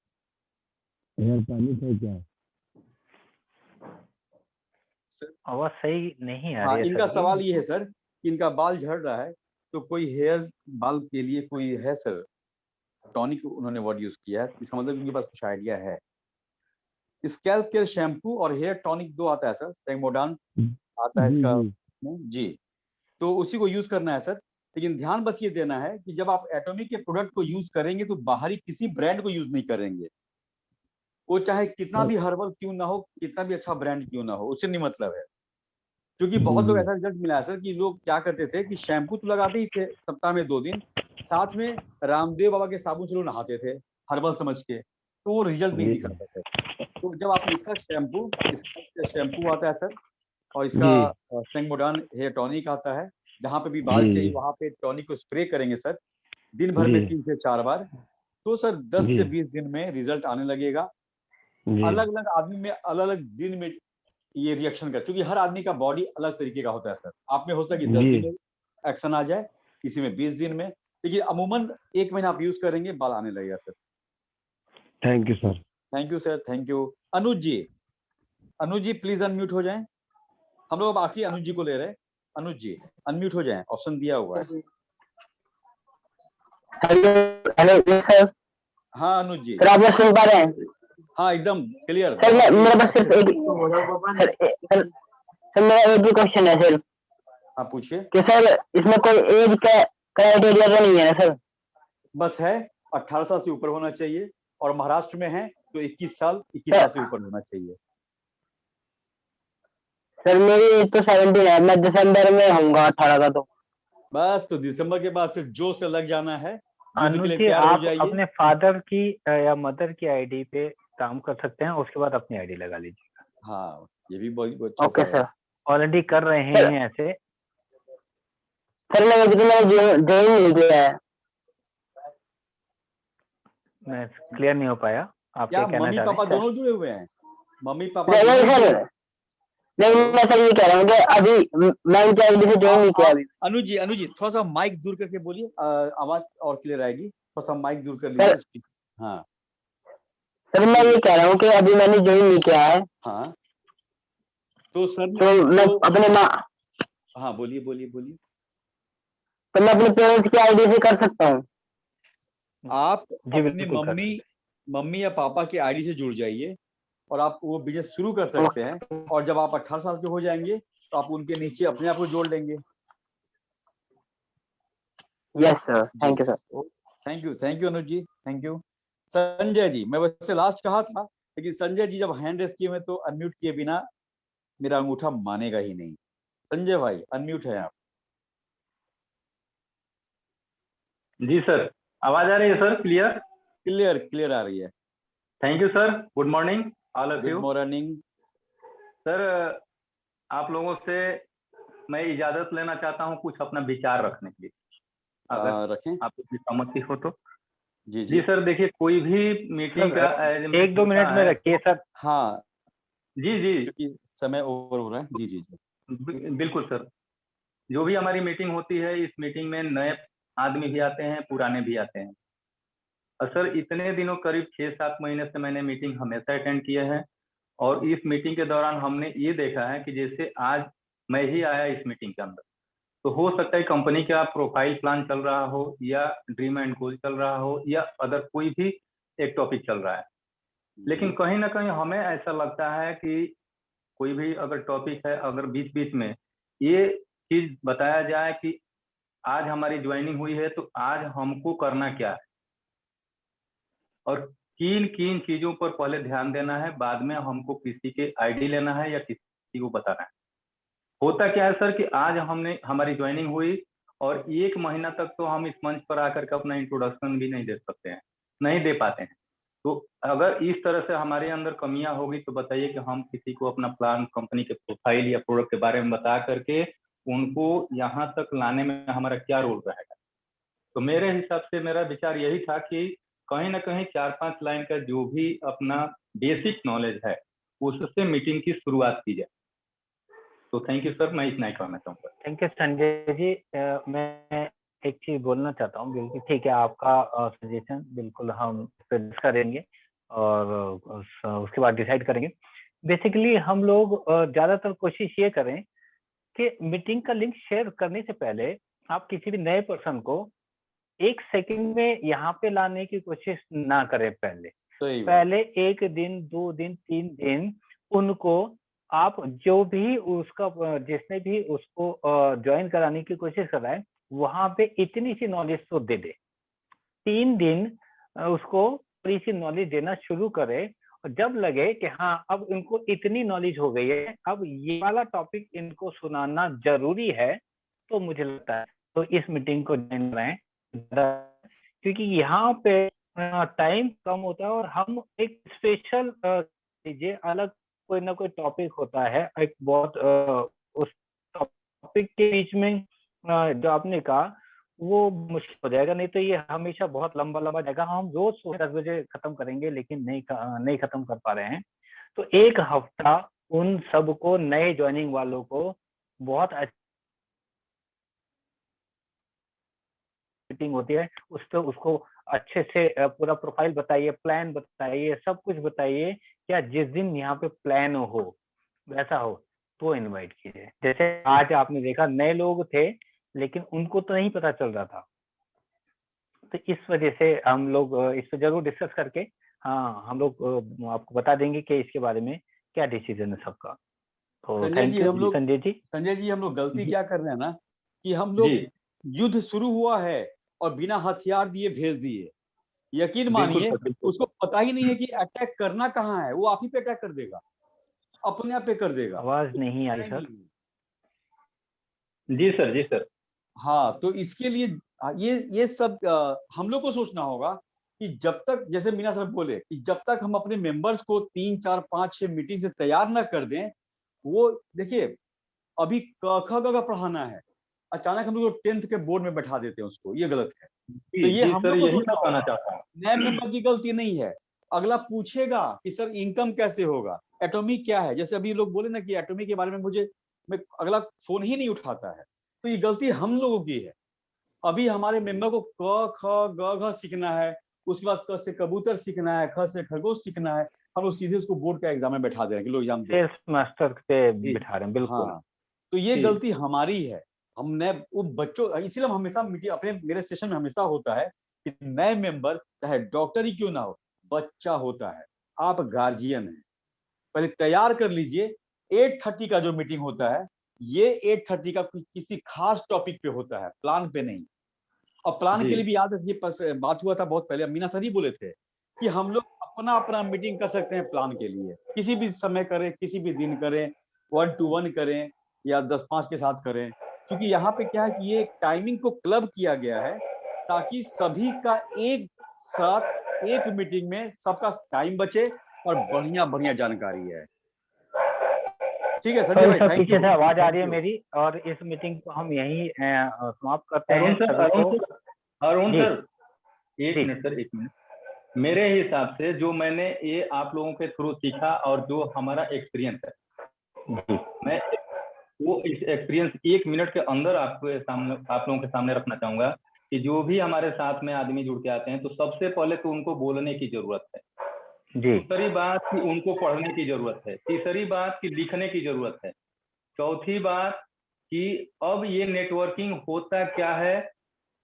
हेयर टॉनिक है क्या? आवाज सही नहीं आ रही है। इनका सवाल ये है सर कि इनका बाल झड़ रहा है, तो कोई हेयर बाल के लिए कोई है सर टॉनिक, उन्होंने वर्ड यूज किया है, इसका मतलब इनके पास कुछ आइडिया है। स्कैल्प केयर शैम्पू और हेयर टॉनिक 2 आता है सर, टेंगमोडान आता है इसका जी, तो उसी को यूज करना है सर। लेकिन ध्यान बस ये देना है कि जब आप एटॉमिक के प्रोडक्ट को यूज करेंगे तो बाहरी किसी ब्रांड को यूज नहीं करेंगे। वो चाहे कितना भी हर्बल क्यों ना हो, कितना भी अच्छा ब्रांड क्यों ना हो, उससे नहीं मतलब है। क्योंकि बहुत लोग ऐसा रिजल्ट मिला है सर कि लोग क्या करते थे कि शैम्पू तो लगाते ही थे सप्ताह में 2 दिन, साथ में रामदेव बाबा के साबुन से लोग नहाते थे हर्बल समझ के, तो वो रिजल्ट नहीं दिखाते थे। तो जब आप इसका शैम्पू आता है सर, और इसका टेंगमोडान हेयर टॉनिक आता है, जहाँ पे भी बाल चाहिए वहां पे टॉनिक को स्प्रे करेंगे सर दिन भर में 3 से 4 बार, तो सर 10 से 20 दिन में रिजल्ट आने लगेगा। अलग अलग आदमी में अलग अलग दिन में ये रिएक्शन कर, क्योंकि हर आदमी का बॉडी अलग तरीके का होता है सर। आप में हो सकता है कि 10 दिन में एक्शन आ जाए, किसी में 20 दिन में, लेकिन अमूमन 1 महीना आप यूज करेंगे बाल आने लगेगा sir. Thank you sir. Thank you sir, thank you. Anuj ji please unmute हो जाएं। हम लोग बाकी अनुज जी को ले रहे हैं। अनुज जी अनम्यूट हो जाएं, ऑप्शन दिया हुआ है। Hello sir. हाँ अनुज जी, सर आप लोग सुन पा रहे हैं? हाँ एकदम क्लियर। सर मेरा बस सिर्फ एक सर मेरा एक ही क्वेश्चन है सर। हाँ पूछिए। कि सर इसमें कोई एज का क्राइटेरिया तो नहीं है ना सर? बस है, 18 साल से ऊपर होना चाहिए, और महाराष्ट्र में है तो 21 साल से ऊपर होना चाहिए। सर मेरी एज तो 17 है, मैं दिसंबर में होऊंगा 18 का। तो बस तो दिसंबर के बाद फिर जोश से लग जाना है। अनुज जी आप अपने फादर की या मदर की आईडी पे काम कर सकते हैं, उसके बाद अपनी आईडी लगा लीजिएगा। हाँ ये भी बहुत अच्छा। Okay sir. ऑलरेडी कर रहे हैं ऐसे। सर मैंने ज्वाइन नहीं किया है। मैं क्लियर नहीं हो पाया, आप क्या कहना चाह रहे हैं? मम्मी पापा दोनों जुड़े हुए हैं? मम्मी पापा नहीं सर, नहीं मैं सर ये कह रहा हूँ कि अभी मैं इनकी आईडी से ज्वाइन नहीं किया अभी। अनुज जी थोड़ा सा माइक दूर करके बोलिए, आवाज और क्लियर आएगी। थोड़ा सा माइक दूर कर लीजिए। हाँ सर मैं ये कह रहा हूँ कि अभी मैंने ज्वाइन नहीं किया है। हाँ तो सर तो मैं अपने हाँ बोलिए। तो मैं अपने पेरेंट्स की आईडी से कर सकता हूँ? आप अपने मम्मी या पापा की आईडी से जुड़ जाइए और आप वो बिजनेस शुरू कर सकते हैं, और जब आप 18 साल के हो जाएंगे तो आप उनके नीचे अपने आप को जोड़ लेंगे। Yes sir, thank you sir. Thank you Anuj ji, thank you. Sanjay ji, मैं वैसे लास्ट कहा था, लेकिन संजय जी जब हैंड रेस किए हुए तो अनम्यूट किए बिना मेरा अंगूठा मानेगा ही नहीं। संजय भाई अनम्यूट है आप। जी सर, आवाज आ रही है सर? क्लियर क्लियर आ रही है। Thank you sir. Good morning all of good you. Morning. Sir, आप लोगों से मैं इजाजत लेना चाहता हूं कुछ अपना विचार रखने के लिए, अगर रखें। आपको कोई सहमति हो तो। जी जी सर, देखिए कोई भी मीटिंग का एक दो मिनट में रखिए सर। हाँ जी जी, क्योंकि समय ओवर हो रहा है। जी जी जी बिल्कुल सर। जो भी हमारी मीटिंग होती है, इस मीटिंग में नए आदमी भी आते हैं, पुराने भी आते हैं। और सर, इतने दिनों करीब 6-7 महीने से मैंने मीटिंग हमेशा अटेंड किए हैं, और इस मीटिंग के दौरान हमने ये देखा है कि जैसे आज मैं ही आया इस मीटिंग के अंदर, तो हो सकता है कंपनी का प्रोफाइल प्लान चल रहा हो, या ड्रीम एंड गोल चल रहा हो, या अदर कोई भी एक टॉपिक चल रहा है। लेकिन कहीं ना कहीं हमें ऐसा लगता है कि कोई भी अगर टॉपिक है, अगर बीच बीच में ये चीज बताया जाए कि आज हमारी ज्वाइनिंग हुई है तो आज हमको करना क्या है, और किन किन चीजों पर पहले ध्यान देना है, बाद में हमको किसी के आईडी लेना है या किसी को बताना है। होता क्या है सर कि आज हमारी ज्वाइनिंग हुई, और 1 महीना तक तो हम इस मंच पर आकर के अपना इंट्रोडक्शन भी नहीं दे सकते हैं, नहीं दे पाते हैं। तो अगर इस तरह से हमारे अंदर कमियां होगी तो बताइए कि हम किसी को अपना प्लान, कंपनी के प्रोफाइल या प्रोडक्ट के बारे में बता करके उनको यहाँ तक लाने में हमारा क्या रोल रहेगा। तो मेरे हिसाब से मेरा विचार यही था कि कहीं ना कहीं 4-5 लाइन का जो भी अपना बेसिक नॉलेज है उससे मीटिंग की शुरुआत की जाए। तो थैंक यू सर, मैं इतना ही कहना चाहूँगा। Thank you Sanjay ji. मैं एक चीज बोलना चाहता हूँ। बिल्कुल ठीक है आपका सजेशन, बिल्कुल हम डिस्कस करेंगे और उसके बाद डिसाइड करेंगे। बेसिकली हम लोग ज्यादातर कोशिश ये करें कि मीटिंग का लिंक शेयर करने से पहले आप किसी भी नए पर्सन को 1 सेकंड में यहाँ पे लाने की कोशिश ना करें। पहले 1 दिन, 2 दिन, 3 दिन उनको आप जो भी उसका जिसने भी उसको ज्वाइन कराने की कोशिश कर रहा है वहां पे इतनी सी नॉलेज तो दे दे। 3 दिन उसको थोड़ी सी नॉलेज देना शुरू करे, और जब लगे कि हाँ अब इनको इतनी नॉलेज हो गई है, अब ये वाला टॉपिक इनको सुनाना जरूरी है, तो मुझे लगता है तो इस मीटिंग को ज्वाइन कराएं, क्योंकि यहाँ पे टाइम कम होता है और हम एक स्पेशल लीजिए अलग कोई ना कोई टॉपिक होता है, एक बहुत उस टॉपिक के बीच में जो आपने कहा वो मुश्किल हो जाएगा। नहीं तो ये हमेशा बहुत लंबा जाएगा। हम रोज 10 बजे खत्म करेंगे लेकिन नहीं खत्म कर पा रहे हैं। तो 1 हफ्ता उन सबको, नए ज्वाइनिंग वालों को बहुत मीटिंग होती है, उस पर उसको अच्छे से पूरा प्रोफाइल बताइए, प्लान बताइए, सब कुछ बताइए। क्या जिस दिन यहाँ पे प्लान हो वैसा हो तो इनवाइट कीजिए। जैसे आज आपने देखा नए लोग थे लेकिन उनको तो नहीं पता चल रहा था, तो इस वजह से हम लोग इस पर जरूर डिस्कस करके हाँ हम लोग आपको बता देंगे कि इसके बारे में क्या डिसीजन है सबका। तो थैंक यू संजय जी। हम लोग गलती क्या कर रहे हैं ना कि हम लोग युद्ध शुरू हुआ है और बिना हथियार दिए भेज दिए। यकीन मानिए उसको पता ही नहीं है कि अटैक करना कहाँ है, वो आप ही पे अटैक कर देगा, अपने आप पे कर देगा। आवाज नहीं आई सर। जी सर, जी सर। हाँ, तो इसके लिए ये सब हम लोग को सोचना होगा कि जब तक, जैसे मीना सर बोले, कि जब तक हम अपने मेंबर्स को 3, 4, 5, 6 मीटिंग से तैयार ना कर दें, वो देखिए अभी क ख ग पढ़ाना है, अचानक हम लोग 10th के बोर्ड में बैठा देते हैं उसको, ये गलत है। तो ये हम लोग को सोचना चाहता हूँ, नए मेंबर की गलती नहीं है। अगला पूछेगा कि सर इनकम कैसे होगा, एटॉमी क्या है, जैसे अभी लोग बोले ना कि एटॉमी के बारे में मैं अगला फोन ही नहीं उठाता है, तो ये गलती हम लोगों की है। अभी हमारे मेंबर को क ख ग घ सीखना है, उसके बाद क से कबूतर सीखना है, ख से खरगोश सीखना है, हम लोग सीधे उसको बोर्ड का एग्जाम में बैठा दे रहे हैं कि लोग एग्जाम दो, सेल्स मास्टर पे बिठा रहे हैं। बिल्कुल हाँ, तो ये गलती हमारी है। हमने वो बच्चों, इसीलिए हम हमेशा मीटिंग अपने मेरे सेशन में हमेशा होता है कि नए मेंबर चाहे डॉक्टर ही क्यों ना हो, बच्चा होता है, आप गार्जियन हैं, पहले तैयार कर लीजिए। 8:30 का जो मीटिंग होता है, ये 8:30 का किसी खास टॉपिक पे होता है, प्लान पे नहीं। और प्लान के लिए भी याद रखिए, बात हुआ था बहुत पहले, मीना सर ही बोले थे कि हम लोग अपना अपना मीटिंग कर सकते हैं प्लान के लिए, किसी भी समय करें, किसी भी दिन करें, 1 to 1 करें या 10-5 के साथ करें, क्योंकि यहाँ पे क्या है कि ये टाइमिंग को क्लब किया गया है ताकि सभी का एक साथ एक मीटिंग में सबका टाइम बचे और बढ़िया बढ़िया जानकारी है। ठीक है संजय सॉरी भाई, सर, थैंक पीछे यू। से आवाज आ रही है मेरी, और इस मीटिंग को हम यहीं समाप्त करते हैं। अरुण जी। सर, एक जी। मिनट सर, एक मिनट। मेरे हिसाब से जो मैंने ये आप लोगों के थ्रू सीखा और जो हमारा एक्सपीरियंस है, मैं वो इस एक्सपीरियंस 1 मिनट के अंदर आपके सामने, आप लोगों के सामने रखना चाहूंगा कि जो भी हमारे साथ में आदमी जुड़ के आते हैं तो सबसे पहले तो उनको बोलने की जरूरत है। जी। दूसरी बात कि उनको पढ़ने की जरूरत है। तीसरी बात कि लिखने की जरूरत है। चौथी बात कि अब ये नेटवर्किंग होता क्या है,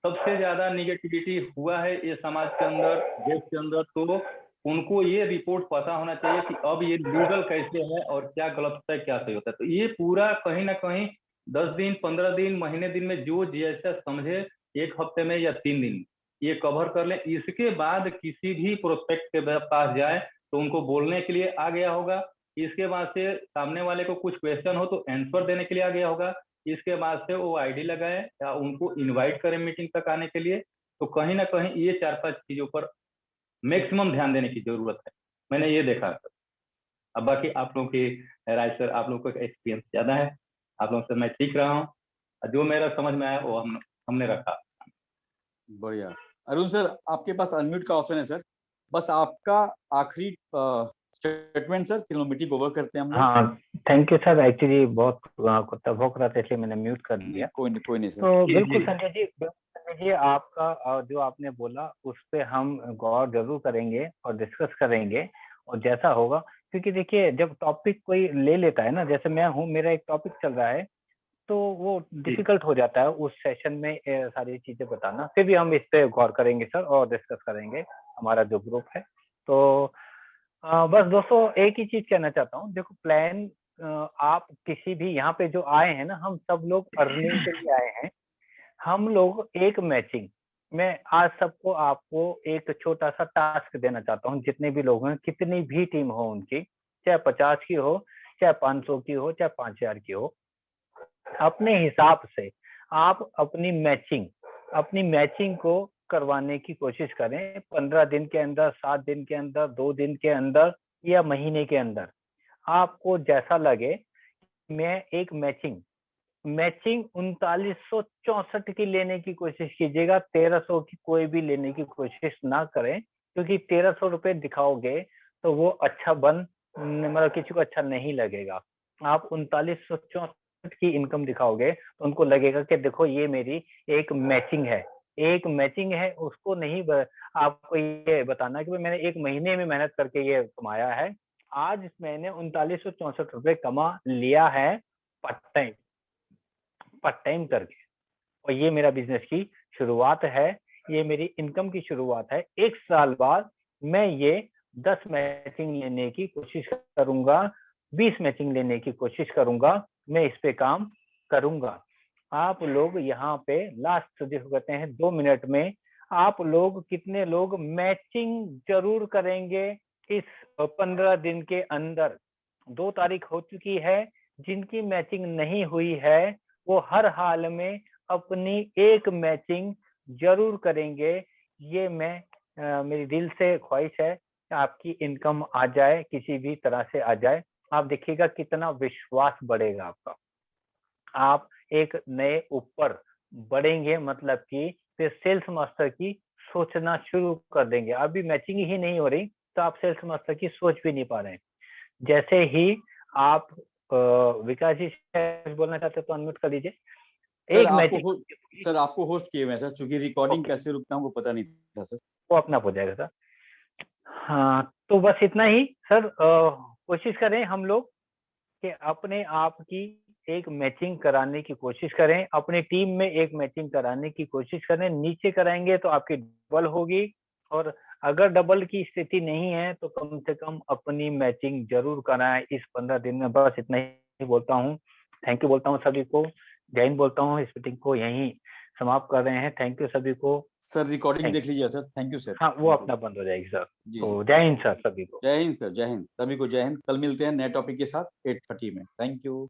सबसे ज्यादा निगेटिविटी हुआ है ये समाज के अंदर, देश के अंदर, तो उनको ये रिपोर्ट पता होना चाहिए कि अब ये लीगल कैसे है और क्या गलत होता है, क्या सही होता है। तो ये पूरा कहीं ना कहीं 10 दिन, 15 दिन, महीने दिन में जो जैसा समझे, 1 हफ्ते में या 3 दिन ये कवर कर लें। इसके बाद किसी भी प्रोस्पेक्ट के पास जाए तो उनको बोलने के लिए आ गया होगा। इसके बाद से सामने वाले को कुछ क्वेश्चन हो तो आंसर देने के लिए आ गया होगा। इसके बाद से वो आईडी लगाए या उनको इनवाइट करें मीटिंग तक आने के लिए। तो कहीं ना कहीं ये 4-5 चीजों पर मैक्सिमम ध्यान देने की जरूरत है, मैंने ये देखा सर। अब बाकी आप लोगों की राय सर, आप लोगों को एक्सपीरियंस ज्यादा है, आप लोगों से मैं सीख रहा हूँ, जो मेरा समझ में आया वो हमने रखा। बढ़िया। अरुण सर, आपके पास अनम्यूट का ऑप्शन है सर, बस आपका आखिरी स्टेटमेंट सर, फिर मीटिंग ओवर करते हैं हम लोग। हाँ, थैंक यू सर। एक्चुअली बहुत कुत्ता भौंक रहा था इसलिए मैंने म्यूट कर दिया। कोई नहीं सर। तो बिल्कुल संजय जी, आपका जो आपने बोला उस पे हम गौर जरूर करेंगे और डिस्कस करेंगे, और जैसा होगा, क्योंकि देखिए जब टॉपिक कोई ले लेता है ना, जैसे मैं हूँ, मेरा एक टॉपिक चल रहा है, तो वो डिफिकल्ट हो जाता है उस सेशन में सारी चीजें बताना। फिर भी हम इस पे गौर करेंगे सर और डिस्कस करेंगे, हमारा जो ग्रुप है। तो बस दोस्तों एक ही चीज कहना चाहता हूँ, देखो प्लान आप किसी भी यहाँ पे जो आए हैं ना, हम सब लोग अर्निंग के लिए आए हैं। हम लोग एक मैचिंग, मैं आज सबको आपको एक छोटा सा टास्क देना चाहता हूँ, जितने भी लोग हैं, कितनी भी टीम हो उनकी, चाहे 50 की हो, चाहे 500 की हो, चाहे 5000 की हो, अपने हिसाब से आप अपनी मैचिंग को करवाने की कोशिश करें। 15 दिन के अंदर, 7 दिन के अंदर, 2 दिन के अंदर या महीने के अंदर, आपको जैसा लगे। मैं एक मैचिंग 3964 की लेने की कोशिश कीजिएगा, 1300 की कोई भी लेने की कोशिश ना करें, क्योंकि 1300 रुपए दिखाओगे तो वो अच्छा मतलब किसी को अच्छा नहीं लगेगा। आप 3964 की इनकम दिखाओगे तो उनको लगेगा कि देखो ये मेरी एक मैचिंग है। एक मैचिंग है, उसको नहीं आपको ये बताना कि मैंने एक महीने में मेहनत करके ये कमाया है। आज मैंने 3964 रुपए कमा लिया है पार्ट टाइम करके, और ये मेरा बिजनेस की शुरुआत है, ये मेरी इनकम की शुरुआत है। 1 साल बाद मैं ये 10 मैचिंग लेने की कोशिश करूंगा, 20 मैचिंग लेने की कोशिश करूंगा, मैं इस पे काम करूंगा। आप लोग यहाँ पे लास्ट जिसको कहते हैं 2 मिनट में, आप लोग कितने लोग मैचिंग जरूर करेंगे इस 15 दिन के अंदर। 2 तारीख हो चुकी है, जिनकी मैचिंग नहीं हुई है वो हर हाल में अपनी एक मैचिंग जरूर करेंगे। ये मैं मेरी दिल से ख्वाहिश है कि आपकी इनकम आ जाए, किसी भी तरह से आ जाए। आप देखिएगा कितना विश्वास बढ़ेगा आपका, आप एक नए ऊपर बढ़ेंगे, मतलब कि फिर सेल्स मास्टर की सोचना शुरू कर देंगे। अभी मैचिंग ही नहीं हो रही तो आप सेल्स मास्टर की सोच भी नहीं पा रहे हैं। जैसे ही आप विकास जी से बोलना चाहते तो अनम्यूट कर लीजिए। सर आपको होस्ट किए हुए सर, चूंकि रिकॉर्डिंग कैसे रुकता है वो पता नहीं था सर। वो अपना हो जाएगा सर। हाँ, तो बस इतना ही सर। कोशिश करें हम लोग कि अपने आप की एक मैचिंग कराने की कोशिश करें, अपनी टीम में एक मैचिंग कराने की कोशिश करें। नीचे कराएंगे तो आपकी डबल होगी, और अगर डबल की स्थिति नहीं है तो कम से कम अपनी मैचिंग जरूर कराएं इस 15 दिन में। बस इतना ही बोलता हूँ। थैंक यू बोलता हूँ सभी को, जय हिंद बोलता हूँ। इस मीटिंग को यहीं समाप्त कर रहे हैं। थैंक यू सभी को सर। रिकॉर्डिंग देख लीजिए सर। Thank you sir. हाँ, वो अपना बंद हो जाएगी सर। तो जय हिंद सर सभी को। जय हिंद सर, जय हिंद सभी को, जय हिंद। कल मिलते हैं नए टॉपिक के साथ 8:30 में। Thank you.